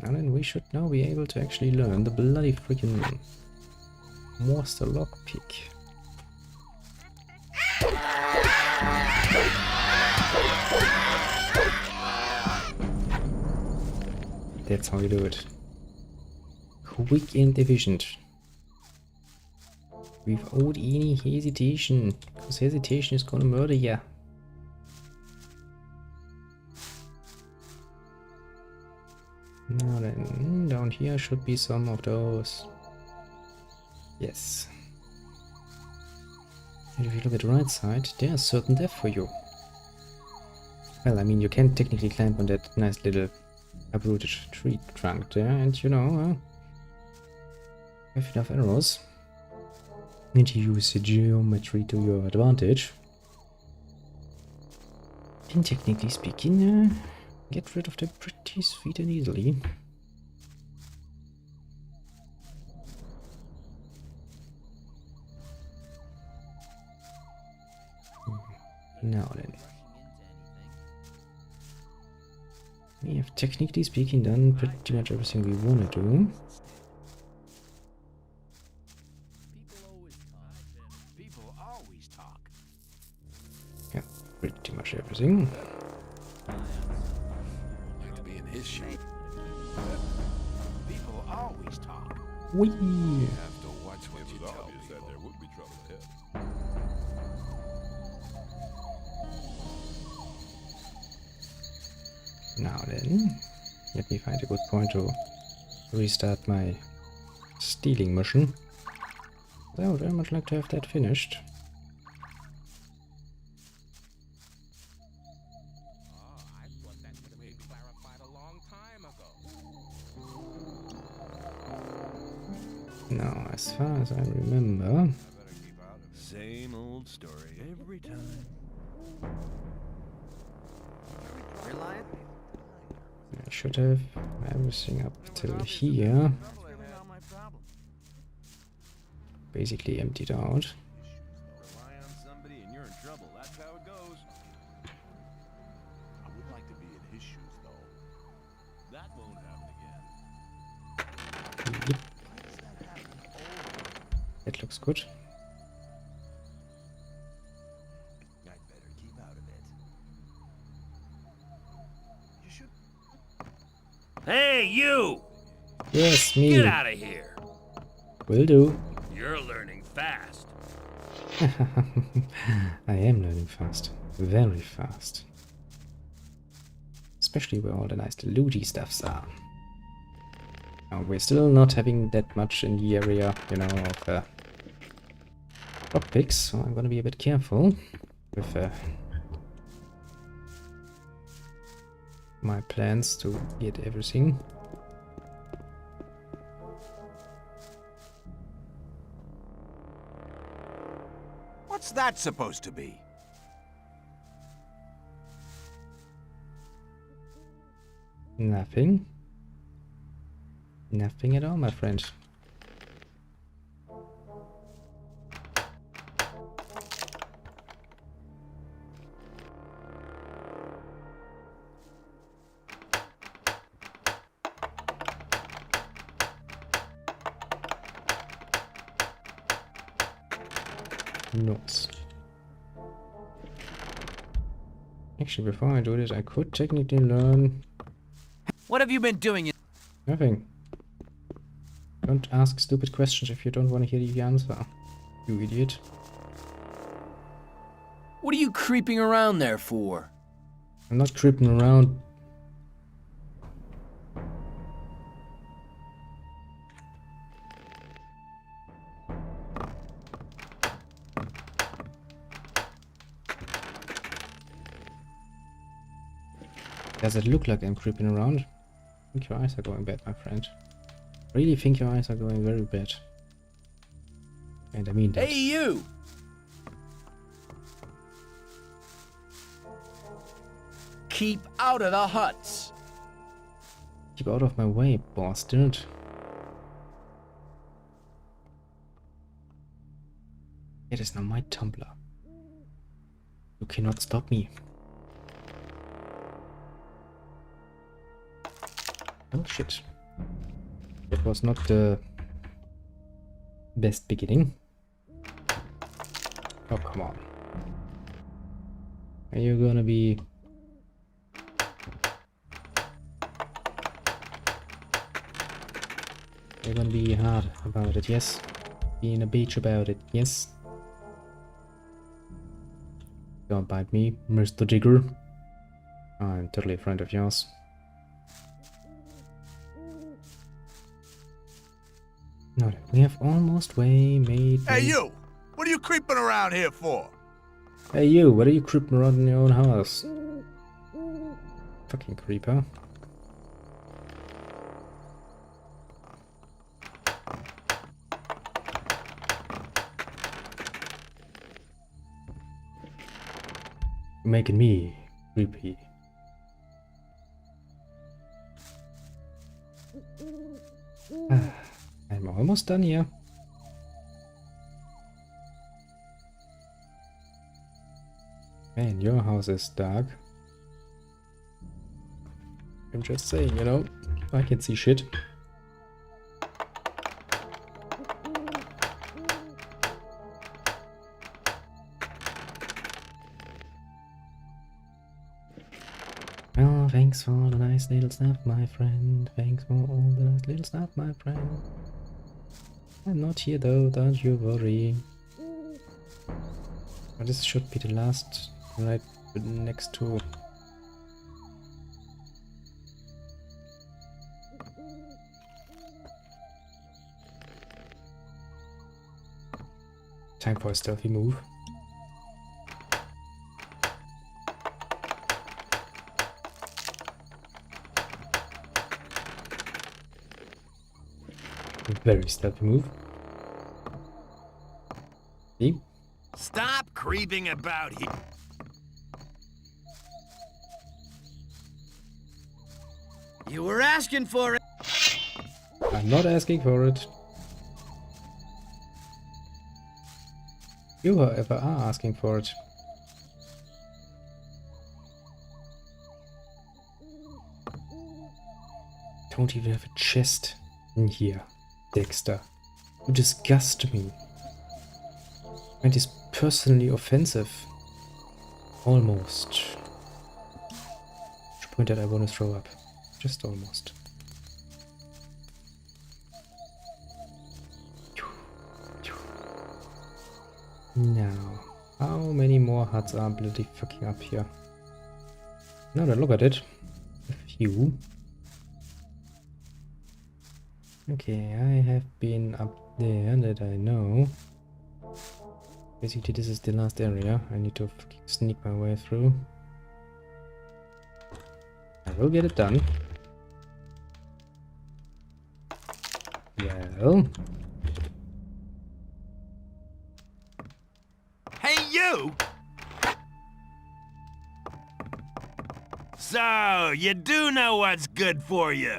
A: Now then, we should now be able to actually learn the bloody freaking monster lockpick. That's how you do it. Quick and efficient. Without any hesitation. Because hesitation is gonna murder ya. Now then, down here should be some of those. Yes. And if you look at the right side, there's certain death for you. Well, I mean, you can technically climb on that nice little uprooted tree trunk there, and you know, have enough arrows. And use the geometry to your advantage. And technically speaking, get rid of them pretty sweet and easily. Now then. We have technically speaking done pretty much everything we want to do. Yeah, pretty much everything.
I: People always talk.
A: Whee!
G: Have to watch what you tell people. That there would be trouble ahead.
A: Now then, let me find a good point to restart my stealing mission. I would very much like to have that finished. Now, as far as I remember,
I: Same old story every time.
A: I should have everything up till here basically emptied out.
I: Rely on somebody and you're in trouble. That's how it goes. I would like to be in his shoes, though. That won't happen again.
A: Yep. That looks good.
I: I'd better keep out of it. You should.
J: Hey, you!
A: Yes, me.
J: Get out of here!
A: Will do.
J: You're learning fast.
A: I am learning fast. Very fast. Especially where all the nice looty stuffs are. Now, we're still not having that much in the area, you know, of lockpicks, so I'm gonna be a bit careful with my plans to get everything.
D: What's that supposed to be?
A: Nothing. Nothing at all, my friend. notes. Actually, before I do this, I could technically learn...
I: What have you been doing?
A: Nothing. Don't ask stupid questions if you don't want to hear the answer, you idiot.
J: What are you creeping around there for?
A: I'm not creeping around. Does it look like I'm creeping around? I think your eyes are going bad, my friend. Really think your eyes are going very bad. And I mean that.
J: Hey, you! Keep out of the huts!
A: Keep out of my way, bastard. It is now my tumbler. You cannot stop me. Oh shit. That was not the best beginning. Oh, come on. Are you gonna be... You're gonna be hard about it, yes? Being a bitch about it, yes? Don't bite me, Mr. Digger. I'm totally a friend of yours. No, we have almost made...
I: Hey, you! What are you creeping around here for?
A: Hey you, what are you creeping around in your own house? Fucking creeper. You're making me creepy. I'm almost done here. Man, your house is dark. I'm just saying, you know, I can see shit. Oh, thanks for the nice little stuff, my friend. Thanks for all the nice little stuff, my friend. I'm not here though, don't you worry. Oh, this should be the last, right next to... Time for a stealthy move. Very stealthy move. See?
I: Stop creeping about here. You were asking for it.
A: I'm not asking for it. You, however, are asking for it. Don't even have a chest in here, Dexter. You disgust me. And is personally offensive. Almost. Which point that I want to throw up. Just almost. Now, how many more huts are bloody fucking up here? Now that I look at it, a few. Okay, I have been up there that I know. Basically, this is the last area I need to fucking sneak my way through. I will get it done. Well...
I: Hey, you! So, you do know what's good for you.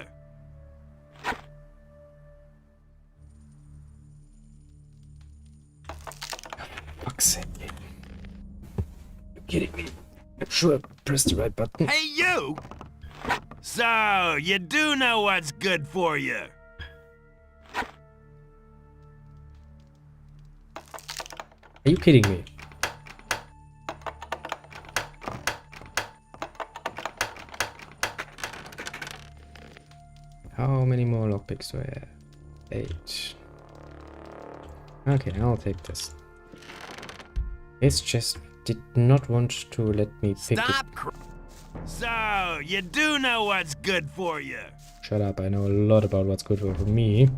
A: Fuck's sake. You're kidding me. I'm sure I pressed the right button.
I: Hey, you! So, you do know what's good for you.
A: Are you kidding me? How many more lockpicks do I have? 8. Okay, I'll take this. It's just did not want to let me pick it.
I: So, you do know what's good for you.
A: Shut up, I know a lot about what's good for me.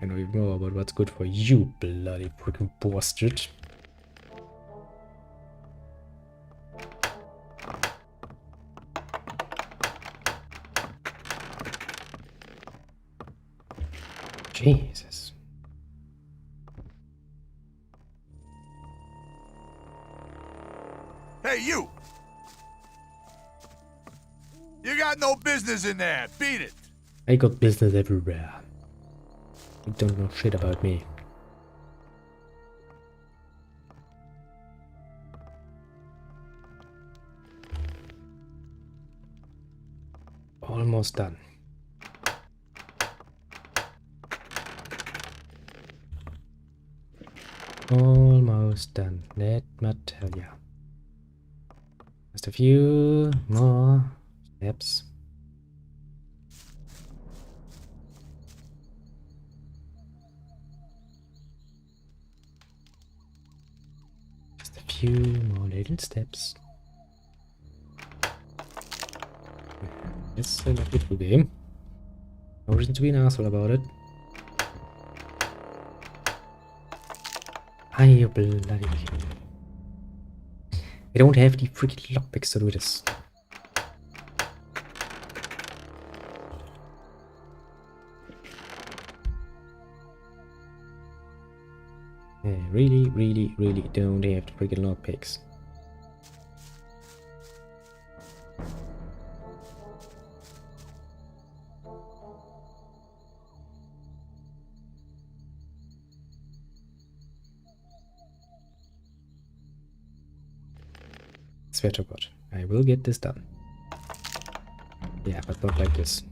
A: I know even more about what's good for you, bloody freaking bastard. Jesus.
G: Hey, you! You got no business in there. Beat it.
A: I got business everywhere. You don't know shit about me. Almost done. Almost done. Let me tell ya. Just a few more steps. Just a few more little steps. It's a beautiful game. No reason to be an asshole about it. Are you bloody kidding me? I don't have the freaking lockpicks to do this. I really don't have the freaking lockpicks. Swear to God, I will get this done. Yeah, but not like this.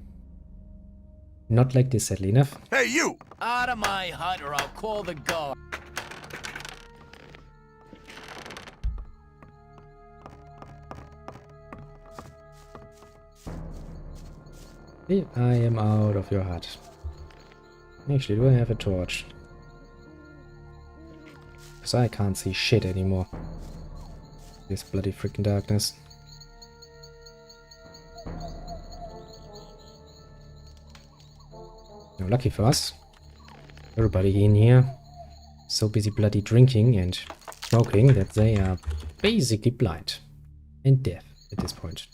A: Not like this, sadly enough.
G: Hey, you!
J: Out of my hut or I'll call the guard.
A: I am out of your hut. Actually, do I have a torch? Because I can't see shit anymore. This bloody freaking darkness. Now, lucky for us, everybody in here so busy bloody drinking and smoking that they are basically blind and deaf at this point.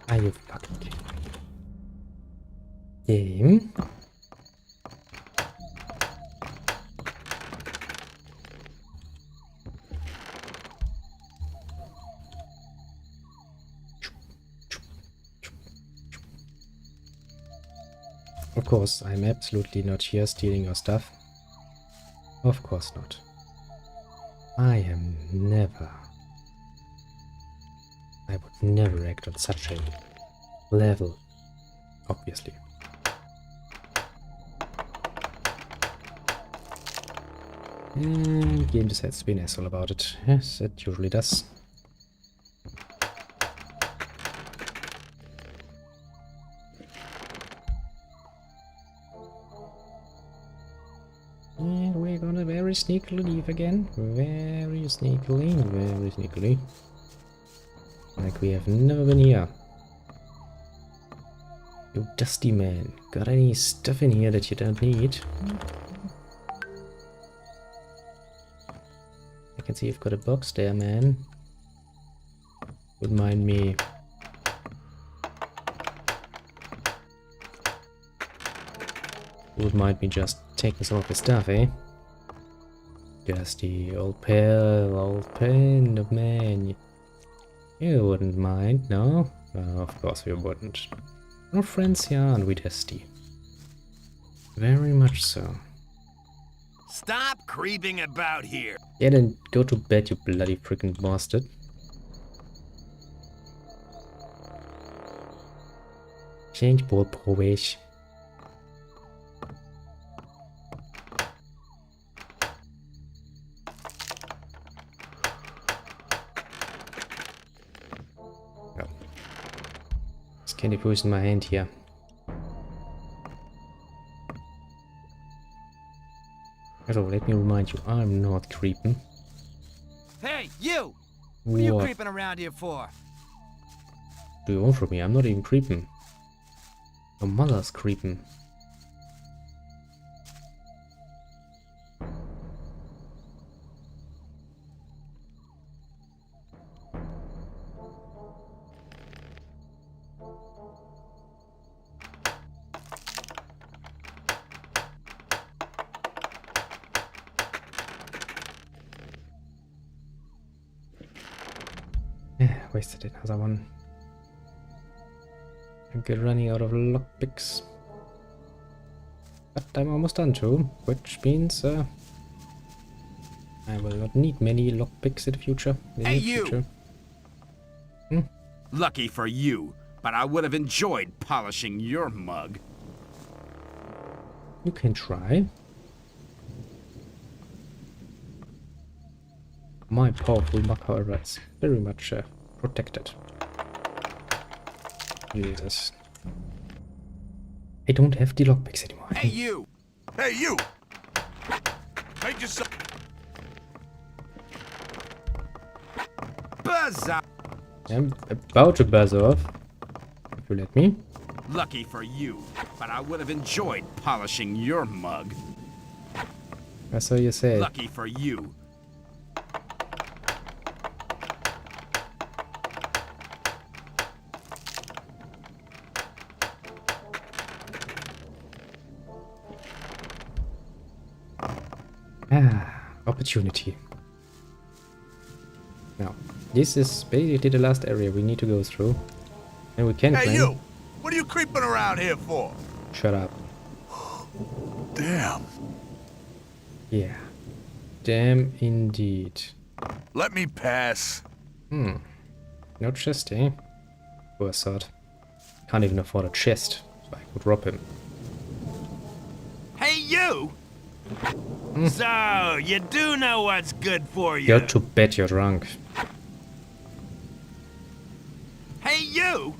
A: Are you fucking kidding me? Game? Of course, I'm absolutely not here stealing your stuff. Of course not. I am never. I would never act on such a level, obviously. And game decides to be an asshole about it. Yes, it usually does. And we're gonna very sneakily leave again. Very sneakily. Like we have never been here. You dusty man. Got any stuff in here that you don't need? I can see you've got a box there, man. Wouldn't mind me. Wouldn't mind me just taking some of his stuff, eh? Dusty old pal, old pen of man. You wouldn't mind, no? Of course we wouldn't. We're friends here, aren't we, Dusty? Very much so.
I: Stop creeping about here.
A: Yeah, then go to bed, you bloody freaking bastard. Paintball-Probe ich. Ja. Das Candy Poo's in my hand here. So, let me remind you, I'm not creeping.
I: Hey, you! What are you
A: What
I: creeping around here for?
A: do you want from me? I'm not even creeping. Your mother's creeping. Yeah, wasted another one. I'm running out of lockpicks. But I'm almost done too, which means I will not need many lockpicks in the future.
I: Hey, you! Lucky for you, but I would have enjoyed polishing your mug.
A: You can try. My powerful mug, however, is very much protected. Jesus. I don't have the lockpicks anymore.
I: Hey, you!
B: Hey, you! Make yourself...
I: Buzz off!
A: I'm about to buzz off. If you let me.
I: Lucky for you, but I would have enjoyed polishing your mug.
A: That's all you say.
I: Lucky for you.
A: Opportunity. Now, this is basically the last area we need to go through. And we can
G: Hey, you! What are you creeping around here for?
A: Shut up.
B: Damn.
A: Yeah. Damn indeed.
G: Let me pass.
A: No chest, eh? Poor sod. Can't even afford a chest, so I could rob him.
I: Hey, you! So, you do know what's good for you.
A: Go to bed, you're drunk.
I: Hey, you!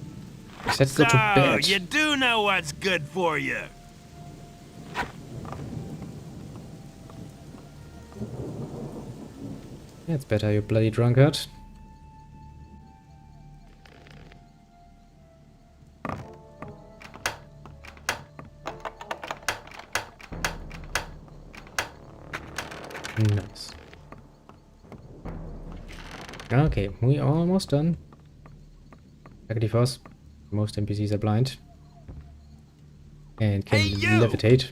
A: I said go to bed.
I: You do know what's good for you.
A: Yeah, it's better, you bloody drunkard. Nice. Okay, we are almost done. Negative force. Most NPCs are blind. And can levitate.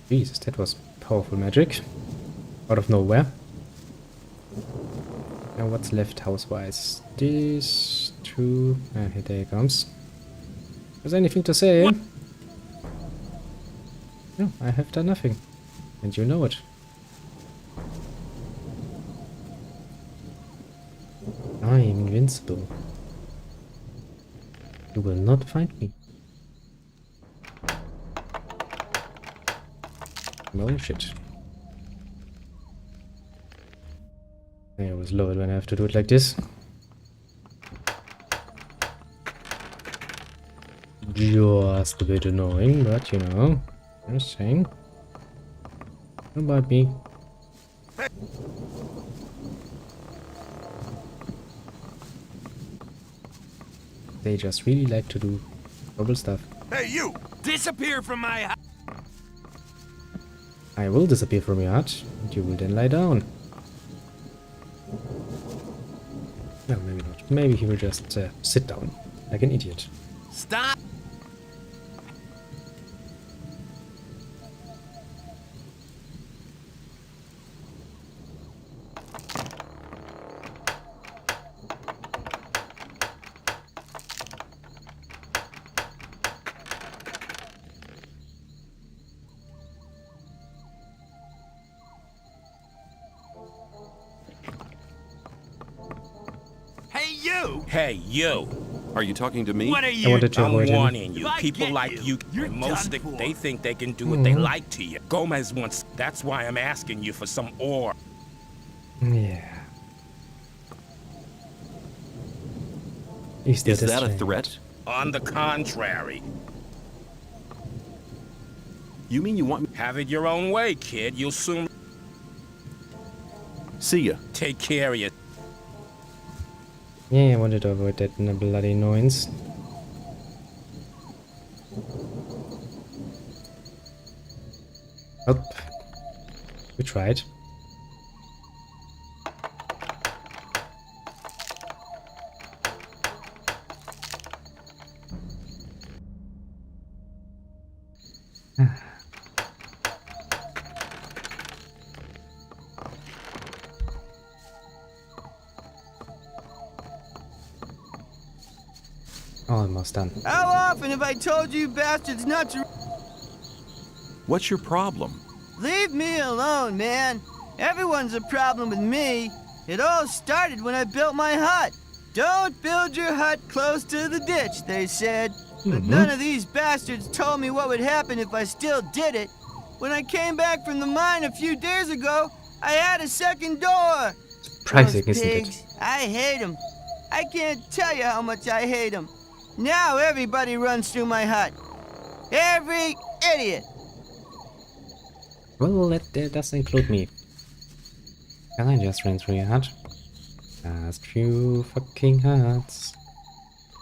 A: Jesus, that was powerful magic. Out of nowhere. Now what's left house-wise? These two... Ah, here there it comes. Is there anything to say? What? No, I have done nothing. And you know it. I am invincible. You will not find me. No shit. I always love it when I have to do it like this. Just a bit annoying, but you know, just saying. Don't bite me. They just really like to do double stuff.
G: Hey, you!
I: Disappear from my house!
A: I will disappear from your hut, and you will then lie down. No, maybe not. Maybe he will just sit down, like an idiot.
I: Stop! Hey, you!
E: Hey, you!
C: Are you talking to me?
I: What are
A: I
I: you?
A: wanted to
L: I'm
A: avoid him.
L: warning you.
I: If I
L: People
I: get
L: like you,
I: you're
L: and most
I: done for.
L: they think they can do what they like to you. Gomez wants. That's why I'm asking you for some ore.
A: Yeah. Is
C: Is that a threat?
L: On the contrary,
C: You mean you want me?
L: have it your own way, kid. You'll soon
C: See ya.
L: take care of you.
A: Yeah, I wanted to avoid that bloody annoyance. Oh, we tried. Almost done.
N: How often have I told you bastards not to...
C: What's your problem?
N: Leave me alone, man. Everyone's a problem with me. It all started when I built my hut. Don't build your hut close to the ditch, they said. But none of these bastards told me what would happen if I still did it. When I came back from the mine a few days ago, I had a second door.
A: Surprising,
N: Those
A: isn't it?
N: pigs, I hate them. I can't tell you how much I hate them. Now everybody runs through my hut. Every idiot.
A: Well, that does include me. Can I just run through your hut? Just few fucking huts.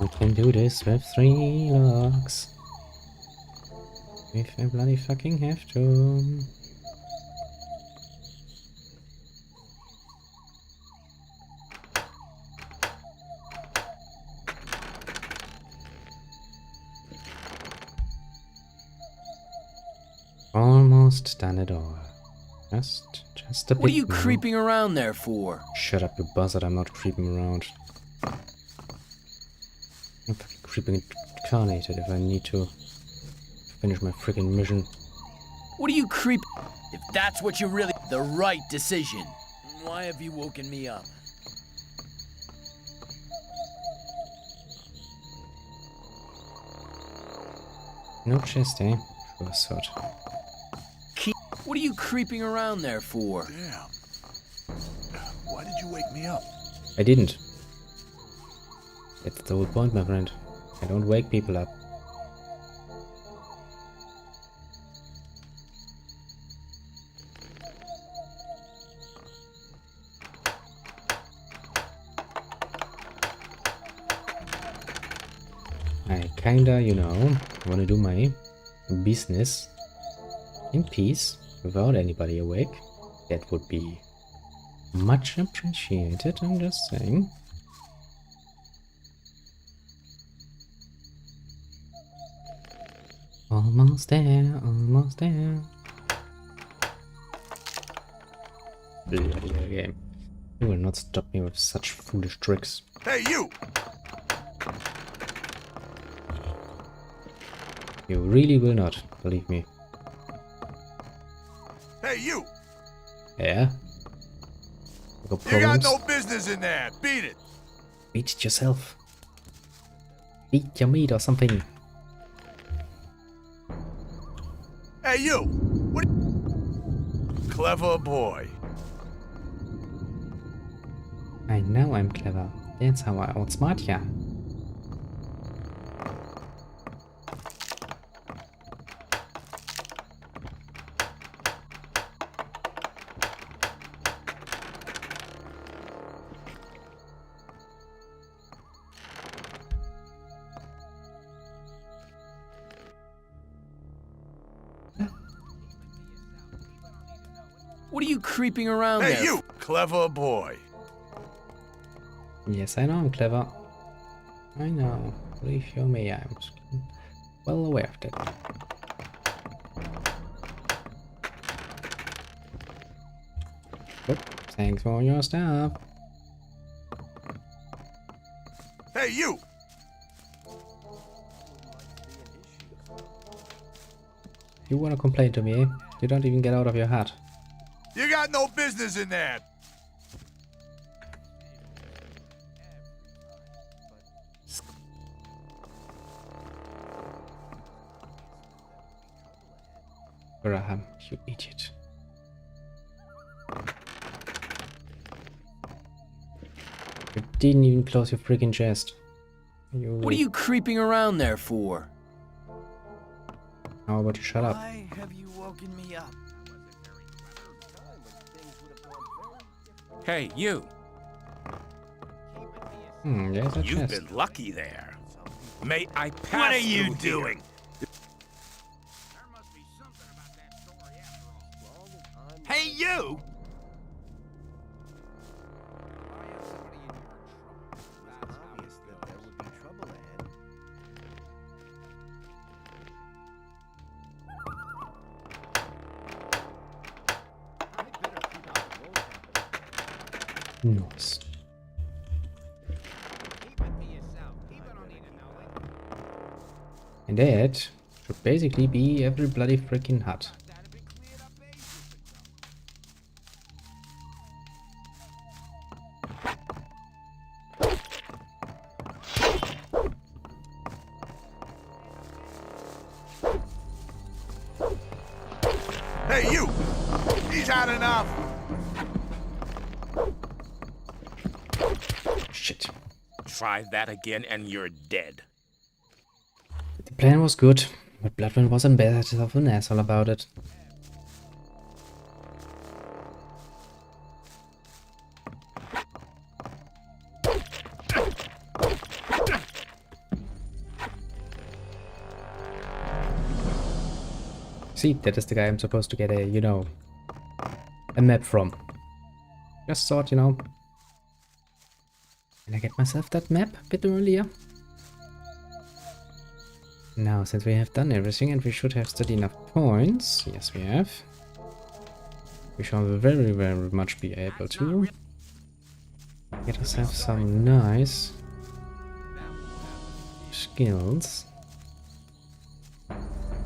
A: I can do this with 3 logs. If I bloody fucking have to. Almost done it all. Just a bit.
J: What are you
A: more.
J: creeping around there for?
A: Shut up, you buzzard, I'm not creeping around. I'm fucking creeping incarnated if I need to finish my freaking mission.
J: What are you creep? If that's what you really... The right decision. Why have you woken me up?
A: No chest, eh? Sure sort.
J: What are you creeping around there for?
B: Damn. Why did you wake me up?
A: I didn't. That's the whole point, my friend. I don't wake people up. I kinda, you know, wanna do my business in peace without anybody awake. That would be much appreciated, I'm just saying. Almost there, almost there. Bloody hell game. You will not stop me with such foolish tricks.
B: Hey, you!
A: You really will not, believe me.
B: Hey, you!
A: Yeah? You got
B: You got
A: problems?
B: no business in there. Beat it.
A: Beat it yourself. Eat your meat or something.
B: Hey, you! What? Clever boy.
A: I know I'm clever. That's how I outsmart ya.
J: What are you creeping around there?
B: Hey, you! Clever boy.
A: Yes, I know I'm clever. I know. Believe you me, I'm well aware of that. Oh, thanks for your stuff.
B: Hey, you!
A: You wanna complain to me, eh? You don't even get out of your hut.
B: You got no business in there.
A: Graham, you idiot. You didn't even close your freaking chest.
J: What are you creeping around there for?
A: How about you shut up?
K: Why have you woken me up?
L: Hey, you.
A: There's a
L: You've
A: chest.
L: been lucky there. May I pass
I: What are you
L: through here?
I: doing? Hey, you!
A: Nice. And that should basically be every bloody freaking hut.
B: Hey, you! He's had enough!
A: Shit.
L: Try that again and you're dead.
A: The plan was good, but Bloodwind was a bit of an asshole about it. See, that is the guy I'm supposed to get a, you know, a map from. Just thought, you know, can I get myself that map a bit earlier? Now, since we have done everything and we should have still enough points, yes we have, we shall very, very much be able to get ourselves some nice skills.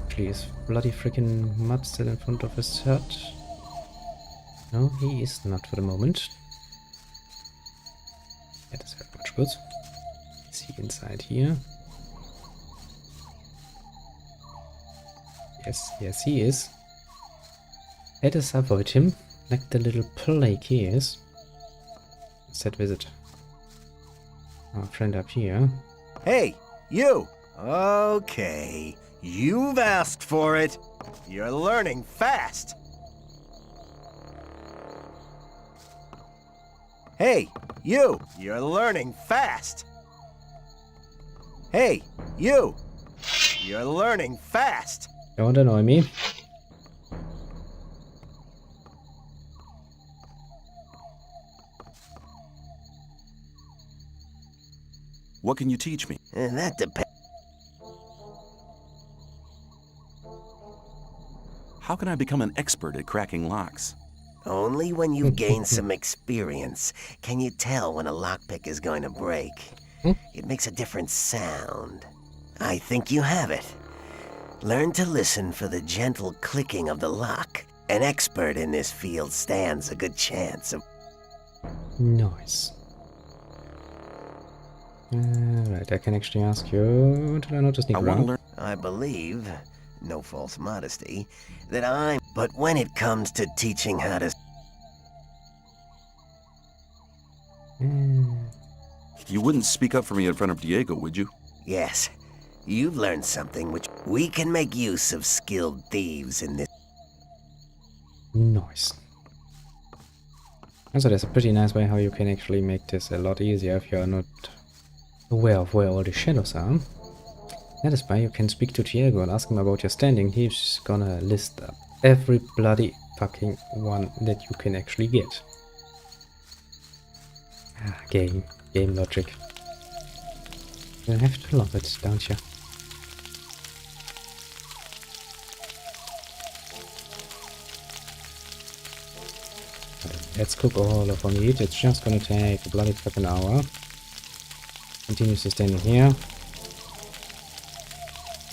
A: Actually, is bloody freaking Mud still in front of his hut? No, he is not for the moment. That is very much good. Is he inside here? Yes, yes he is. Let us avoid him, like the little plague he is. Let's visit our friend up here.
F: Hey, you! Okay, you've asked for it. You're learning fast. Hey, you! You're learning fast. Hey, you! You're learning fast.
A: Don't annoy me.
C: What can you teach me?
F: That depends.
C: How can I become an expert at cracking locks?
F: Only when you gain some experience can you tell when a lockpick is going to break. It makes a different sound. I think you have it. Learn to listen for the gentle clicking of the lock. An expert in this field stands a good chance of...
A: Nice. Right, I can actually ask you, did I not just sneak around?
F: I believe, no false modesty, that I'm... But when it comes to teaching how to...
C: You wouldn't speak up for me in front of Diego, would you?
F: Yes, you've learned something which we can make use of skilled thieves in this...
A: Nice. Also, there's a pretty nice way how you can actually make this a lot easier if you're not aware of where all the shadows are. That is why you can speak to Diego and ask him about your standing. He's gonna list up every bloody fucking one that you can actually get. Ah, game logic. You have to love it, don't you? Let's cook all of our meat. It's just gonna take a bloody fucking hour. Continuously standing here,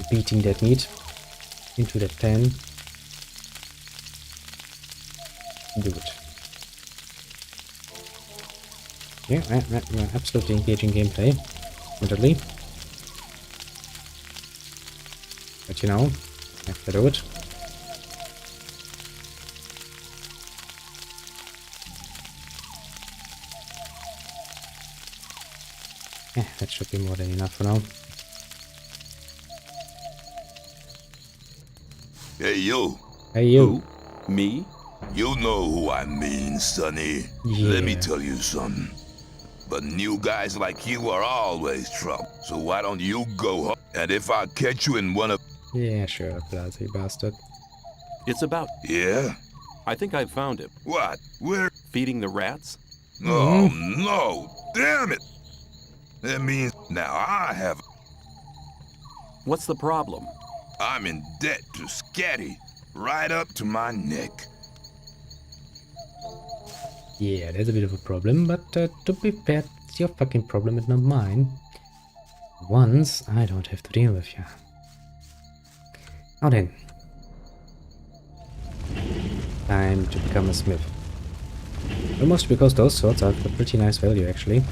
A: beating that meat into that pan. Do it. Yeah, absolutely engaging gameplay, admittedly. But you know, I have to do it. Yeah, that should be more than enough for now.
G: Hey, you.
A: Hey, you.
C: Who? Me?
G: You know who I mean, Sonny. Let me tell you something. But new guys like you are always trouble. So why don't you go home? And if I catch you in one of...
A: Yeah, sure, bloody bastard.
C: It's about...
G: Yeah?
C: I think I've found it.
G: What? Where?
C: Feeding the rats?
G: Oh, no! Damn it! That means now I have...
C: What's the problem?
G: I'm in debt to Scatty, right up to my neck.
A: Yeah, there's a bit of a problem, but to be fair, it's your fucking problem and not mine. Once I don't have to deal with you. Now then. Time to become a smith. Almost because those swords are of a pretty nice value, actually.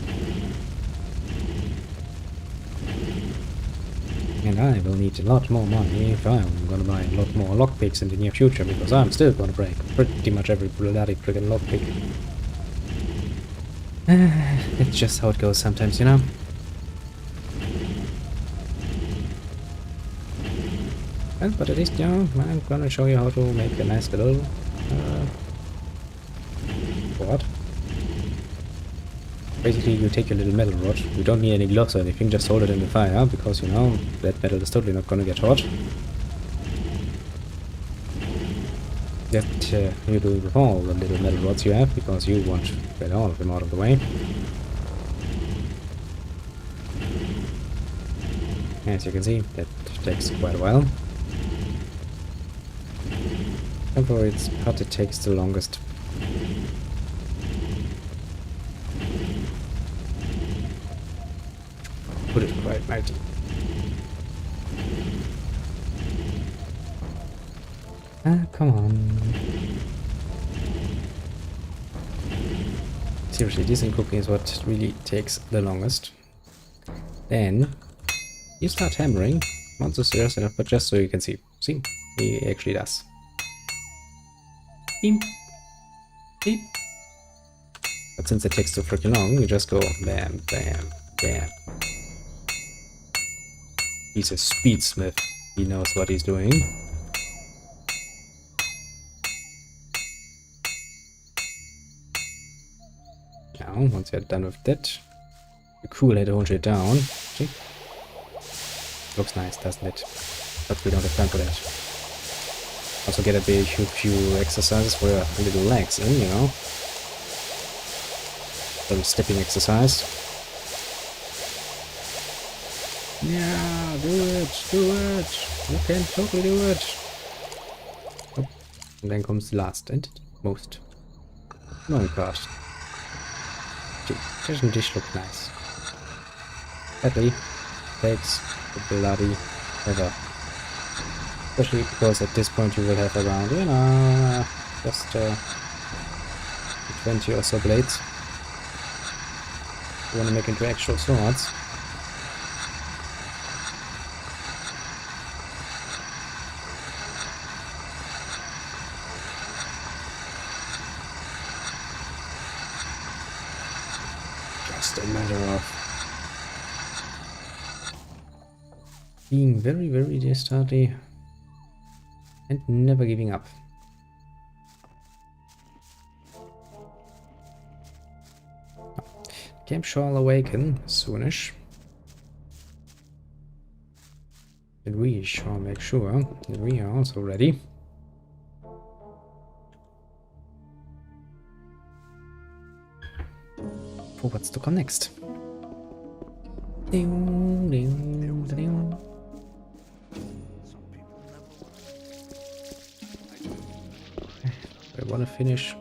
A: And I will need a lot more money if I'm gonna buy a lot more lockpicks in the near future, because I'm still gonna break pretty much every bloody friggin' lockpick. It's just how it goes sometimes, you know? Well, but at least, you know, I'm gonna show you how to make a nice little... what? Basically, you take your little metal rod. You don't need any gloves or anything, just hold it in the fire, because, you know, that metal is totally not gonna get hot. That you do with all the little metal rods you have, because you want to get all of them out of the way. As you can see, that takes quite a while. However, it's part that takes the longest. Put it quite mighty. Ah, come on. Seriously, decent cooking is what really takes the longest. Then you start hammering. Not so serious enough, but just so you can see. See? He actually does. Beep. Beep. But since it takes so freaking long, you just go bam, bam, bam. He's a speedsmith. He knows what he's doing. Now, once you're done with that, you cool it, hold it down. See? Looks nice, doesn't it? But we don't have time for that. Also get a big few exercises for your little legs in, you know. Little stepping exercise. Yeah, do it, do it. You can totally do it. Oh. And then comes the last and most long part. Doesn't this look nice? Sadly, takes the bloody ever. Especially because at this point you will have around, you know, just 20 or so blades. You want to make into actual swords. Just a matter of being very, very sturdy and never giving up. Camp shall awaken soonish. And we shall make sure that we are also ready. For what's to come next. Ding, ding, ding. I want to finish.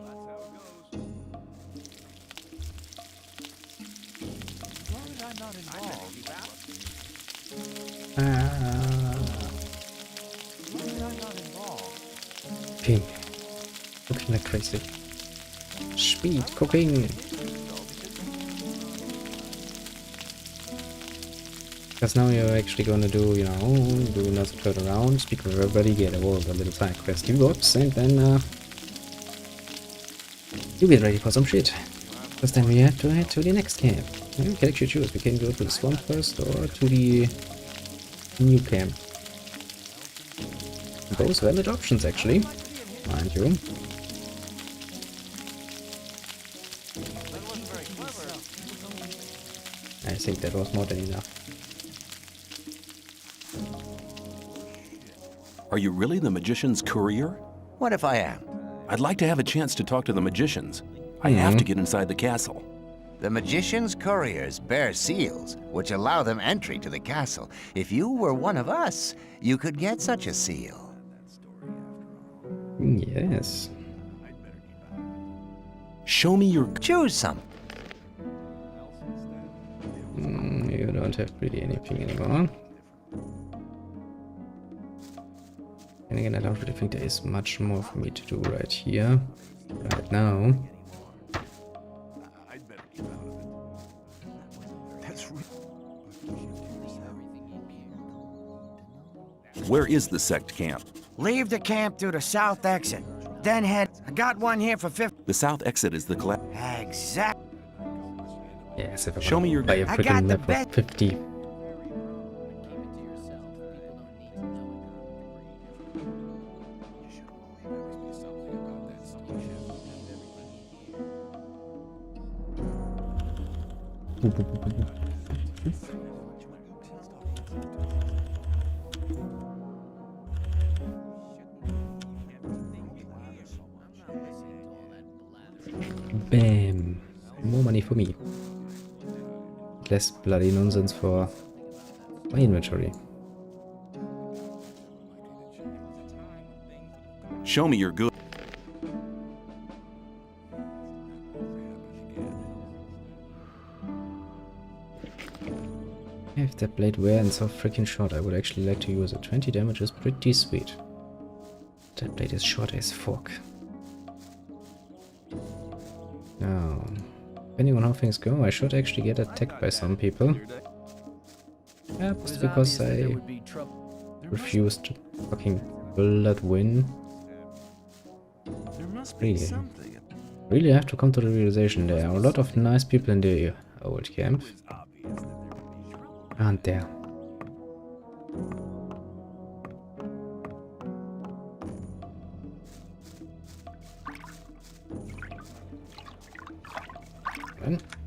A: Okay. Cooking like crazy. Speed cooking. Because now you're actually gonna do, you know, do another turn around, speak with everybody, get all the little side quest rewards, and then you get ready for some shit. Because then we have to head to the next camp. You can actually choose. We can go to the swamp first or to the new camp. Both valid options, actually, mind you. I think that was more than enough.
C: Are you really the magician's courier?
D: What if I am?
C: I'd like to have a chance to talk to the magicians. I have to get inside the castle.
D: The magician's couriers bear seals, which allow them entry to the castle. If you were one of us, you could get such a seal.
A: Yes.
C: Show me your...
D: Choose some.
A: You don't have really anything anymore. And again, I don't really think there is much more for me to do right here, right now.
C: Where is the sect camp?
K: Leave the camp through the south exit. Then head... I got one here for 50...
C: The south exit is the collect...
K: Exact.
A: Yes, if I
C: Show me your...
A: buy a
K: I got
A: freaking
K: the
A: map of 50. Bam! More money for me. Less bloody nonsense for my inventory.
C: Show me your good...
A: If that blade were and so freaking short, I would actually like to use it. 20 damage is pretty sweet. That blade is short as fuck. Now, depending on how things go, I should actually get attacked by some people. Perhaps because I refused to fucking blood win. Really have to come to the realization there are a lot of nice people in the old camp. Aren't there?